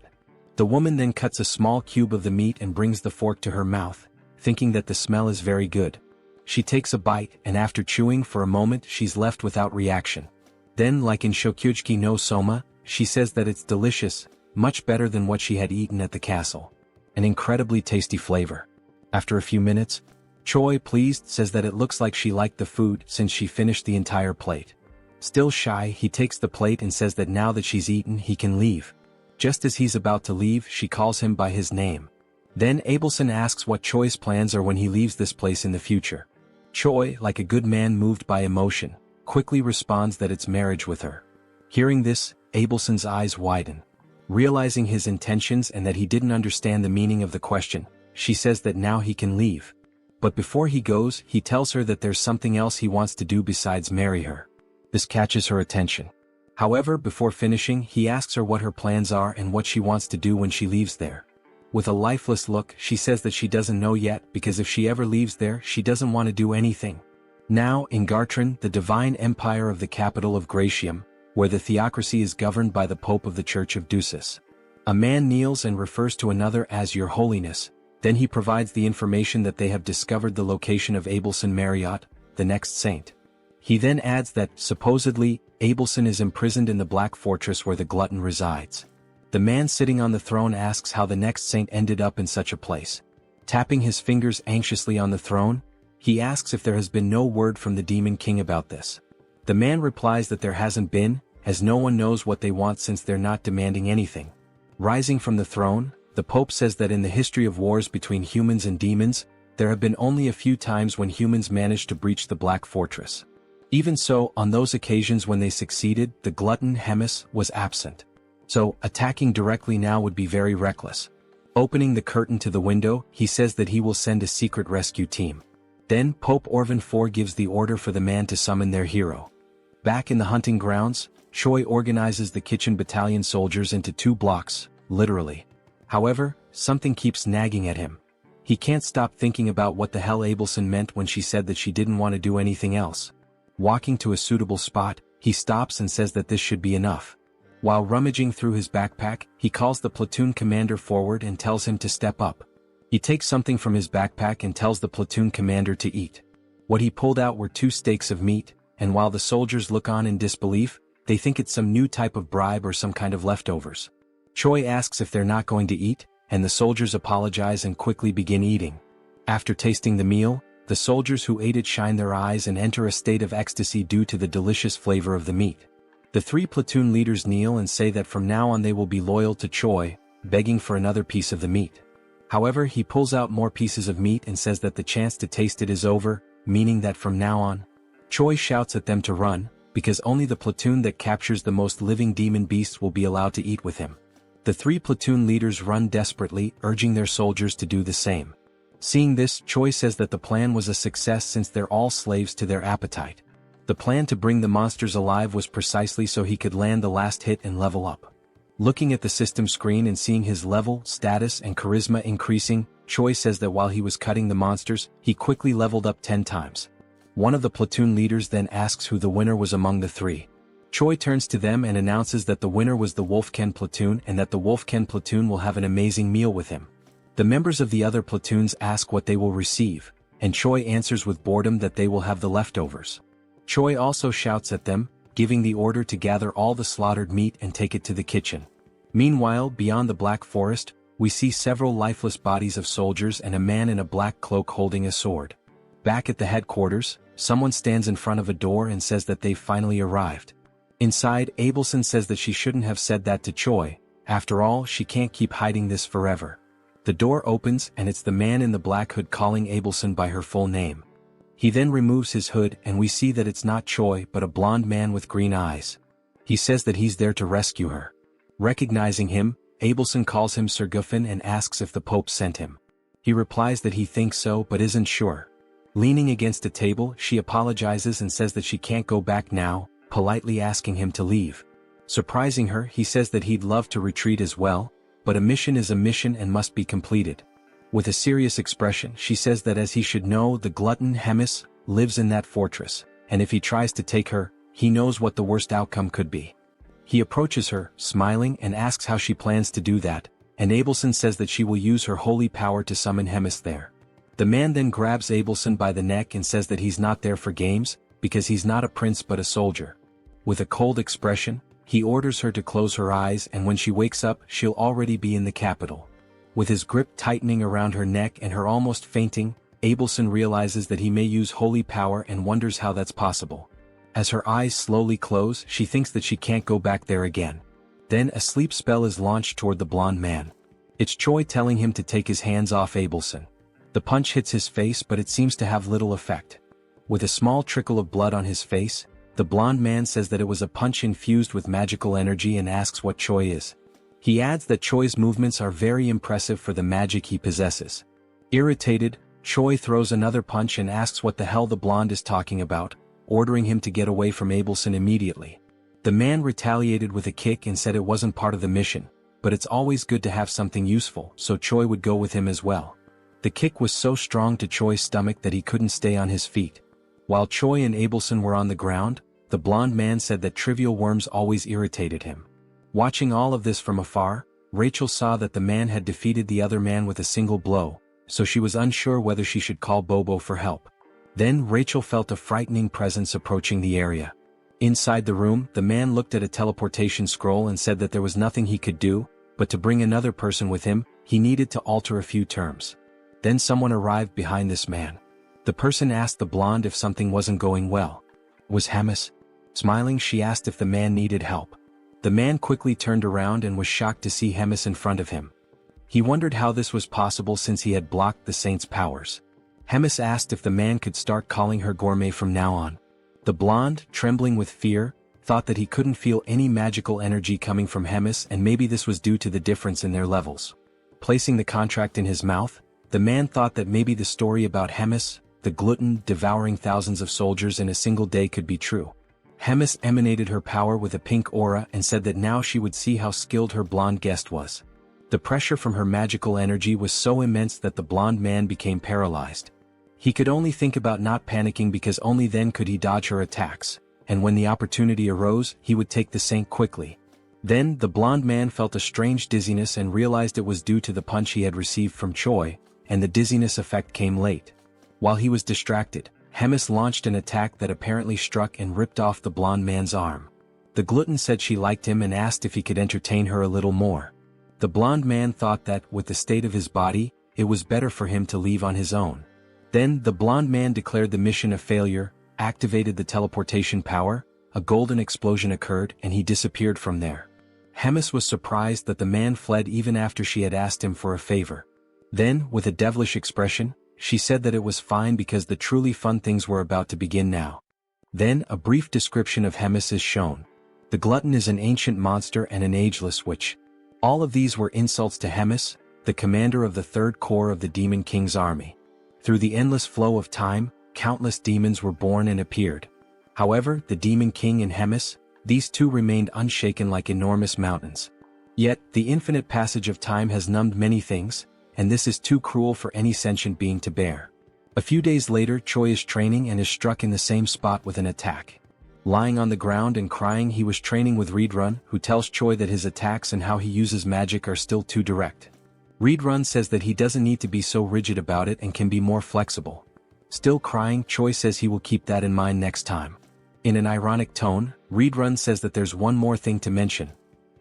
The woman then cuts a small cube of the meat and brings the fork to her mouth, thinking that the smell is very good. She takes a bite and after chewing for a moment she's left without reaction. Then, like in Shokyuji no Soma, she says that it's delicious, much better than what she had eaten at the castle. An incredibly tasty flavor. After a few minutes, Choi, pleased, says that it looks like she liked the food since she finished the entire plate. Still shy, he takes the plate and says that now that she's eaten he can leave. Just as he's about to leave, she calls him by his name. Then Abelson asks what Choi's plans are when he leaves this place in the future. Choi, like a good man moved by emotion, quickly responds that it's marriage with her. Hearing this, Abelson's eyes widen. Realizing his intentions and that he didn't understand the meaning of the question, she says that now he can leave. But before he goes, he tells her that there's something else he wants to do besides marry her. This catches her attention. However, before finishing, he asks her what her plans are and what she wants to do when she leaves there. With a lifeless look, she says that she doesn't know yet because if she ever leaves there, she doesn't want to do anything. Now, in Gartran, the divine empire of the capital of Gratium, where the theocracy is governed by the Pope of the Church of Ducis. A man kneels and refers to another as Your Holiness, then he provides the information that they have discovered the location of Abelson Marriott, the next saint. He then adds that, supposedly, Abelson is imprisoned in the Black Fortress where the glutton resides. The man sitting on the throne asks how the next saint ended up in such a place. Tapping his fingers anxiously on the throne, he asks if there has been no word from the Demon King about this. The man replies that there hasn't been, as no one knows what they want since they're not demanding anything. Rising from the throne, the Pope says that in the history of wars between humans and demons, there have been only a few times when humans managed to breach the Black Fortress. Even so, on those occasions when they succeeded, the glutton Hemis was absent. So, attacking directly now would be very reckless. Opening the curtain to the window, he says that he will send a secret rescue team. Then, Pope Orvan IV gives the order for the man to summon their hero. Back in the hunting grounds, Choi organizes the kitchen battalion soldiers into 2 blocks, literally. However, something keeps nagging at him. He can't stop thinking about what the hell Abelson meant when she said that she didn't want to do anything else. Walking to a suitable spot, he stops and says that this should be enough. While rummaging through his backpack, he calls the platoon commander forward and tells him to step up. He takes something from his backpack and tells the platoon commander to eat. What he pulled out were 2 steaks of meat, and while the soldiers look on in disbelief, they think it's some new type of bribe or some kind of leftovers. Choi asks if they're not going to eat, and the soldiers apologize and quickly begin eating. After tasting the meal, the soldiers who ate it shine their eyes and enter a state of ecstasy due to the delicious flavor of the meat. The 3 platoon leaders kneel and say that from now on they will be loyal to Choi, begging for another piece of the meat. However, he pulls out more pieces of meat and says that the chance to taste it is over, meaning that from now on, Choi shouts at them to run, because only the platoon that captures the most living demon beasts will be allowed to eat with him. The 3 platoon leaders run desperately, urging their soldiers to do the same. Seeing this, Choi says that the plan was a success since they're all slaves to their appetite. The plan to bring the monsters alive was precisely so he could land the last hit and level up. Looking at the system screen and seeing his level, status and charisma increasing, Choi says that while he was cutting the monsters, he quickly leveled up 10 times. One of the platoon leaders then asks who the winner was among the 3. Choi turns to them and announces that the winner was the Wolfken platoon and that the Wolfken platoon will have an amazing meal with him. The members of the other platoons ask what they will receive, and Choi answers with boredom that they will have the leftovers. Choi also shouts at them, giving the order to gather all the slaughtered meat and take it to the kitchen. Meanwhile, beyond the Black Forest, we see several lifeless bodies of soldiers and a man in a black cloak holding a sword. Back at the headquarters, someone stands in front of a door and says that they've finally arrived. Inside, Abelson says that she shouldn't have said that to Choi. After all, she can't keep hiding this forever. The door opens and it's the man in the black hood calling Abelson by her full name. He then removes his hood and we see that it's not Choi but a blonde man with green eyes. He says that he's there to rescue her. Recognizing him, Abelson calls him Sir Guffin and asks if the Pope sent him. He replies that he thinks so but isn't sure. Leaning against a table, she apologizes and says that she can't go back now, politely asking him to leave. Surprising her, he says that he'd love to retreat as well, but a mission is a mission and must be completed. With a serious expression, she says that as he should know, the glutton Hemis lives in that fortress, and if he tries to take her, he knows what the worst outcome could be. He approaches her, smiling, and asks how she plans to do that, and Abelson says that she will use her holy power to summon Hemis there. The man then grabs Abelson by the neck and says that he's not there for games, because he's not a prince but a soldier. With a cold expression, he orders her to close her eyes, and when she wakes up, she'll already be in the capital. With his grip tightening around her neck and her almost fainting, Abelson realizes that he may use holy power and wonders how that's possible. As her eyes slowly close, she thinks that she can't go back there again. Then a sleep spell is launched toward the blonde man. It's Choi telling him to take his hands off Abelson. The punch hits his face, but it seems to have little effect. With a small trickle of blood on his face, the blonde man says that it was a punch infused with magical energy and asks what Choi is. He adds that Choi's movements are very impressive for the magic he possesses. Irritated, Choi throws another punch and asks what the hell the blonde is talking about, ordering him to get away from Abelson immediately. The man retaliated with a kick and said it wasn't part of the mission, but it's always good to have something useful, so Choi would go with him as well. The kick was so strong to Choi's stomach that he couldn't stay on his feet. While Choi and Abelson were on the ground, the blonde man said that trivial worms always irritated him. Watching all of this from afar, Rachel saw that the man had defeated the other man with a single blow, so she was unsure whether she should call Bobo for help. Then Rachel felt a frightening presence approaching the area. Inside the room, the man looked at a teleportation scroll and said that there was nothing he could do, but to bring another person with him, he needed to alter a few terms. Then someone arrived behind this man. The person asked the blonde if something wasn't going well. Was Hemis? Smiling, she asked if the man needed help. The man quickly turned around and was shocked to see Hemis in front of him. He wondered how this was possible since he had blocked the saint's powers. Hemis asked if the man could start calling her gourmet from now on. The blonde, trembling with fear, thought that he couldn't feel any magical energy coming from Hemis, and maybe this was due to the difference in their levels. Placing the contract in his mouth, the man thought that maybe the story about Hemis, the glutton devouring thousands of soldiers in a single day, could be true. Hemis emanated her power with a pink aura and said that now she would see how skilled her blonde guest was. The pressure from her magical energy was so immense that the blonde man became paralyzed. He could only think about not panicking because only then could he dodge her attacks, and when the opportunity arose, he would take the saint quickly. Then the blonde man felt a strange dizziness and realized it was due to the punch he had received from Choi, and the dizziness effect came late. While he was distracted, Hemis launched an attack that apparently struck and ripped off the blonde man's arm. The glutton said she liked him and asked if he could entertain her a little more. The blonde man thought that, with the state of his body, it was better for him to leave on his own. Then the blonde man declared the mission a failure, activated the teleportation power, a golden explosion occurred, and he disappeared from there. Hemis was surprised that the man fled even after she had asked him for a favor. Then, with a devilish expression, she said that it was fine because the truly fun things were about to begin now. Then a brief description of Hemis is shown. The glutton is an ancient monster and an ageless witch. All of these were insults to Hemis, the commander of the Third Corps of the Demon King's army. Through the endless flow of time, countless demons were born and appeared. However, the Demon King and Hemis, these two remained unshaken like enormous mountains. Yet, the infinite passage of time has numbed many things, and this is too cruel for any sentient being to bear. A few days later, Choi is training and is struck in the same spot with an attack. Lying on the ground and crying, he was training with Readrun, who tells Choi that his attacks and how he uses magic are still too direct. Readrun says that he doesn't need to be so rigid about it and can be more flexible. Still crying, Choi says he will keep that in mind next time. In an ironic tone, Readrun says that there's one more thing to mention.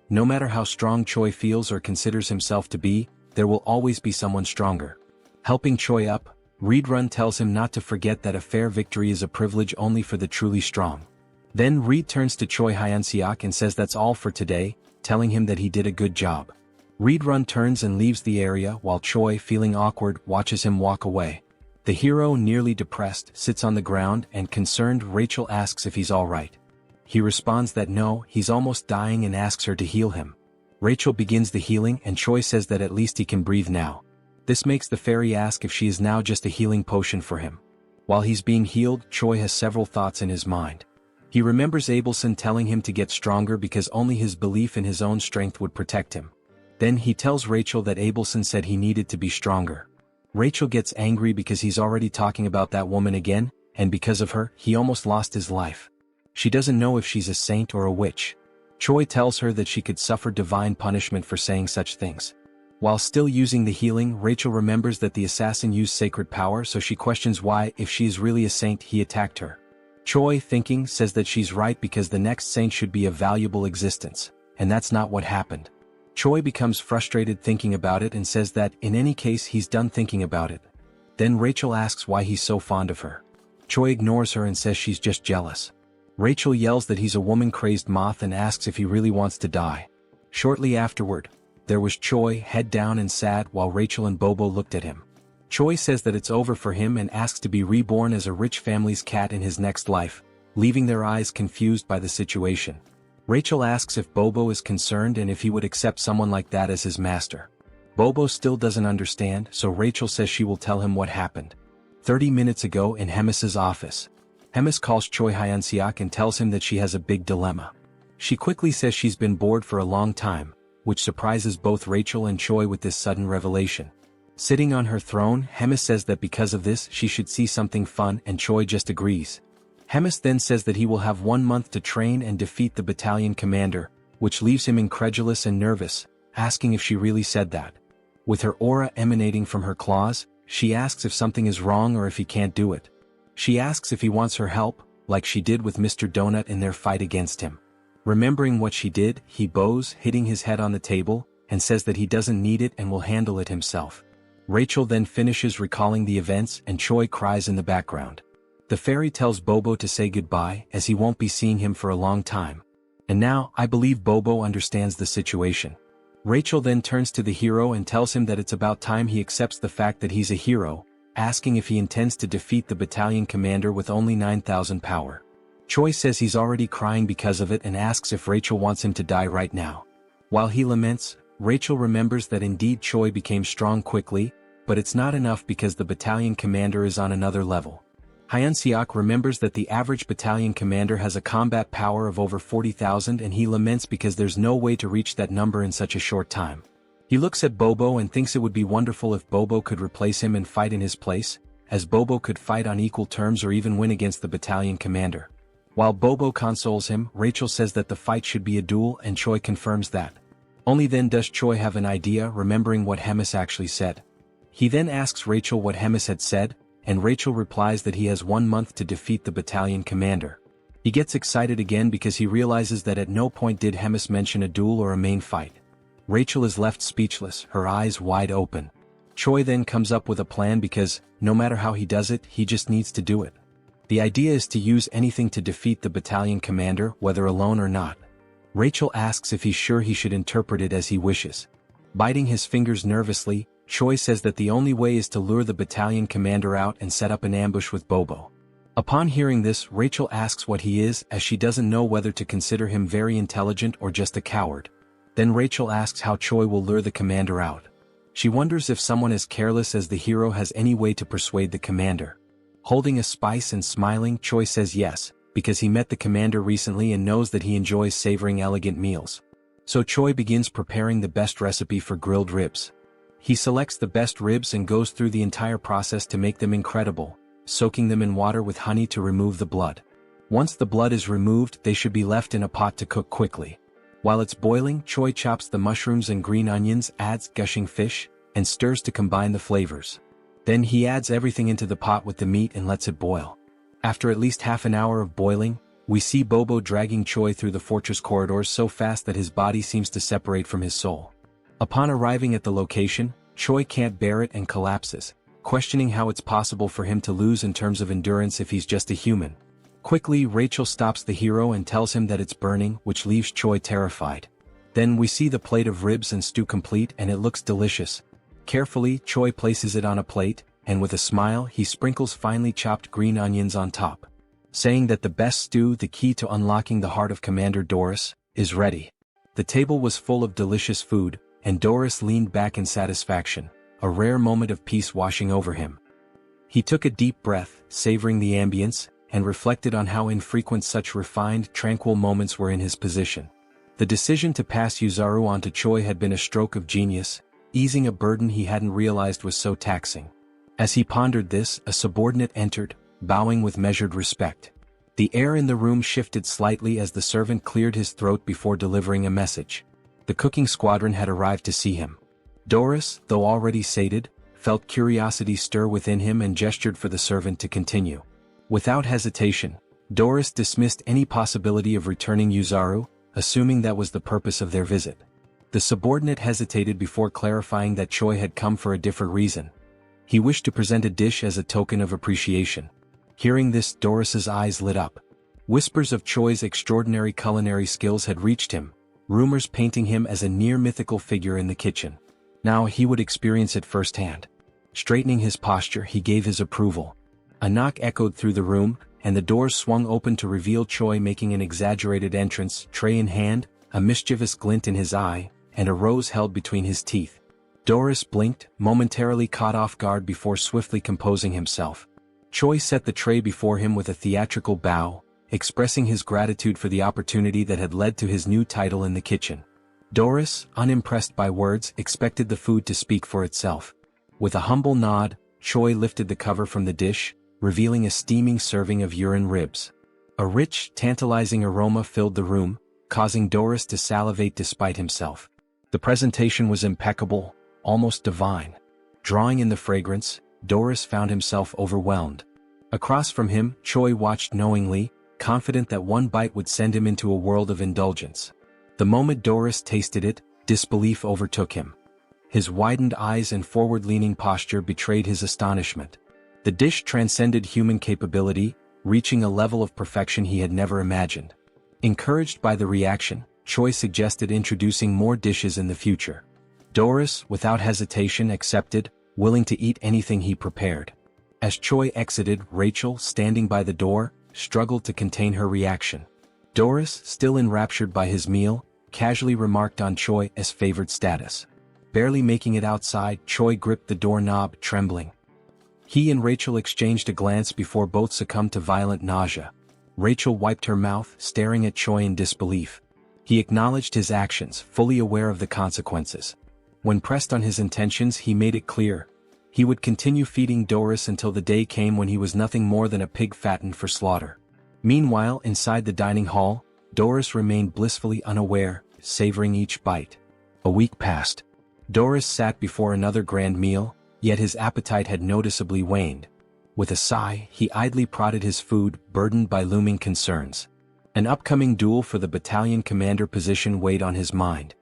No matter how strong Choi feels or considers himself to be, there will always be someone stronger. Helping Choi up, Readrun tells him not to forget that a fair victory is a privilege only for the truly strong. Then Reed turns to Choi Hyunseok and says that's all for today, telling him that he did a good job. Readrun turns and leaves the area while Choi, feeling awkward, watches him walk away. The hero, nearly depressed, sits on the ground and concerned Rachel asks if he's alright. He responds that no, he's almost dying and asks her to heal him. Rachel begins the healing and Choi says that at least he can breathe now. This makes the fairy ask if she is now just a healing potion for him. While he's being healed, Choi has several thoughts in his mind. He remembers Abelson telling him to get stronger because only his belief in his own strength would protect him. Then he tells Rachel that Abelson said he needed to be stronger. Rachel gets angry because he's already talking about that woman again, and because of her, he almost lost his life. She doesn't know if she's a saint or a witch. Choi tells her that she could suffer divine punishment for saying such things. While still using the healing, Rachel remembers that the assassin used sacred power, so she questions why, if she is really a saint, he attacked her. Choi, thinking, says that she's right because the next saint should be a valuable existence, and that's not what happened. Choi becomes frustrated thinking about it and says that, in any case, he's done thinking about it. Then Rachel asks why he's so fond of her. Choi ignores her and says she's just jealous. Rachel yells that he's a woman-crazed moth and asks if he really wants to die. Shortly afterward, there was Choi, head down and sad, while Rachel and Bobo looked at him. Choi says that it's over for him and asks to be reborn as a rich family's cat in his next life, leaving their eyes confused by the situation. Rachel asks if Bobo is concerned and if he would accept someone like that as his master. Bobo still doesn't understand, so Rachel says she will tell him what happened. 30 minutes ago in Hemis's office. Hemis calls Choi Hyunseok and tells him that she has a big dilemma. She quickly says she's been bored for a long time, which surprises both Rachel and Choi with this sudden revelation. Sitting on her throne, Hemis says that because of this she should see something fun, and Choi just agrees. Hemis then says that he will have 1 month to train and defeat the battalion commander, which leaves him incredulous and nervous, asking if she really said that. With her aura emanating from her claws, she asks if something is wrong or if he can't do it. She asks if he wants her help, like she did with Mr. Donut in their fight against him. Remembering what she did, he bows, hitting his head on the table, and says that he doesn't need it and will handle it himself. Rachel then finishes recalling the events and Choi cries in the background. The fairy tells Bobo to say goodbye as he won't be seeing him for a long time. And now, I believe Bobo understands the situation. Rachel then turns to the hero and tells him that it's about time he accepts the fact that he's a hero, asking if he intends to defeat the battalion commander with only 9,000 power. Choi says he's already crying because of it and asks if Rachel wants him to die right now. While he laments, Rachel remembers that indeed Choi became strong quickly, but it's not enough because the battalion commander is on another level. Hyunseok remembers that the average battalion commander has a combat power of over 40,000 and he laments because there's no way to reach that number in such a short time. He looks at Bobo and thinks it would be wonderful if Bobo could replace him and fight in his place, as Bobo could fight on equal terms or even win against the battalion commander. While Bobo consoles him, Rachel says that the fight should be a duel and Choi confirms that. Only then does Choi have an idea, remembering what Hemis actually said. He then asks Rachel what Hemis had said, and Rachel replies that he has 1 month to defeat the battalion commander. He gets excited again because he realizes that at no point did Hemis mention a duel or a main fight. Rachel is left speechless, her eyes wide open. Choi then comes up with a plan because, no matter how he does it, he just needs to do it. The idea is to use anything to defeat the battalion commander, whether alone or not. Rachel asks if he's sure he should interpret it as he wishes. Biting his fingers nervously, Choi says that the only way is to lure the battalion commander out and set up an ambush with Bobo. Upon hearing this, Rachel asks what he is, as she doesn't know whether to consider him very intelligent or just a coward. Then Rachel asks how Choi will lure the commander out. She wonders if someone as careless as the hero has any way to persuade the commander. Holding a spice and smiling, Choi says yes, because he met the commander recently and knows that he enjoys savoring elegant meals. So Choi begins preparing the best recipe for grilled ribs. He selects the best ribs and goes through the entire process to make them incredible, soaking them in water with honey to remove the blood. Once the blood is removed, they should be left in a pot to cook quickly. While it's boiling, Choi chops the mushrooms and green onions, adds gushing fish, and stirs to combine the flavors. Then he adds everything into the pot with the meat and lets it boil. After at least half an hour of boiling, we see Bobo dragging Choi through the fortress corridors so fast that his body seems to separate from his soul. Upon arriving at the location, Choi can't bear it and collapses, questioning how it's possible for him to lose in terms of endurance if he's just a human. Quickly, Rachel stops the hero and tells him that it's burning, which leaves Choi terrified. Then we see the plate of ribs and stew complete and it looks delicious. Carefully, Choi places it on a plate, and with a smile he sprinkles finely chopped green onions on top, saying that the best stew, the key to unlocking the heart of Commander Doris, is ready. The table was full of delicious food, and Doris leaned back in satisfaction, a rare moment of peace washing over him. He took a deep breath, savoring the ambience, and reflected on how infrequent such refined, tranquil moments were in his position. The decision to pass Yuzaru on to Choi had been a stroke of genius, easing a burden he hadn't realized was so taxing. As he pondered this, a subordinate entered, bowing with measured respect. The air in the room shifted slightly as the servant cleared his throat before delivering a message. The cooking squadron had arrived to see him. Doris, though already sated, felt curiosity stir within him and gestured for the servant to continue. Without hesitation, Doris dismissed any possibility of returning Yuzaru, assuming that was the purpose of their visit. The subordinate hesitated before clarifying that Choi had come for a different reason. He wished to present a dish as a token of appreciation. Hearing this, Doris's eyes lit up. Whispers of Choi's extraordinary culinary skills had reached him, rumors painting him as a near-mythical figure in the kitchen. Now he would experience it firsthand. Straightening his posture, he gave his approval. A knock echoed through the room, and the doors swung open to reveal Choi making an exaggerated entrance, tray in hand, a mischievous glint in his eye, and a rose held between his teeth. Doris blinked, momentarily caught off guard before swiftly composing himself. Choi set the tray before him with a theatrical bow, expressing his gratitude for the opportunity that had led to his new title in the kitchen. Doris, unimpressed by words, expected the food to speak for itself. With a humble nod, Choi lifted the cover from the dish, revealing a steaming serving of urine ribs. A rich, tantalizing aroma filled the room, causing Doris to salivate despite himself. The presentation was impeccable, almost divine. Drawing in the fragrance, Doris found himself overwhelmed. Across from him, Choi watched knowingly, confident that one bite would send him into a world of indulgence. The moment Doris tasted it, disbelief overtook him. His widened eyes and forward-leaning posture betrayed his astonishment. The dish transcended human capability, reaching a level of perfection he had never imagined. Encouraged by the reaction, Choi suggested introducing more dishes in the future. Doris, without hesitation, accepted, willing to eat anything he prepared. As Choi exited, Rachel, standing by the door, struggled to contain her reaction. Doris, still enraptured by his meal, casually remarked on Choi's favored status. Barely making it outside, Choi gripped the doorknob, trembling. He and Rachel exchanged a glance before both succumbed to violent nausea. Rachel wiped her mouth, staring at Choi in disbelief. He acknowledged his actions, fully aware of the consequences. When pressed on his intentions, he made it clear. He would continue feeding Doris until the day came when he was nothing more than a pig fattened for slaughter. Meanwhile, inside the dining hall, Doris remained blissfully unaware, savoring each bite. A week passed. Doris sat before another grand meal, yet his appetite had noticeably waned. With a sigh, he idly prodded his food, burdened by looming concerns. An upcoming duel for the battalion commander position weighed on his mind.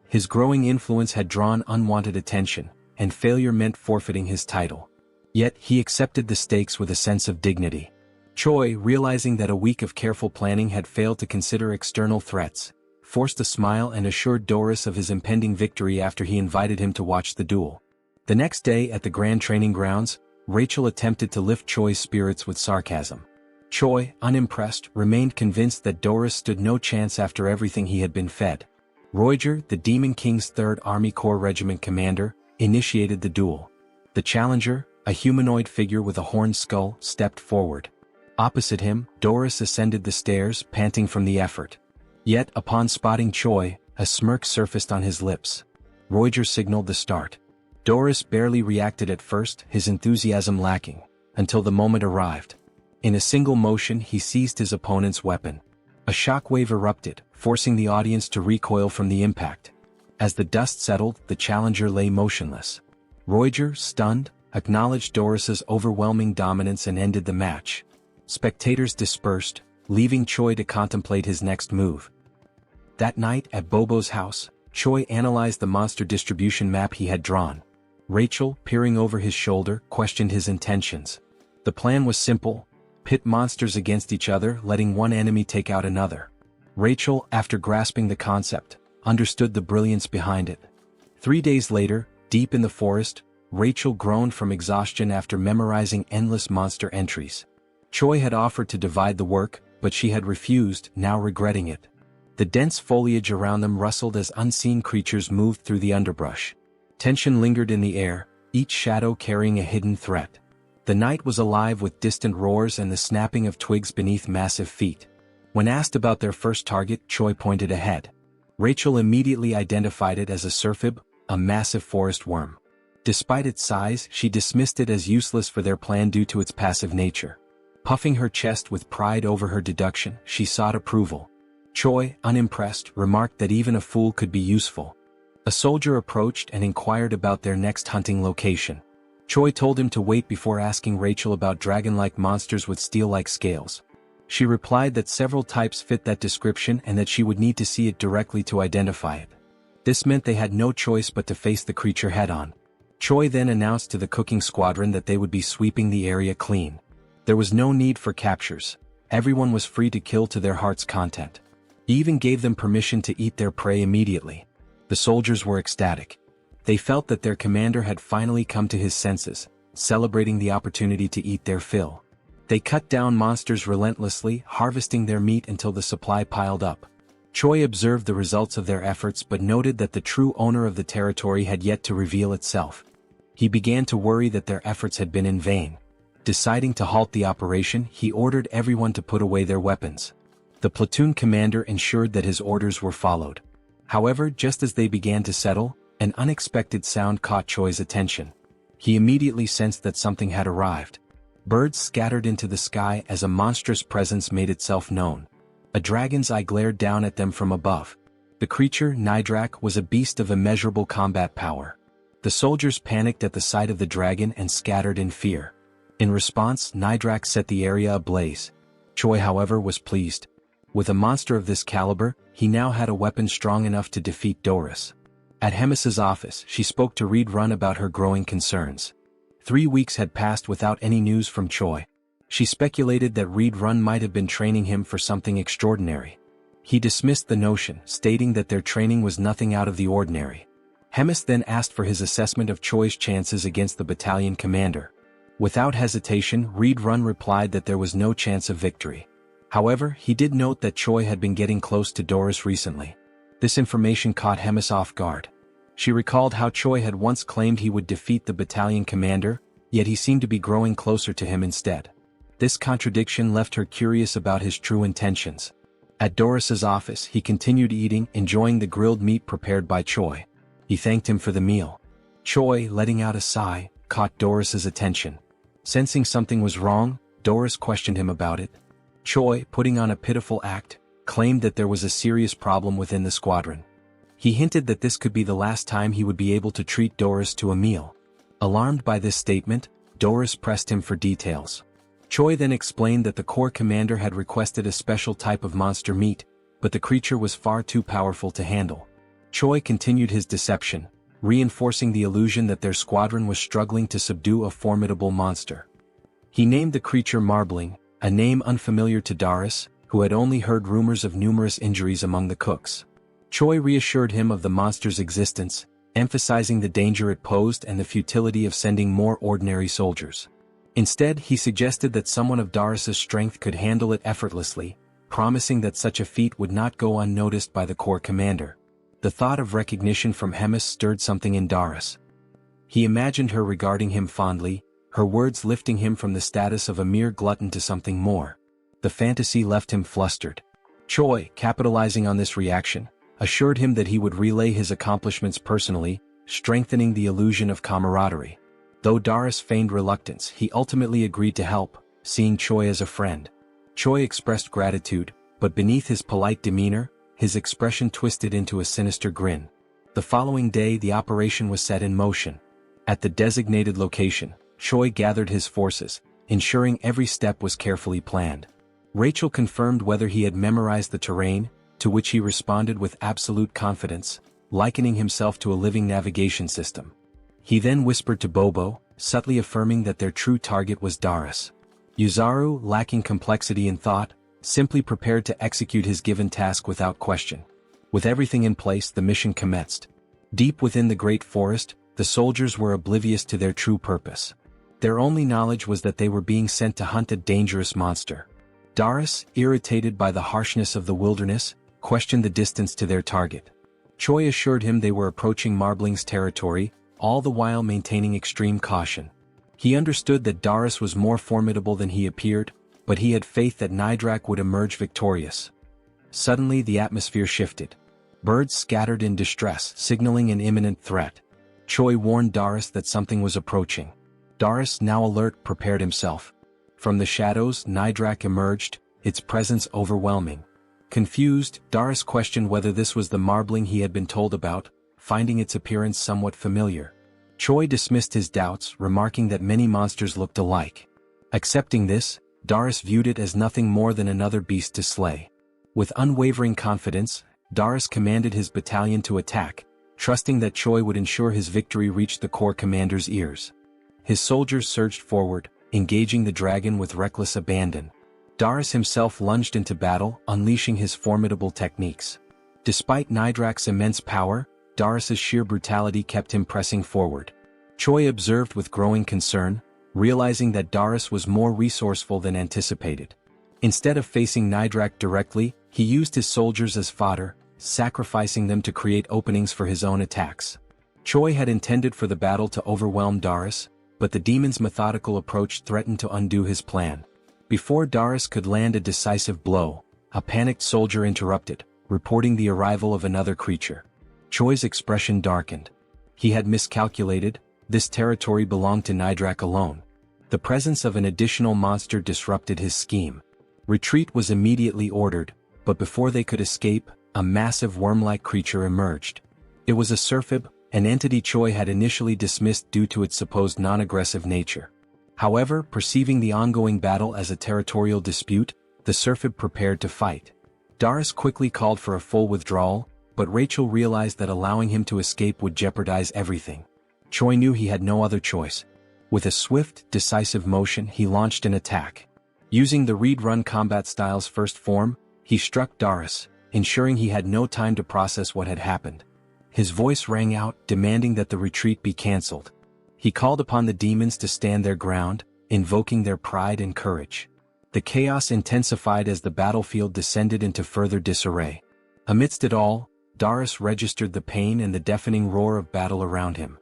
His growing influence had drawn unwanted attention, and failure meant forfeiting his title. Yet he accepted the stakes with a sense of dignity. Choi, realizing that a week of careful planning had failed to consider external threats, forced a smile and assured Doris of his impending victory after he invited him to watch the duel. The next day at the Grand Training Grounds, Rachel attempted to lift Choi's spirits with sarcasm. Choi, unimpressed, remained convinced that Doris stood no chance after everything he had been fed. Roiger, the Demon King's 3rd Army Corps Regiment commander, initiated the duel. The challenger, a humanoid figure with a horned skull, stepped forward. Opposite him, Doris ascended the stairs, panting from the effort. Yet, upon spotting Choi, a smirk surfaced on his lips. Roiger signaled the start. Doris barely reacted at first, his enthusiasm lacking, until the moment arrived. In a single motion, he seized his opponent's weapon. A shockwave erupted, forcing the audience to recoil from the impact. As the dust settled, the challenger lay motionless. Roiger, stunned, acknowledged Doris's overwhelming dominance and ended the match. Spectators dispersed, leaving Choi to contemplate his next move. That night, at Bobo's house, Choi analyzed the monster distribution map he had drawn. Rachel, peering over his shoulder, questioned his intentions. The plan was simple: pit monsters against each other, letting one enemy take out another. Rachel, after grasping the concept, understood the brilliance behind it. 3 days later, deep in the forest, Rachel groaned from exhaustion after memorizing endless monster entries. Choi had offered to divide the work, but she had refused, now regretting it. The dense foliage around them rustled as unseen creatures moved through the underbrush. Tension lingered in the air, each shadow carrying a hidden threat. The night was alive with distant roars and the snapping of twigs beneath massive feet. When asked about their first target, Choi pointed ahead. Rachel immediately identified it as a surfib, a massive forest worm. Despite its size, she dismissed it as useless for their plan due to its passive nature. Puffing her chest with pride over her deduction, she sought approval. Choi, unimpressed, remarked that even a fool could be useful. A soldier approached and inquired about their next hunting location. Choi told him to wait before asking Rachel about dragon-like monsters with steel-like scales. She replied that several types fit that description and that she would need to see it directly to identify it. This meant they had no choice but to face the creature head-on. Choi then announced to the cooking squadron that they would be sweeping the area clean. There was no need for captures. Everyone was free to kill to their heart's content. He even gave them permission to eat their prey immediately. The soldiers were ecstatic. They felt that their commander had finally come to his senses, celebrating the opportunity to eat their fill. They cut down monsters relentlessly, harvesting their meat until the supply piled up. Choi observed the results of their efforts but noted that the true owner of the territory had yet to reveal itself. He began to worry that their efforts had been in vain. Deciding to halt the operation, he ordered everyone to put away their weapons. The platoon commander ensured that his orders were followed. However, just as they began to settle, an unexpected sound caught Choi's attention. He immediately sensed that something had arrived. Birds scattered into the sky as a monstrous presence made itself known. A dragon's eye glared down at them from above. The creature, Nidrak, was a beast of immeasurable combat power. The soldiers panicked at the sight of the dragon and scattered in fear. In response, Nidrak set the area ablaze. Choi, however, was pleased. With a monster of this caliber, he now had a weapon strong enough to defeat Doris. At Hemis's office, she spoke to Reed Run about her growing concerns. 3 weeks had passed without any news from Choi. She speculated that Reed Run might have been training him for something extraordinary. He dismissed the notion, stating that their training was nothing out of the ordinary. Hemis then asked for his assessment of Choi's chances against the battalion commander. Without hesitation, Reed Run replied that there was no chance of victory. However, he did note that Choi had been getting close to Doris recently. This information caught Hemis off guard. She recalled how Choi had once claimed he would defeat the battalion commander, yet he seemed to be growing closer to him instead. This contradiction left her curious about his true intentions. At Doris's office, he continued eating, enjoying the grilled meat prepared by Choi. He thanked him for the meal. Choi, letting out a sigh, caught Doris's attention. Sensing something was wrong, Doris questioned him about it. Choi, putting on a pitiful act, claimed that there was a serious problem within the squadron. He hinted that this could be the last time he would be able to treat Doris to a meal. Alarmed by this statement, Doris pressed him for details. Choi then explained that the corps commander had requested a special type of monster meat, but the creature was far too powerful to handle. Choi continued his deception, reinforcing the illusion that their squadron was struggling to subdue a formidable monster. He named the creature Marbling, a name unfamiliar to Doris, who had only heard rumors of numerous injuries among the cooks. Choi reassured him of the monster's existence, emphasizing the danger it posed and the futility of sending more ordinary soldiers. Instead, he suggested that someone of Doris's strength could handle it effortlessly, promising that such a feat would not go unnoticed by the corps commander. The thought of recognition from Hemis stirred something in Doris. He imagined her regarding him fondly, her words lifting him from the status of a mere glutton to something more. The fantasy left him flustered. Choi, capitalizing on this reaction, assured him that he would relay his accomplishments personally, strengthening the illusion of camaraderie. Though Doris feigned reluctance, he ultimately agreed to help, seeing Choi as a friend. Choi expressed gratitude, but beneath his polite demeanor, his expression twisted into a sinister grin. The following day, the operation was set in motion. At the designated location, Choi gathered his forces, ensuring every step was carefully planned. Rachel confirmed whether he had memorized the terrain, to which he responded with absolute confidence, likening himself to a living navigation system. He then whispered to Bobo, subtly affirming that their true target was Doris. Yuzaru, lacking complexity in thought, simply prepared to execute his given task without question. With everything in place, the mission commenced. Deep within the great forest, the soldiers were oblivious to their true purpose. Their only knowledge was that they were being sent to hunt a dangerous monster. Doris, irritated by the harshness of the wilderness, questioned the distance to their target. Choi assured him they were approaching Marbling's territory, all the while maintaining extreme caution. He understood that Doris was more formidable than he appeared, but he had faith that Nidrak would emerge victorious. Suddenly the atmosphere shifted. Birds scattered in distress, signaling an imminent threat. Choi warned Darius that something was approaching. Darius, now alert, prepared himself. From the shadows, Nidrak emerged, its presence overwhelming. Confused, Darius questioned whether this was the marbling he had been told about, finding its appearance somewhat familiar. Choi dismissed his doubts, remarking that many monsters looked alike. Accepting this, Darius viewed it as nothing more than another beast to slay. With unwavering confidence, Darius commanded his battalion to attack, trusting that Choi would ensure his victory reached the corps commander's ears. His soldiers surged forward, engaging the dragon with reckless abandon. Darius himself lunged into battle, unleashing his formidable techniques. Despite Nidrak's immense power, Darius's sheer brutality kept him pressing forward. Choi observed with growing concern, realizing that Darius was more resourceful than anticipated. Instead of facing Nidrak directly, he used his soldiers as fodder, sacrificing them to create openings for his own attacks. Choi had intended for the battle to overwhelm Darius, but the demon's methodical approach threatened to undo his plan. Before Darius could land a decisive blow, a panicked soldier interrupted, reporting the arrival of another creature. Choi's expression darkened. He had miscalculated, this territory belonged to Nidrak alone. The presence of an additional monster disrupted his scheme. Retreat was immediately ordered, but before they could escape, a massive worm-like creature emerged. It was a Surfib, an entity Choi had initially dismissed due to its supposed non-aggressive nature. However, perceiving the ongoing battle as a territorial dispute, the Surfib prepared to fight. Darius quickly called for a full withdrawal, but Rachel realized that allowing him to escape would jeopardize everything. Choi knew he had no other choice. With a swift, decisive motion, he launched an attack. Using the read-run combat style's first form, he struck Darius, ensuring he had no time to process what had happened. His voice rang out, demanding that the retreat be cancelled. He called upon the demons to stand their ground, invoking their pride and courage. The chaos intensified as the battlefield descended into further disarray. Amidst it all, Darius registered the pain and the deafening roar of battle around him.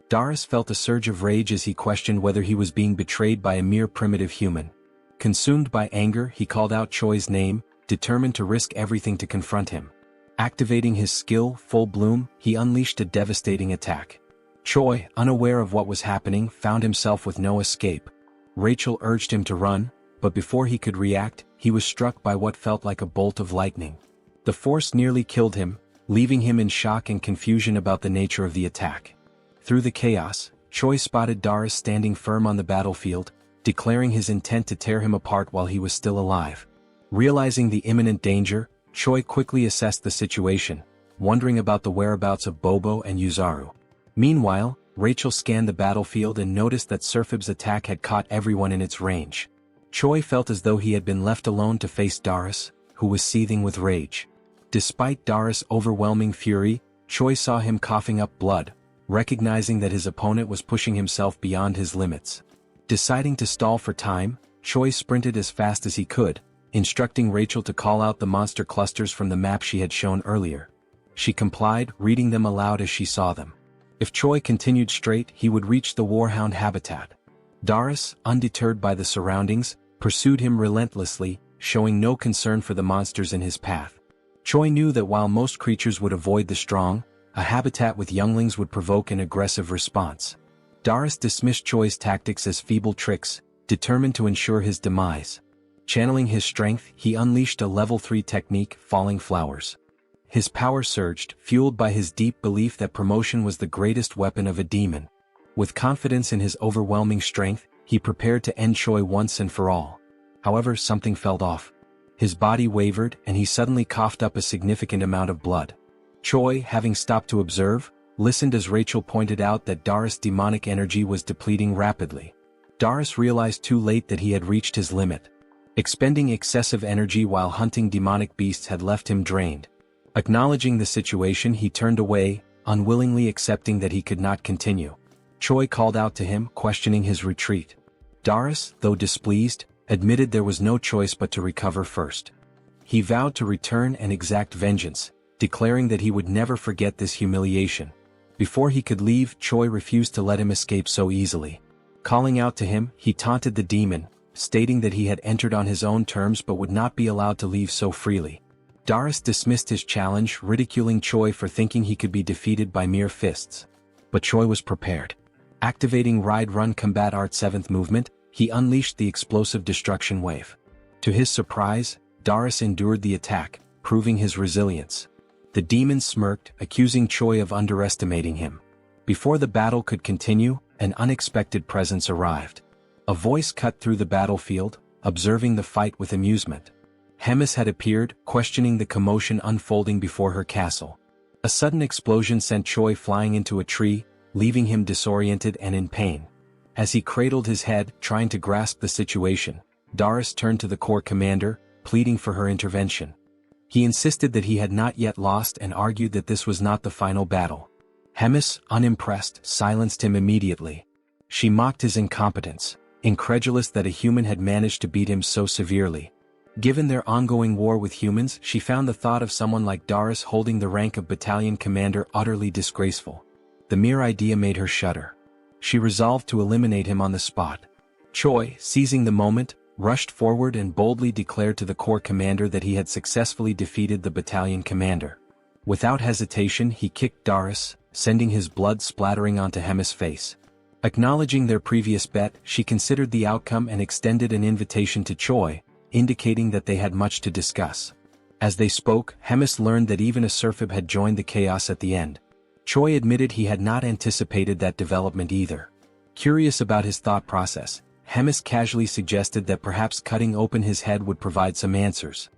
Darius felt a surge of rage as he questioned whether he was being betrayed by a mere primitive human. Consumed by anger, he called out Choi's name, determined to risk everything to confront him. Activating his skill, Full Bloom, he unleashed a devastating attack. Choi, unaware of what was happening, found himself with no escape. Rachel urged him to run, but before he could react, he was struck by what felt like a bolt of lightning. The force nearly killed him, leaving him in shock and confusion about the nature of the attack. Through the chaos, Choi spotted Darius standing firm on the battlefield, declaring his intent to tear him apart while he was still alive. Realizing the imminent danger, Choi quickly assessed the situation, wondering about the whereabouts of Bobo and Yuzaru. Meanwhile, Rachel scanned the battlefield and noticed that Surfib's attack had caught everyone in its range. Choi felt as though he had been left alone to face Darius, who was seething with rage. Despite Darius' overwhelming fury, Choi saw him coughing up blood, recognizing that his opponent was pushing himself beyond his limits. Deciding to stall for time, Choi sprinted as fast as he could, instructing Rachel to call out the monster clusters from the map she had shown earlier. She complied, reading them aloud as she saw them. If Choi continued straight, he would reach the Warhound habitat. Darius, undeterred by the surroundings, pursued him relentlessly, showing no concern for the monsters in his path. Choi knew that while most creatures would avoid the strong, a habitat with younglings would provoke an aggressive response. Darius dismissed Choi's tactics as feeble tricks, determined to ensure his demise. Channeling his strength, he unleashed a level 3 technique, Falling Flowers. His power surged, fueled by his deep belief that promotion was the greatest weapon of a demon. With confidence in his overwhelming strength, he prepared to end Choi once and for all. However, something felt off. His body wavered, and he suddenly coughed up a significant amount of blood. Choi, having stopped to observe, listened as Rachel pointed out that Darius' demonic energy was depleting rapidly. Darius realized too late that he had reached his limit. Expending excessive energy while hunting demonic beasts had left him drained. Acknowledging the situation, he turned away, unwillingly accepting that he could not continue. Choi called out to him, questioning his retreat. Darius, though displeased, admitted there was no choice but to recover first. He vowed to return and exact vengeance, declaring that he would never forget this humiliation. Before he could leave, Choi refused to let him escape so easily. Calling out to him, he taunted the demon, stating that he had entered on his own terms but would not be allowed to leave so freely. Doris dismissed his challenge, ridiculing Choi for thinking he could be defeated by mere fists. But Choi was prepared. Activating Ride Run Combat Art 7th movement, he unleashed the explosive destruction wave. To his surprise, Doris endured the attack, proving his resilience. The demon smirked, accusing Choi of underestimating him. Before the battle could continue, an unexpected presence arrived. A voice cut through the battlefield, observing the fight with amusement. Hemis had appeared, questioning the commotion unfolding before her castle. A sudden explosion sent Choi flying into a tree, leaving him disoriented and in pain. As he cradled his head, trying to grasp the situation, Doris turned to the Corps commander, pleading for her intervention. He insisted that he had not yet lost and argued that this was not the final battle. Hemis, unimpressed, silenced him immediately. She mocked his incompetence, incredulous that a human had managed to beat him so severely. Given their ongoing war with humans, she found the thought of someone like Doris holding the rank of battalion commander utterly disgraceful. The mere idea made her shudder. She resolved to eliminate him on the spot. Choi, seizing the moment, rushed forward and boldly declared to the Corps commander that he had successfully defeated the battalion commander. Without hesitation, he kicked Doris, sending his blood splattering onto Hemis' face. Acknowledging their previous bet, she considered the outcome and extended an invitation to Choi, indicating that they had much to discuss. As they spoke, Hemis learned that even a Serphib had joined the chaos at the end. Choi admitted he had not anticipated that development either. Curious about his thought process, Hemis casually suggested that perhaps cutting open his head would provide some answers.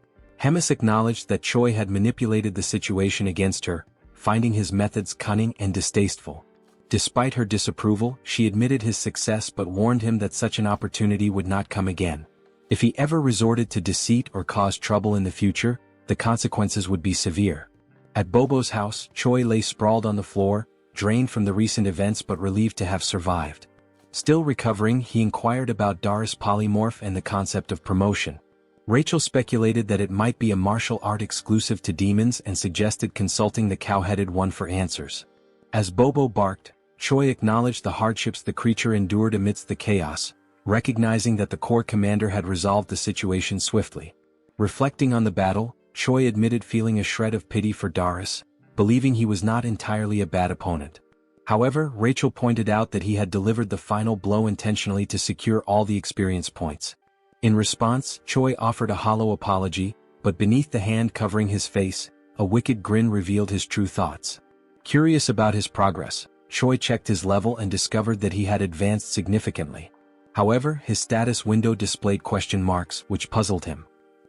Hemis acknowledged that Choi had manipulated the situation against her, finding his methods cunning and distasteful. Despite her disapproval, she admitted his success but warned him that such an opportunity would not come again. If he ever resorted to deceit or caused trouble in the future, the consequences would be severe. At Bobo's house, Choi lay sprawled on the floor, drained from the recent events but relieved to have survived. Still recovering, he inquired about Doris' polymorph and the concept of promotion. Rachel speculated that it might be a martial art exclusive to demons and suggested consulting the cow-headed one for answers. As Bobo barked, Choi acknowledged the hardships the creature endured amidst the chaos, recognizing that the Corps commander had resolved the situation swiftly. Reflecting on the battle, Choi admitted feeling a shred of pity for Doris, believing he was not entirely a bad opponent. However, Rachel pointed out that he had delivered the final blow intentionally to secure all the experience points. In response, Choi offered a hollow apology, but beneath the hand covering his face, a wicked grin revealed his true thoughts. Curious about his progress, Choi checked his level and discovered that he had advanced significantly. However, his status window displayed question marks, which puzzled him.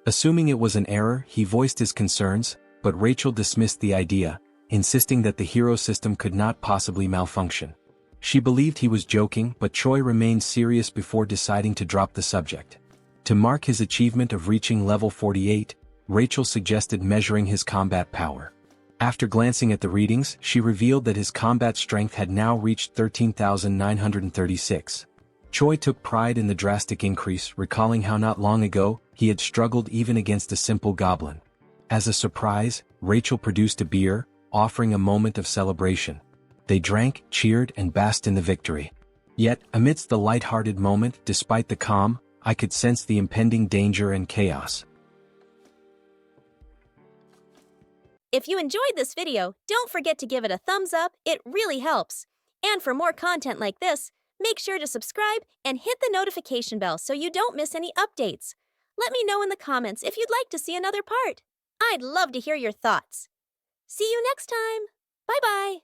Assuming it was an error, he voiced his concerns, but Rachel dismissed the idea, insisting that the hero system could not possibly malfunction. She believed he was joking, but Choi remained serious before deciding to drop the subject. To mark his achievement of reaching level 48, Rachel suggested measuring his combat power. After glancing at the readings, she revealed that his combat strength had now reached 13,936. Choi took pride in the drastic increase, recalling how not long ago, he had struggled even against a simple goblin. As a surprise, Rachel produced a beer, offering a moment of celebration. They drank, cheered, and basked in the victory. Yet, amidst the light-hearted moment, despite the calm, I could sense the impending danger and chaos. If you enjoyed this video, don't forget to give it a thumbs up, it really helps. And for more content like this, make sure to subscribe and hit the notification bell so you don't miss any updates. Let me know in the comments if you'd like to see another part. I'd love to hear your thoughts. See you next time. Bye-bye.